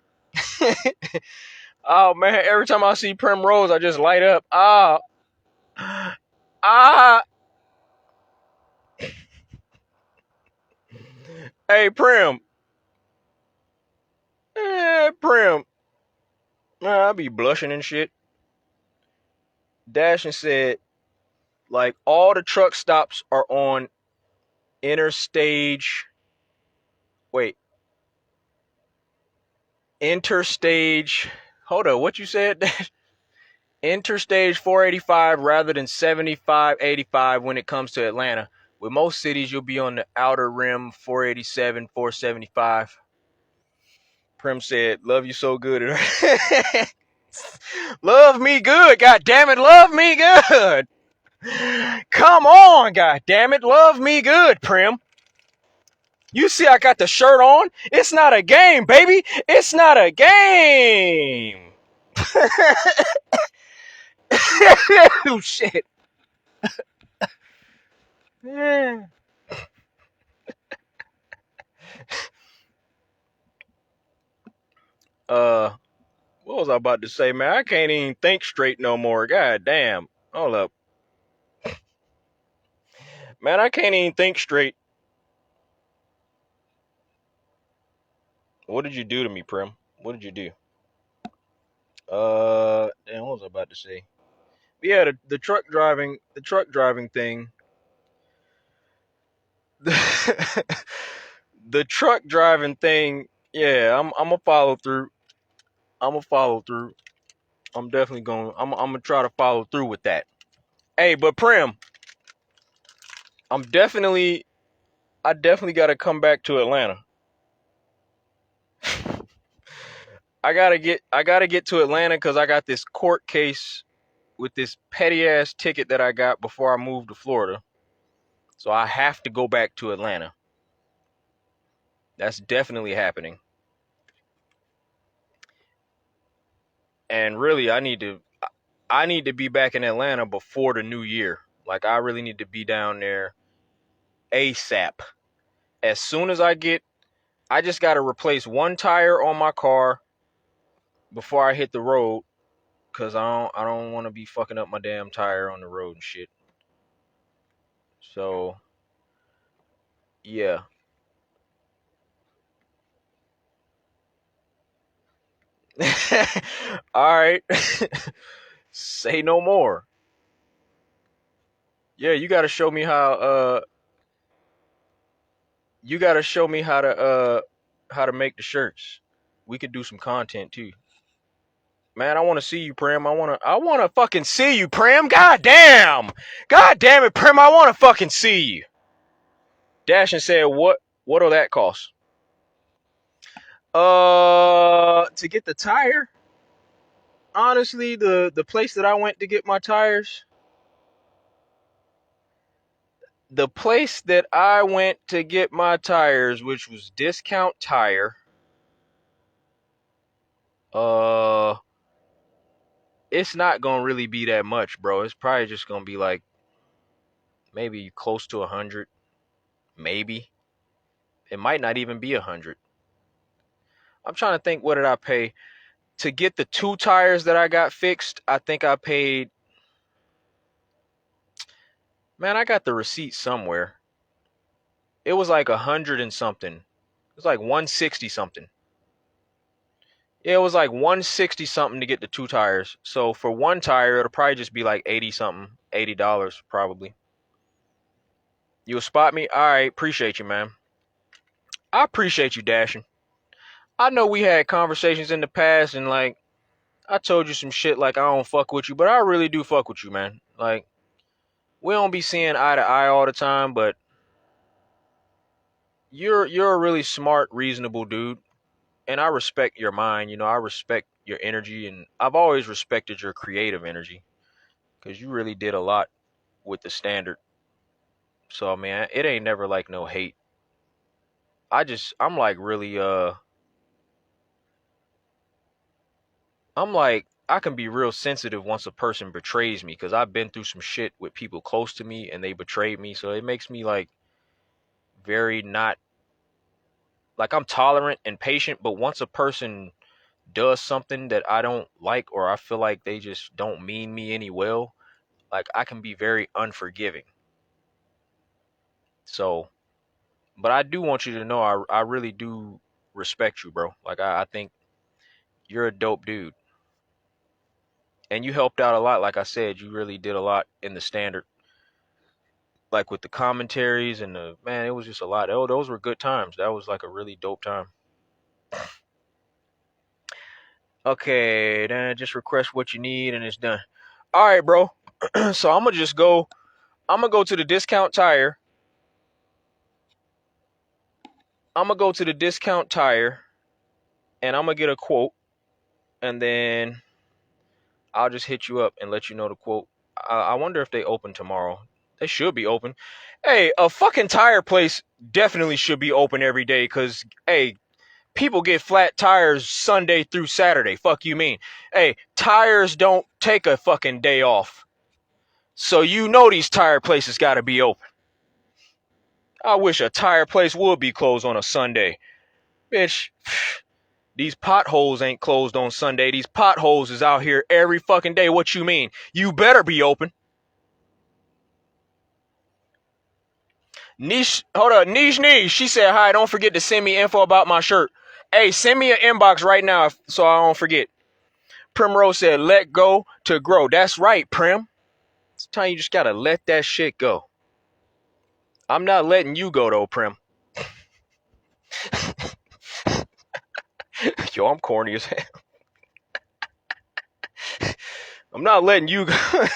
Oh man, every time I see Primrose, I just light up. Ah, ah. Hey, Prim. Prim. Man, I be blushing and shit. Dash and said, like, all the truck stops are on interstage. Wait, interstage. Hold up, what you said, Dash? Interstage 485 rather than 7585 when it comes to Atlanta. With most cities, you'll be on the outer rim 487, 475. Prim said, love you so good. Love me good, god damn it, love me good. Come on, god damn it, love me good, Prim. You see I got the shirt on? It's not a game, baby. It's not a game. Oh shit. Yeah. Uh what was I about to say, man? I can't even think straight no more. God damn. Hold up. Man, I can't even think straight. What did you do to me, Prim? What did you do? Damn, what was I about to say? Yeah, the truck driving thing. The truck driving thing, yeah, I'm gonna follow through. I'm gonna follow through. I'm definitely going. I'm gonna try to follow through with that. Hey, but Prim, I'm definitely. I definitely got to come back to Atlanta. I gotta get to Atlanta because I got this court case with this petty ass ticket that I got before I moved to Florida. So I have to go back to Atlanta. That's definitely happening. And really, I need to be back in Atlanta before the new year. Like I really need to be down there ASAP. As soon as I just got to replace one tire on my car before I hit the road cuz I don't want to be fucking up my damn tire on the road and shit. So, yeah. All right. Say no more. Yeah, you got to show me how to make the shirts. We could do some content too. Man, I want to see you, Prim. I want to fucking see you, Prim. God damn. God damn it, Prim. I want to fucking see you. Dashin said, what'll that cost? To get the tire, honestly, the place that I went to get my tires, the place that I went to get my tires, which was Discount Tire, uh, it's not gonna really be that much, bro. It's probably just gonna be like maybe close to 100, maybe. It might not even be 100. I'm trying to think, what did I pay to get the two tires that I got fixed? I think I paid. Man, I got the receipt somewhere. It was like 100 and something. It was like 160 something. Yeah, it was like 160 something to get the two tires. So for one tire, it'll probably just be like 80 something, $80 probably. You'll spot me? All right, appreciate you, man. I appreciate you, Dashing. I know we had conversations in the past and like I told you some shit like I don't fuck with you, but I really do fuck with you, man. Like we don't be seeing eye to eye all the time, but you're a really smart, reasonable dude, and I respect your mind. I respect your energy, and I've always respected your creative energy because you really did a lot with the standard. So man, it ain't never like no hate. I'm like really I'm like I can be real sensitive once a person betrays me because I've been through some shit with people close to me and they betrayed me. So it makes me like very not like I'm tolerant and patient, but once a person does something that I don't like or I feel like they just don't mean me any well, like I can be very unforgiving. So, but I do want you to know I really do respect you, bro. Like I think you're a dope dude. And you helped out a lot. Like I said, you really did a lot in the standard, like with the commentaries and the man. It was just a lot. Oh, those were good times. That was like a really dope time. Okay, then just request what you need and it's done. All right, bro. So I'm gonna just go. I'm gonna go to the Discount Tire. I'm gonna go to the Discount Tire, and I'm gonna get a quote, and then I'll just hit you up and let you know the quote. I wonder if they open tomorrow. They should be open. Hey, a fucking tire place definitely should be open every day because, hey, people get flat tires Sunday through Saturday. Fuck you mean? Hey, tires don't take a fucking day off. So these tire places gotta be open. I wish a tire place would be closed on a Sunday. Bitch, these potholes ain't closed on Sunday. These potholes is out here every fucking day. What you mean? You better be open. Niche, hold up, Niche. She said, hi, don't forget to send me info about my shirt. Hey, send me an inbox right now so I don't forget. Primrose said, let go to grow. That's right, Prim. It's time you just gotta let that shit go. I'm not letting you go though, Prim. Yo, I'm corny as hell. I'm not letting you go.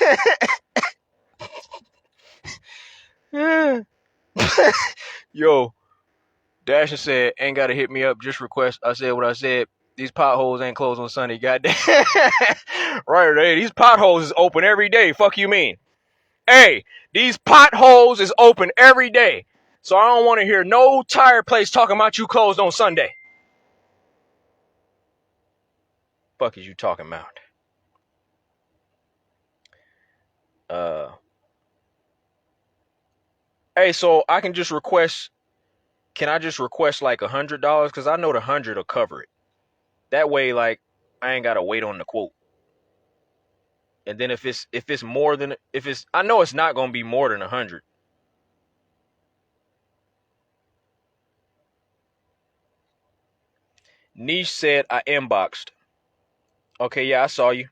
Yo, Dasher said, ain't gotta hit me up, just request. I said what I said. These potholes ain't closed on Sunday, goddamn. Right, hey, these potholes is open every day. Fuck you mean? Hey, these potholes is open every day. So I don't want to hear no tire place talking about you closed on Sunday. Fuck is you talking about? Uh, hey, so I can just request. Can I just request like $100? Cause I know the 100 will cover it. That way, like I ain't gotta wait on the quote. And then if it's more than if it's I know it's not gonna be more than 100. Niche said I inboxed. Okay, yeah, I saw you.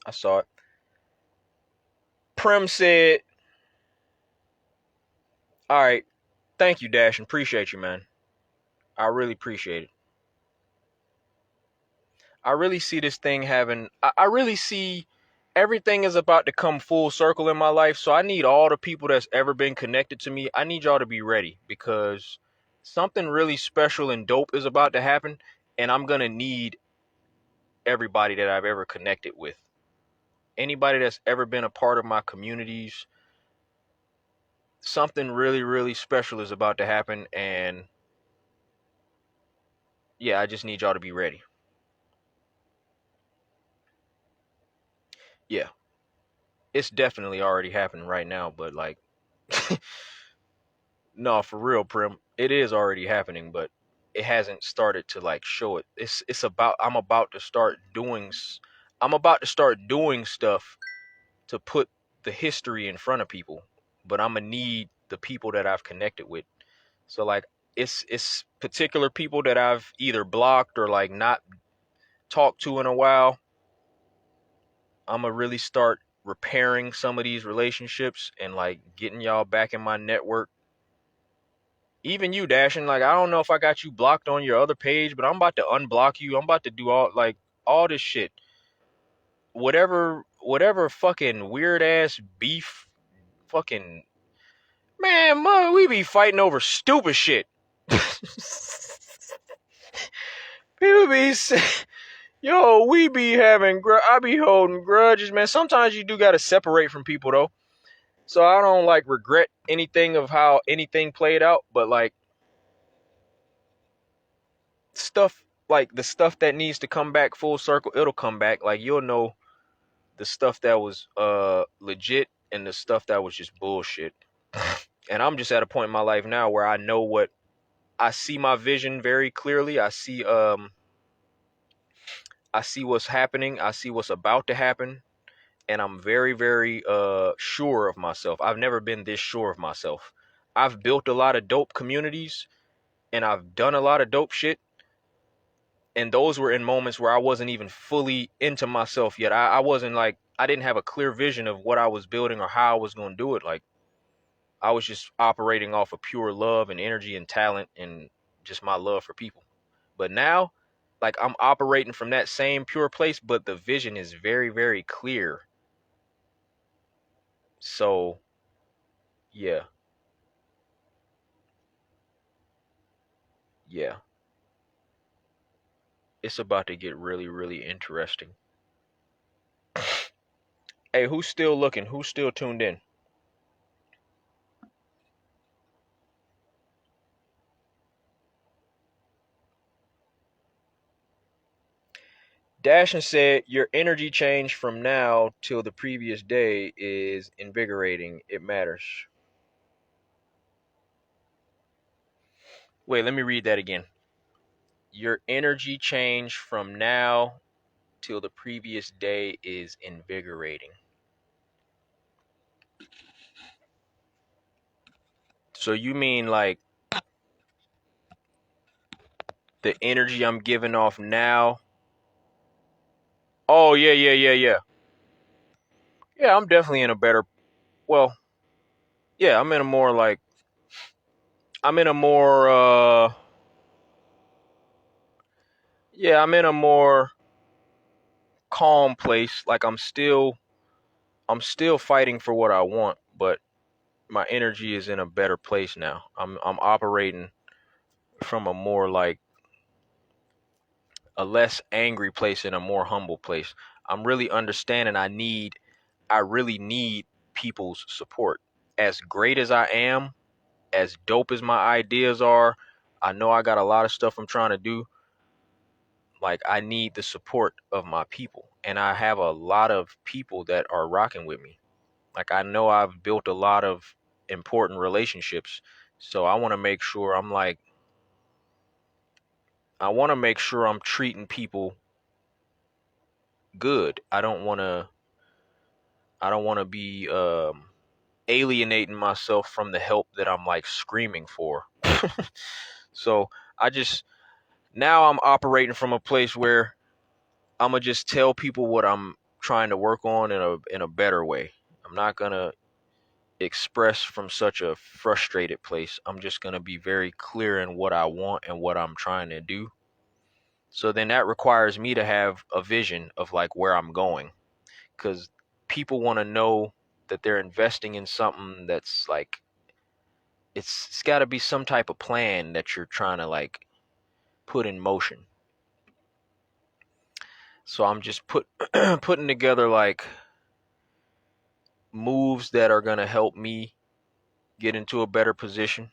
I saw it. Prim said, all right, thank you, Dash, and appreciate you, man. I really appreciate it. I really see this thing having I really see everything is about to come full circle in my life. So I need all the people that's ever been connected to me. I need y'all to be ready because something really special and dope is about to happen. And I'm gonna need everybody that I've ever connected with. Anybody that's ever been a part of my communities, something really, really special is about to happen. And yeah, I just need y'all to be ready. Yeah, it's definitely already happening right now, but like, no, for real, Prim, it is already happening, but it hasn't started to like show it. It's about I'm about to start doing stuff to put the history in front of people, but I'm gonna need the people that I've connected with. So like it's particular people that I've either blocked or like not talked to in a while. I'm gonna really start repairing some of these relationships and like getting y'all back in my network. Even you, Dashing, like I don't know if I got you blocked on your other page, but I'm about to unblock you. I'm about to do all this shit. Whatever fucking weird ass beef fucking man, we be fighting over stupid shit. People be yo, we be having I be holding grudges, man. Sometimes you do gotta separate from people though. So I don't like regret anything of how anything played out, but like stuff like the stuff that needs to come back full circle, it'll come back. Like you'll know the stuff that was legit and the stuff that was just bullshit. And I'm just at a point in my life now where I know what I see my vision very clearly. I see what's happening. I see what's about to happen. And I'm very, very sure of myself. I've never been this sure of myself. I've built a lot of dope communities and I've done a lot of dope shit. And those were in moments where I wasn't even fully into myself yet. I wasn't like I didn't have a clear vision of what I was building or how I was going to do it. Like I was just operating off of pure love and energy and talent and just my love for people. But now, like I'm operating from that same pure place, but the vision is very, very clear. So, yeah, yeah. It's about to get really, really interesting. Hey, who's still looking? Who's still tuned in? Dashin said, your energy change from now till the previous day is invigorating. It matters. Wait, let me read that again. Your energy change from now till the previous day is invigorating. So you mean like the energy I'm giving off now? Oh, yeah, yeah, yeah, yeah. Yeah, I'm definitely in a better, well, yeah, I'm in a more like I'm in a more I'm in a more calm place. Like I'm still fighting for what I want, but my energy is in a better place now. I'm operating from a more like a less angry place and a more humble place. I'm really understanding I really need people's support. As great as I am, as dope as my ideas are, I know I got a lot of stuff I'm trying to do. Like I need the support of my people. And I have a lot of people that are rocking with me. Like I know I've built a lot of important relationships. So I want to make sure I'm treating people good. I don't want to be alienating myself from the help that I'm like screaming for. So I just now I'm operating from a place where I'm gonna just tell people what I'm trying to work on in a better way. I'm not gonna express from such a frustrated place. I'm just gonna be very clear in what I want and what I'm trying to do. So then that requires me to have a vision of like where I'm going, because people want to know that they're investing in something that's like it's got to be some type of plan that you're trying to like put in motion. So I'm just putting together like moves that are going to help me get into a better position.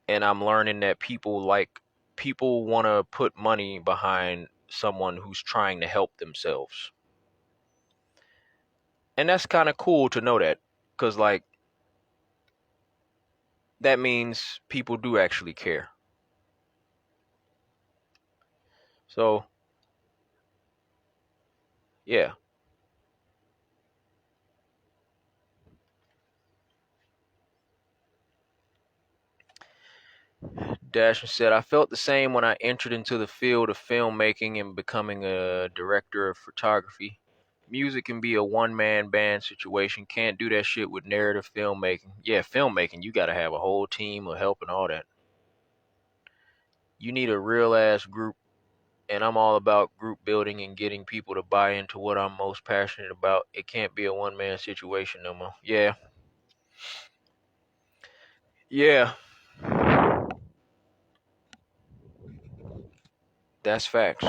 And I'm learning that people want to put money behind someone who's trying to help themselves. And that's kind of cool to know that, cuz like that means people do actually care. So, yeah. Dashman said, I felt the same when I entered into the field of filmmaking and becoming a director of photography. Music can be a one man band situation. Can't do that shit with narrative filmmaking. Yeah, filmmaking, you got to have a whole team of help and all that. You need a real ass group, and I'm all about group building and getting people to buy into what I'm most passionate about. It can't be a one man situation no more. Yeah, yeah, that's facts.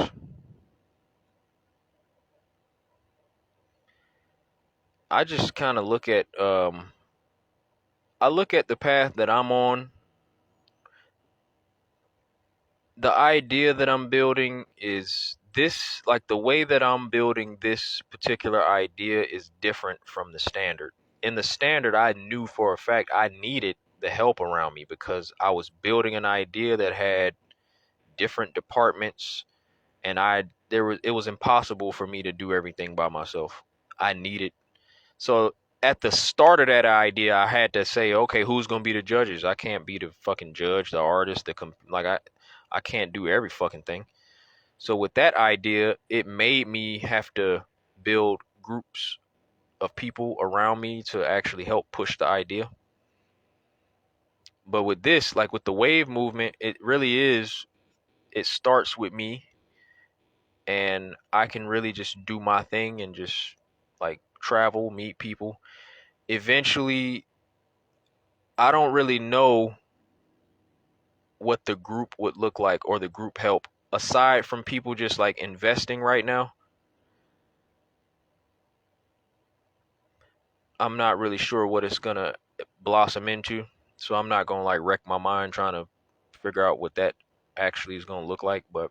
I just kind of I look at the path that I'm on. The idea that I'm building is this, like the way that I'm building this particular idea is different from the standard. In the standard, I knew for a fact I needed the help around me because I was building an idea that had different departments, and it was impossible for me to do everything by myself. I needed so at the start of that idea, I had to say, okay, who's gonna be the judges? I can't be the fucking judge, the artist, I can't do every fucking thing. So with that idea, it made me have to build groups of people around me to actually help push the idea. But with this, like with the wave movement, it really is. It starts with me, and I can really just do my thing and just like travel, meet people. Eventually, I don't really know what the group would look like or the group help aside from people just like investing right now. I'm not really sure what it's gonna blossom into, so I'm not gonna like wreck my mind trying to figure out what that actually is gonna look like. But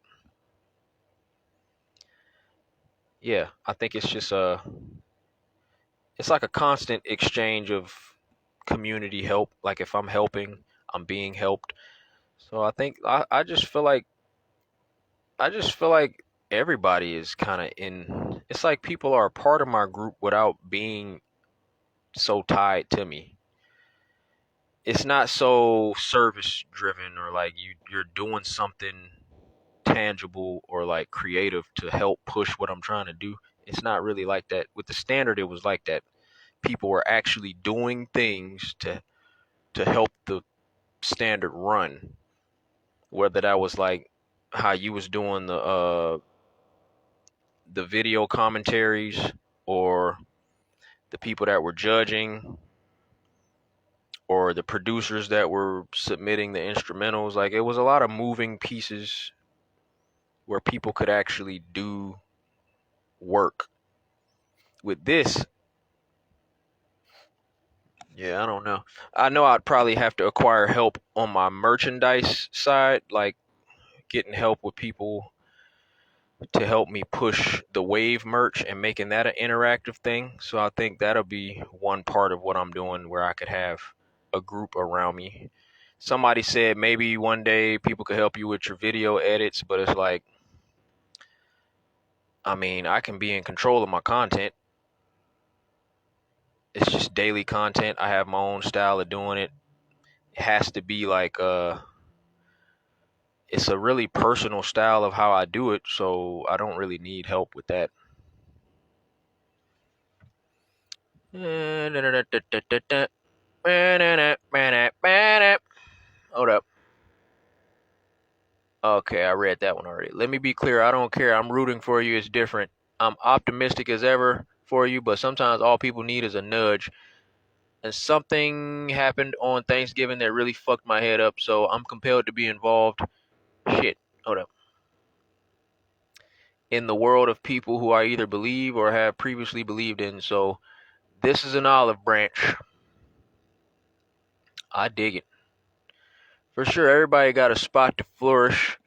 yeah, I think it's like a constant exchange of community help. Like if I'm helping, I'm being helped. So I just feel like everybody is kind of in. It's like people are a part of my group without being so tied to me. It's not so service driven or like you're doing something tangible or like creative to help push what I'm trying to do. It's not really like that. With the standard, it was like that. People were actually doing things to help the standard run, whether that was like how you was doing the video commentaries, or the people that were judging, or the producers that were submitting the instrumentals. Like, it was a lot of moving pieces where people could actually do work. With this, yeah, I don't know. I know I'd probably have to acquire help on my merchandise side, like getting help with people to help me push the Wave merch and making that an interactive thing. So I think that'll be one part of what I'm doing, where I could have a group around me. Somebody said maybe one day people could help you with your video edits, but it's like, I mean, I can be in control of my content. It's just daily content. I have my own style of doing it. It has to be like it's a really personal style of how I do it, so I don't really need help with that. Hold up. Okay, I read that one already. Let me be clear. I don't care. I'm rooting for you. It's different. I'm optimistic as ever for you, but sometimes all people need is a nudge. And something happened on Thanksgiving that really fucked my head up, so I'm compelled to be involved. Shit. Hold up. In the world of people who I either believe or have previously believed in. So this is an olive branch. I dig it. For sure, everybody got a spot to flourish.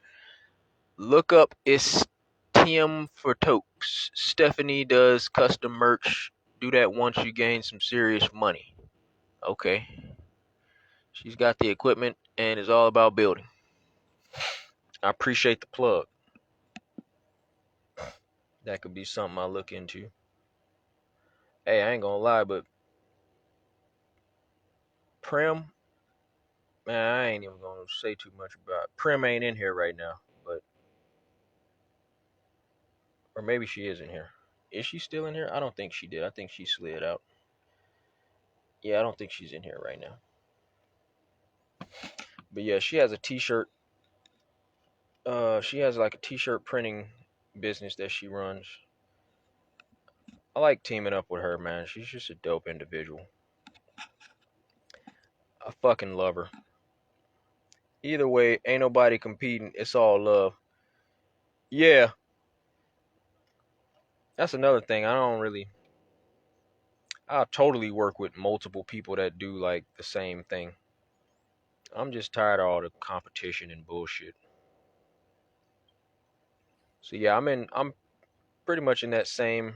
Look up Esteem for Tokes. Stephanie does custom merch. Do that once you gain some serious money. Okay. She's got the equipment and is all about building. I appreciate the plug. That could be something I look into. Hey, I ain't gonna lie, but Prim, man, I ain't even gonna say too much about it. Prim ain't in here right now, but, or maybe she is in here. Is she still in here? I don't think she did. I think she slid out. Yeah, I don't think she's in here right now. But yeah, she has a t-shirt. She has like a t-shirt printing business that she runs. I like teaming up with her, man. She's just a dope individual. I fucking love her. Either way, ain't nobody competing. It's all love. Yeah. That's another thing. I'll totally work with multiple people that do like the same thing. I'm just tired of all the competition and bullshit. So yeah, I'm pretty much in that same,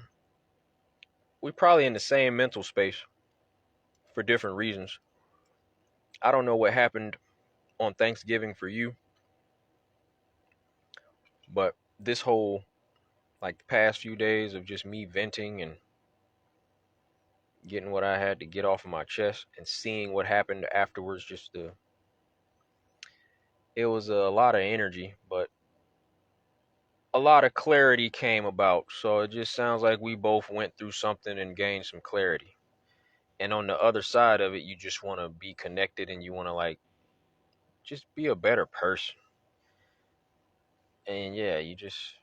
we're probably in the same mental space for different reasons. I don't know what happened on Thanksgiving for you, but this whole, like, the past few days of just me venting and getting what I had to get off of my chest and seeing what happened afterwards, it was a lot of energy, but a lot of clarity came about. So it just sounds like we both went through something and gained some clarity. And on the other side of it, you just want to be connected and you want to, like, just be a better person. And yeah, you just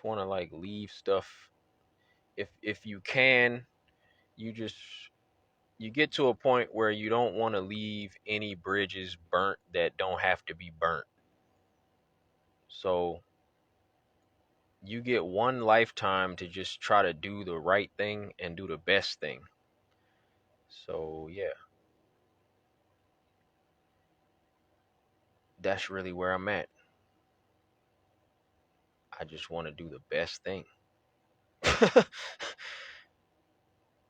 want to, like, leave stuff. If you can, you just, you get to a point where you don't want to leave any bridges burnt that don't have to be burnt. So you get one lifetime to just try to do the right thing and do the best thing. So yeah, that's really where I'm at. I just want to do the best thing.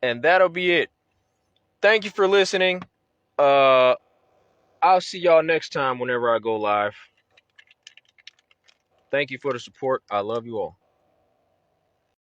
And that'll be it. Thank you for listening. I'll see y'all next time whenever I go live. Thank you for the support. I love you all.